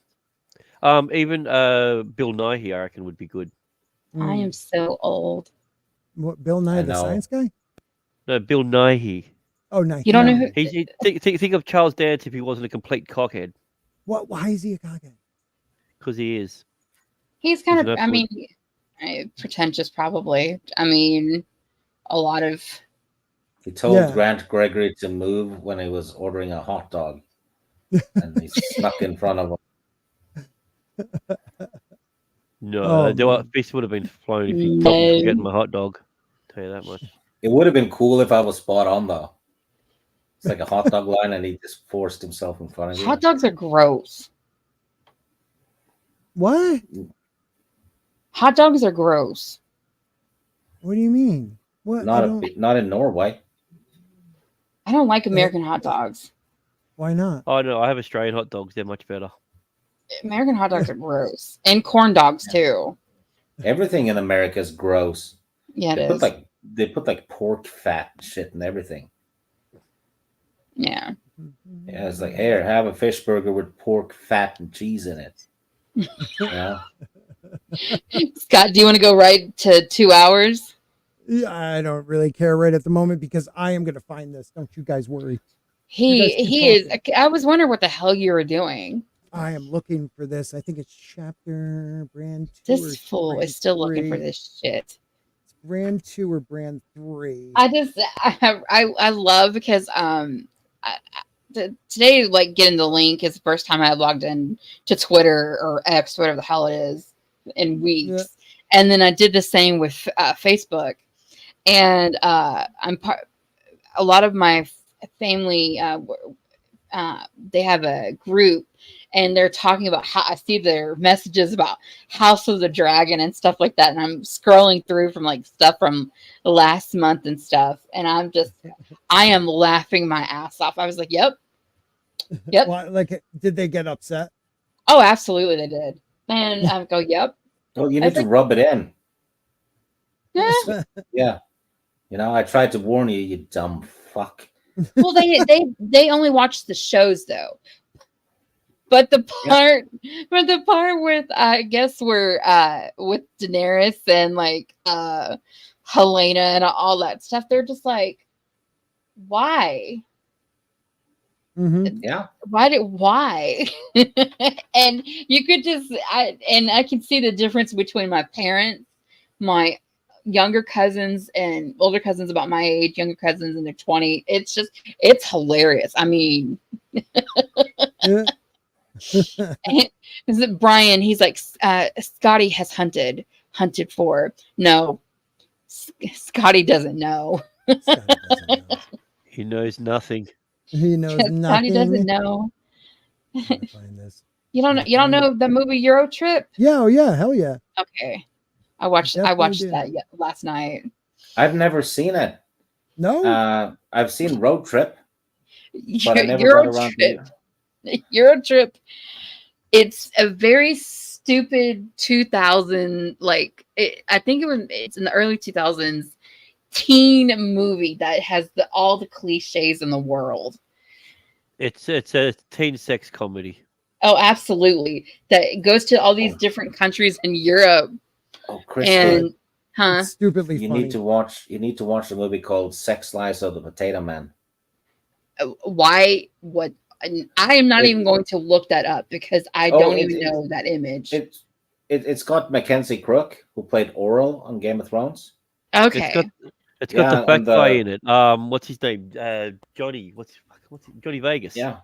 S4: Even Bill Nighy, I reckon, would be good.
S5: I am so old.
S1: What, Bill Nye the Science Guy?
S4: No, Bill Nighy.
S1: Oh, Nighy.
S5: You don't know who?
S4: Think of Charles Dance if he wasn't a complete cockhead.
S1: What? Why is he a cockhead?
S4: Because he is.
S5: He's kind of. I mean, pretentious, probably. I mean, a lot of.
S2: He told Grant Gregory to move when he was ordering a hot dog, and he snuck in front of him.
S4: No, this would have been flown if he stopped me from getting my hot dog. I'll tell you that much.
S2: It would have been cool if I was spot on, though. It's like a hot dog line, and he just forced himself in front of you.
S5: Hot dogs are gross.
S1: What?
S5: Hot dogs are gross.
S1: What do you mean? What?
S2: Not in Norway.
S5: I don't like American hot dogs.
S1: Why not?
S4: Oh no, I have Australian hot dogs. They're much better.
S5: American hot dogs are gross, and corn dogs too.
S2: Everything in America is gross.
S5: Yeah,
S2: They put like pork fat and shit and everything.
S5: Yeah.
S2: Yeah, it's like, here, have a fish burger with pork fat and cheese in it. Yeah.
S5: Scott, do you want to go right to 2 hours?
S1: Yeah, I don't really care right at the moment because I am going to find this. Don't you guys worry.
S5: He
S1: guys keep
S5: he is.
S1: talking.
S5: I was wondering what the hell you were doing.
S1: I am looking for this. I think it's chapter brand 2 or
S5: This fool
S1: brand
S5: is still looking
S1: 3.
S5: for this shit.
S1: It's brand 2 or brand 3.
S5: I love because today, like, getting the link is the first time I logged in to Twitter or X, whatever the hell it is, in weeks.
S1: Yeah.
S5: And then I did the same with Facebook. And I'm part. A lot of my family, they have a group, and they're talking about how I see their messages about House of the Dragon and stuff like that. And I'm scrolling through from like stuff from the last month and stuff, and I am laughing my ass off. I was like, "Yep."
S1: Well, like, did they get upset?
S5: Oh, absolutely, they did. And I go, "Yep."
S2: Oh, you need to rub it in.
S5: Yeah.
S2: Yeah. You know, I tried to warn you, you dumb fuck.
S5: Well, they only watch the shows though. But the part with I guess we're with Daenerys and like Helena and all that stuff, they're just like, why?
S1: Mm-hmm.
S2: Yeah.
S5: Why? And you could just I can see the difference between my parents, my younger cousins and older cousins about my age, younger cousins in their 20s. It's hilarious. I mean, is it Brian? He's like, Scotty has hunted for. No, Scotty doesn't know.
S1: Scotty doesn't know.
S4: He knows nothing.
S1: He knows nothing.
S5: Scotty doesn't know.
S1: Find this.
S5: You don't know the movie Euro Trip?
S1: Yeah, oh yeah, hell yeah.
S5: Okay, I watched that last night.
S2: I've never seen it.
S1: No,
S2: I've seen Road Trip, but I never
S5: Euro
S2: got around
S5: Trip.
S2: to
S5: Euro Trip. It's a very stupid 2000, like I think it's in the early 2000s teen movie that has all the cliches in the world.
S4: It's a teen sex comedy.
S5: Oh, absolutely. That it goes to all these different countries in Europe.
S2: Oh, Chris,
S5: And
S1: it's stupidly
S2: you
S1: funny.
S2: need to watch a movie called Sex Lives of the Potato Man.
S5: Why? What? I am not even going to look that up because I don't even know that image.
S2: It's got Mackenzie Crook, who played Oral on Game of Thrones.
S5: Okay.
S4: It's got the black guy in it. What's his name? Johnny. What's Johnny Vegas?
S2: Yeah.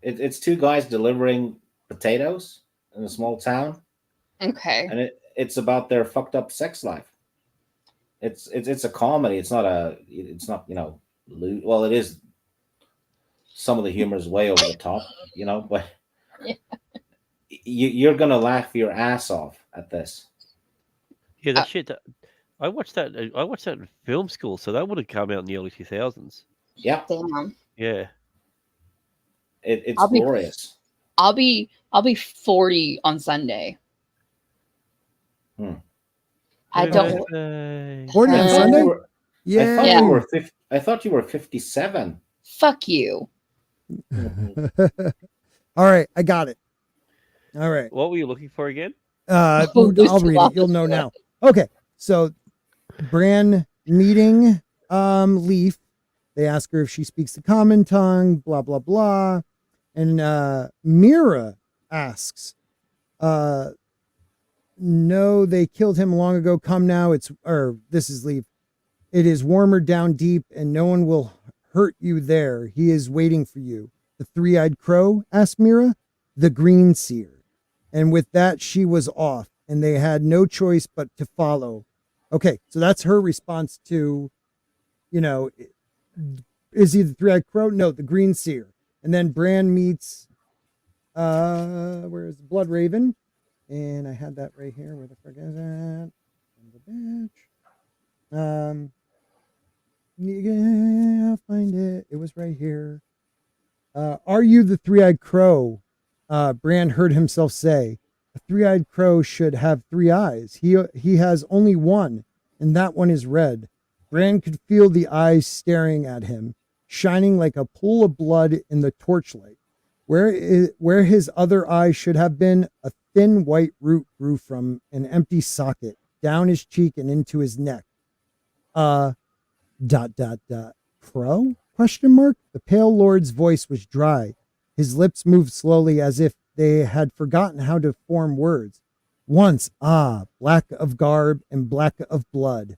S2: It's two guys delivering potatoes in a small town,
S5: Okay.
S2: and it's about their fucked up sex life. It's a comedy. It's not well, it is. Some of the humor is way over the top, but you're gonna laugh your ass off at this.
S4: Yeah, that shit. I watched that in film school, so that would have come out in the early 2000s.
S2: Yeah,
S5: Damn.
S4: Yeah.
S2: It's glorious.
S5: I'll be 40 on Sunday. I don't.
S1: 40 on Sunday?
S2: Yeah. I thought you were 57.
S5: Fuck you.
S1: All right, I got it. All right.
S4: What were you looking for again?
S1: I'll read it. You'll know now. Okay, so Bran meeting Leaf. They ask her if she speaks the common tongue, blah, blah, blah. And Mira asks, no, they killed him long ago. Come now. This is Leaf. It is warmer down deep and no one will hurt you there. He is waiting for you. The three-eyed crow, asked Mira. The green seer. And with that, she was off and they had no choice but to follow. Okay, so that's her response to, is he the three-eyed crow? No, the green seer. And then Bran meets, where is the Blood Raven? And I had that right here. Where the frick is that? Yeah, I'll find it. It was right here. Are you the three-eyed crow? Bran heard himself say. A three-eyed crow should have three eyes. He has only one, and that one is red. Bran could feel the eyes staring at him, shining like a pool of blood in the torchlight. Where his other eye should have been, a thin white root grew from an empty socket, down his cheek and into his neck. Dot dot dot. Crow? Question mark. The pale lord's voice was dry. His lips moved slowly as if they had forgotten how to form words. Once, black of garb and black of blood.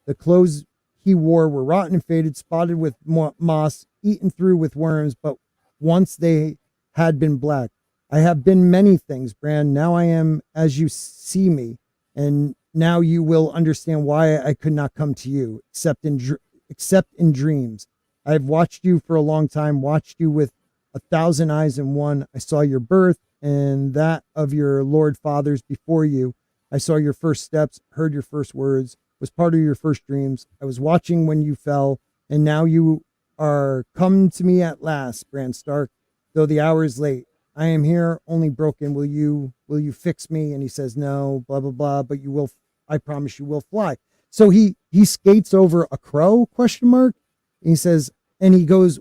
S1: The clothes he wore were rotten and faded, spotted with moss, eaten through with worms, but once they had been black. I have been many things, Bran. Now I am as you see me, and now you will understand why I could not come to you, except in dreams. I have watched you for a long time, watched you with 1,000 eyes in one. I saw your birth and that of your Lord fathers before you. I saw your first steps, heard your first words, was part of your first dreams. I was watching when you fell, and now you are come to me at last, Bran Stark, though the hour is late. I am here, only broken. Will you fix me? And he says, no, blah, blah, blah, but you will, I promise you will fly. So he skates over a crow, question mark. And he says, and he goes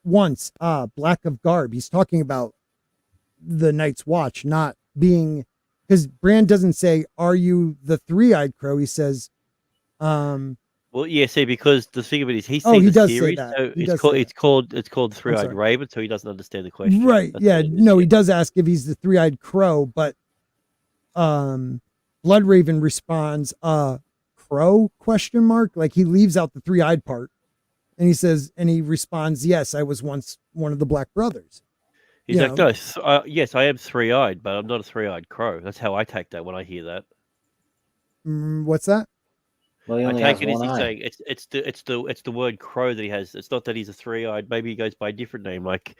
S1: once, black of garb. He's talking about the Night's Watch not being, because Bran doesn't say, are you the three-eyed crow? He says,
S4: well, yeah, see, because the thing of it is, he's
S1: Oh,
S4: seen
S1: he
S4: the
S1: does say
S4: series,
S1: that.
S4: so
S1: He
S4: it's
S1: does
S4: called
S1: say
S4: it's called Three-Eyed
S1: sorry.
S4: Raven, so he doesn't understand the question.
S1: right.
S4: That's
S1: Yeah.
S4: all it is,
S1: No, he
S4: yeah.
S1: does ask if he's the three-eyed crow, but Bloodraven responds, crow, question mark. Like he leaves out the three-eyed part. And he says, and he responds, yes, I was once one of the Black Brothers.
S4: He's
S1: you
S4: like,
S1: know.
S4: no, yes, I am three-eyed, but I'm not a three-eyed crow. That's how I take that when I hear that.
S1: What's that?
S2: Well, he
S4: I
S2: only
S4: take
S2: has
S4: it as
S2: one
S4: he's
S2: eye.
S4: saying it's the word crow that he has. It's not that he's a three-eyed. Maybe he goes by a different name, like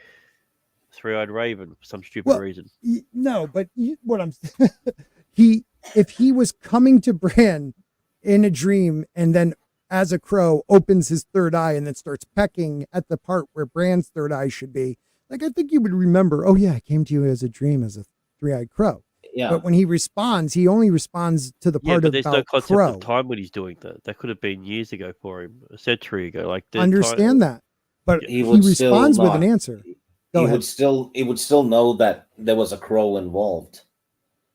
S4: Three-Eyed Raven, for some stupid reason.
S1: No, but what I'm if he was coming to Bran in a dream and then as a crow opens his third eye and then starts pecking at the part where Bran's third eye should be, like I think you would remember, oh yeah, I came to you as a dream as a three-eyed crow.
S2: Yeah.
S1: But when he responds, he only responds to the part
S4: but there's no
S1: about
S4: concept
S1: crow.
S4: of time when he's doing that. That could have been years ago for him, a century ago. Like
S1: Understand that, but
S2: He
S1: he
S2: would still
S1: responds with
S2: not-
S1: an answer. Go
S2: He
S1: ahead.
S2: would still know that there was a crow involved.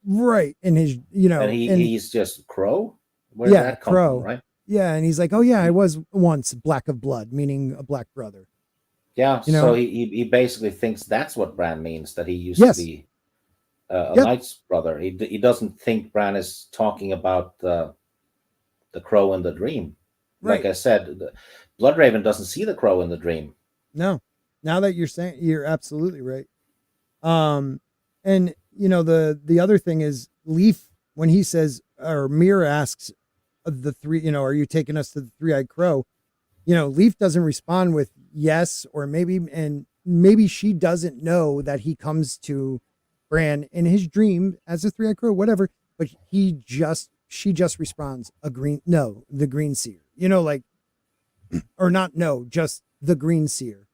S1: Right in his,
S2: And he's just crow? Where'd
S1: Yeah,
S2: that come
S1: crow.
S2: from, right?
S1: Yeah, and he's like, oh yeah, I was once black of blood, meaning a black brother.
S2: Yeah,
S1: You know?
S2: so he basically thinks that's what Bran means, that he used
S1: Yes.
S2: to be a
S1: Yep.
S2: knight's brother. He doesn't think Bran is talking about the crow in the dream. Like
S1: Right.
S2: I said, Bloodraven doesn't see the crow in the dream.
S1: No. Now that you're saying, you're absolutely right. And the other thing is Leaf, when he says, or Mira asks of the three, are you taking us to the three-eyed crow? Leaf doesn't respond with yes, or maybe she doesn't know that he comes to Bran in his dream as a three-eyed crow, whatever, but she just responds the green seer, or not, no, just the green seer.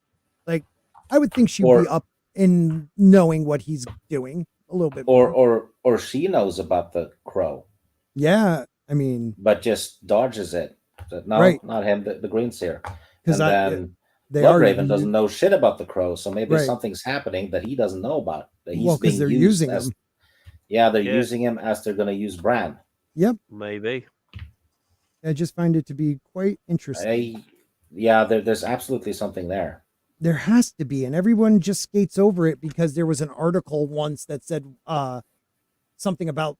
S1: Like, I would think she'd be up in knowing what he's doing a little bit more.
S2: Or she knows about the crow,
S1: Yeah, I mean,
S2: but just dodges it. No,
S1: Right.
S2: not him, the green seer. And
S1: because
S2: then
S1: they are
S2: Bloodraven doesn't know shit about the crow, so maybe
S1: Right.
S2: something's happening that he doesn't know about. That he's
S1: well, because
S2: being
S1: they're
S2: used
S1: using
S2: as,
S1: him.
S2: Yeah, they're
S4: Yeah.
S2: using him as they're going to use Bran.
S1: Yep,
S4: Maybe.
S1: I just find it to be quite interesting.
S2: There's absolutely something there.
S1: There has to be, and everyone just skates over it because there was an article once that said something about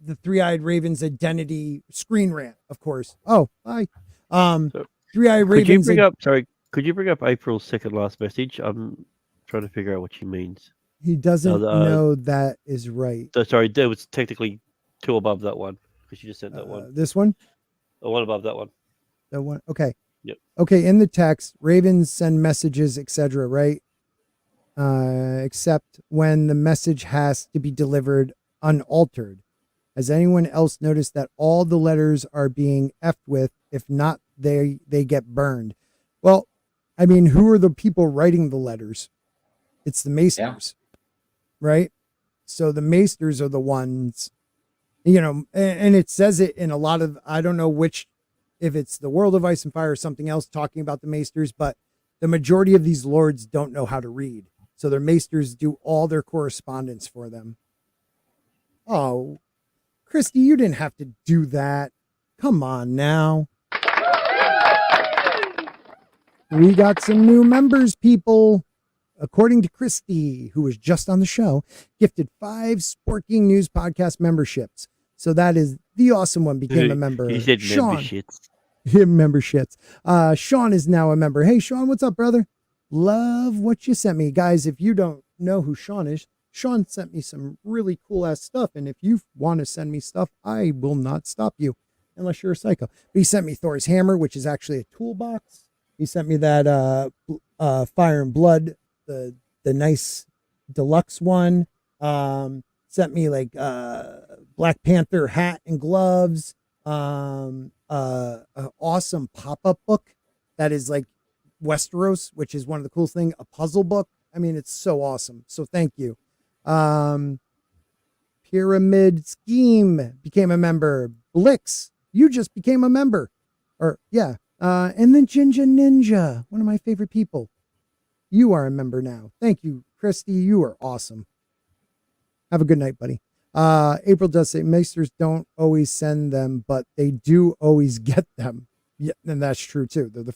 S1: the three-eyed raven's identity. Screen rant, of course. Oh, hi. Three-eyed
S4: Could you
S1: raven's
S4: could you bring up April's second last message? I'm trying to figure out what she means.
S1: he doesn't
S4: No,
S1: know that is right.
S4: Sorry, there was technically two above that one because you just sent that one.
S1: This one.
S4: The one above that one.
S1: That one. Okay.
S4: Yep.
S1: Okay. In the text, ravens send messages, etc. Right? Except when the message has to be delivered unaltered. Has anyone else noticed that all the letters are being effed with? If not, they get burned. Well, I mean, who are the people writing the letters? It's the maesters, right? So the maesters are the ones, and it says it in a lot of, I don't know if it's the World of Ice and Fire or something else talking about the maesters, but the majority of these lords don't know how to read. So their maesters do all their correspondence for them. Oh, Christy, you didn't have to do that. Come on now. We got some new members, people. According to Christy, who was just on the show, gifted 5 Sporking News podcast memberships. So that is the awesome one, became a member.
S4: He said
S1: Sean.
S4: memberships.
S1: Memberships. Sean is now a member. Hey, Sean, what's up, brother? Love what you sent me. Guys, if you don't know who Sean is, Sean sent me some really cool ass stuff. And if you want to send me stuff, I will not stop you unless you're a psycho. But he sent me Thor's hammer, which is actually a toolbox. He sent me that Fire and Blood, the nice deluxe one. Sent me like Black Panther hat and gloves. An awesome pop-up book that is like Westeros, which is one of the coolest things. A puzzle book. I mean, it's so awesome. So thank you. Pyramid Scheme became a member. Blix, you just became a member. Or yeah. And then Jinja Ninja, one of my favorite people. You are a member now. Thank you, Christy. You are awesome. Have a good night, buddy. April does say Maesters don't always send them, but they do always get them. Yeah, and that's true too. They're the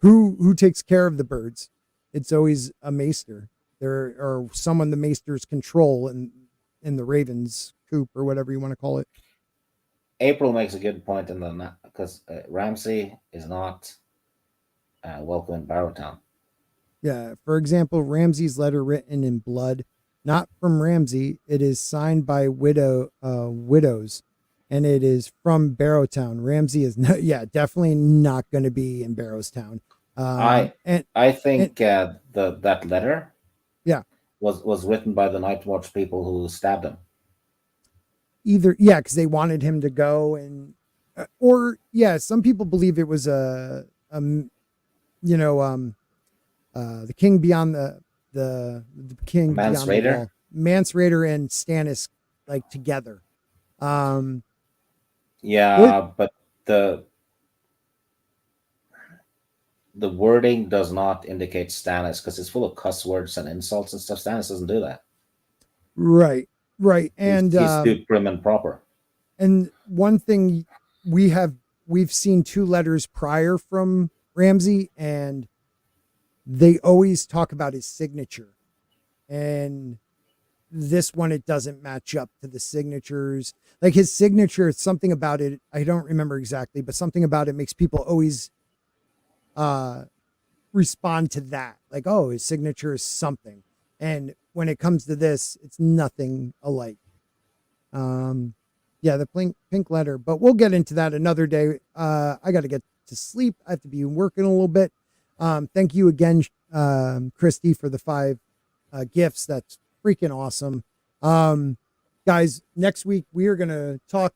S1: who takes care of the birds? It's always a Maester. There or someone the Maesters control in the Ravens coop or whatever you want to call it.
S2: April makes a good point in the because Ramsay is not welcome in Barrowtown.
S1: Yeah. For example, Ramsay's letter written in blood, not from Ramsay. It is signed by widows, and it is from Barrowtown. Ramsay is definitely not going to be in Barrowstown.
S2: I think that letter,
S1: yeah,
S2: was written by the Night Watch people who stabbed him.
S1: Because they wanted him to go, and some people believe it was the king beyond the king
S2: Mance
S1: beyond
S2: Raider?
S1: the wall. Mance Raider and Stannis like together.
S2: But the wording does not indicate Stannis because it's full of cuss words and insults and stuff. Stannis doesn't do that.
S1: Right. And
S2: he's too prim and proper.
S1: And one thing we've seen 2 letters prior from Ramsay, and they always talk about his signature. And this one, it doesn't match up to the signatures. Like his signature, something about it, I don't remember exactly, but something about it makes people always respond to that. Like, oh, his signature is something. And when it comes to this, it's nothing alike. The pink letter, but we'll get into that another day. I got to get to sleep. I have to be working a little bit. Thank you again, Christy, for the 5 gifts. That's freaking awesome. Guys, next week we are going to talk.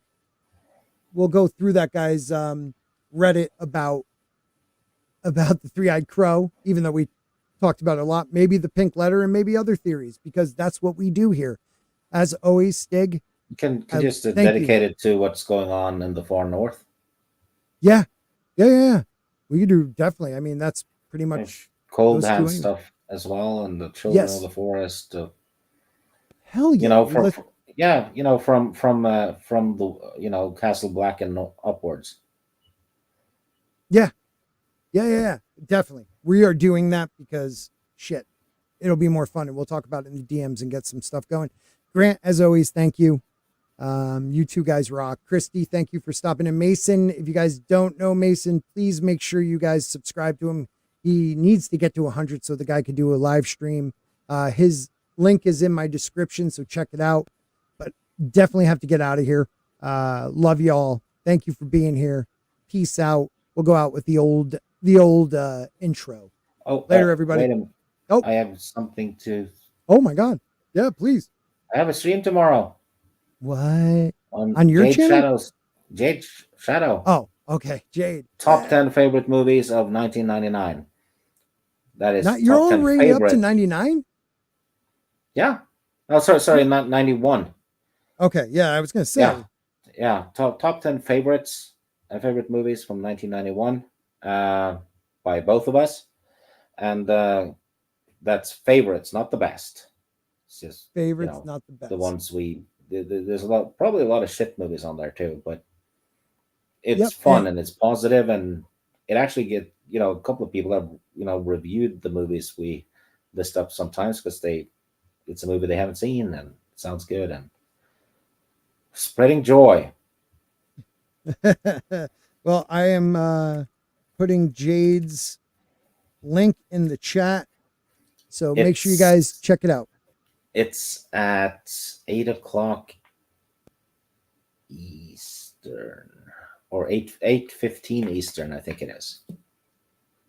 S1: We'll go through that guy's Reddit about the 3-eyed crow, even though we talked about it a lot, maybe the pink letter and maybe other theories, because that's what we do here. As always, Stig.
S2: Can just dedicate it to what's going on in the far north.
S1: Yeah. We could do definitely. I mean, that's pretty much
S2: cold hand stuff as well, and the children of the forest.
S1: Hell yeah!
S2: From the Castle Black and upwards.
S1: Yeah, definitely. We are doing that because shit, it'll be more fun, and we'll talk about it in the DMs and get some stuff going. Grant, as always, thank you. You 2 guys rock. Christy, thank you for stopping in. Mason, if you guys don't know Mason, please make sure you guys subscribe to him. He needs to get to 100 so the guy could do a live stream. His link is in my description, so check it out. But definitely have to get out of here. Love y'all. Thank you for being here. Peace out. We'll go out with the old intro. Later, everybody.
S2: I have something to.
S1: Oh my God. Yeah, please.
S2: I have a stream tomorrow.
S1: What? On your
S2: Jade
S1: channel?
S2: Jade Shadow.
S1: Oh, okay. Jade.
S2: Top 10 favorite movies of 1999. That is
S1: you're already up to 99?
S2: Yeah. Oh, sorry, not 91.
S1: Okay, yeah, I was gonna say.
S2: Yeah. Top 10 favorites and favorite movies from 1991 by both of us. And that's favorites, not the best. It's just
S1: favorites, not the best.
S2: The ones there's probably a lot of shit movies on there too, but it's fun and it's positive, and it actually a couple of people have reviewed the movies we list up sometimes because it's a movie they haven't seen and it sounds good and spreading joy.
S1: Well, I am putting Jade's link in the chat, so make sure you guys check it out.
S2: It's at 8:00 Eastern or 8:15 Eastern, I think it is.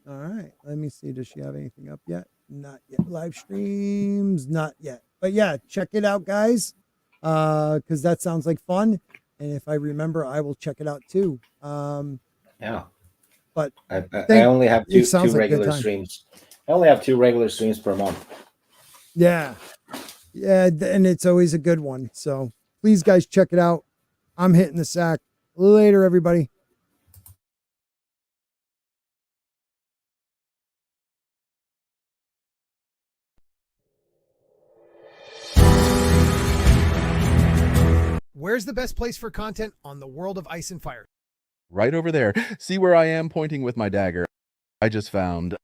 S1: All right, let me see. Does she have anything up yet? Not yet. Live streams, not yet. But yeah, check it out, guys, because that sounds like fun. And if I remember, I will check it out too.
S2: Yeah,
S1: but
S2: I only have two regular
S1: like
S2: streams. I only have 2 regular streams per month.
S1: Yeah, and it's always a good one. So please, guys, check it out. I'm hitting the sack. Later, everybody. Where's the best place for content on the world of Ice and Fire?
S6: Right over there. See where I am pointing with my dagger? I just found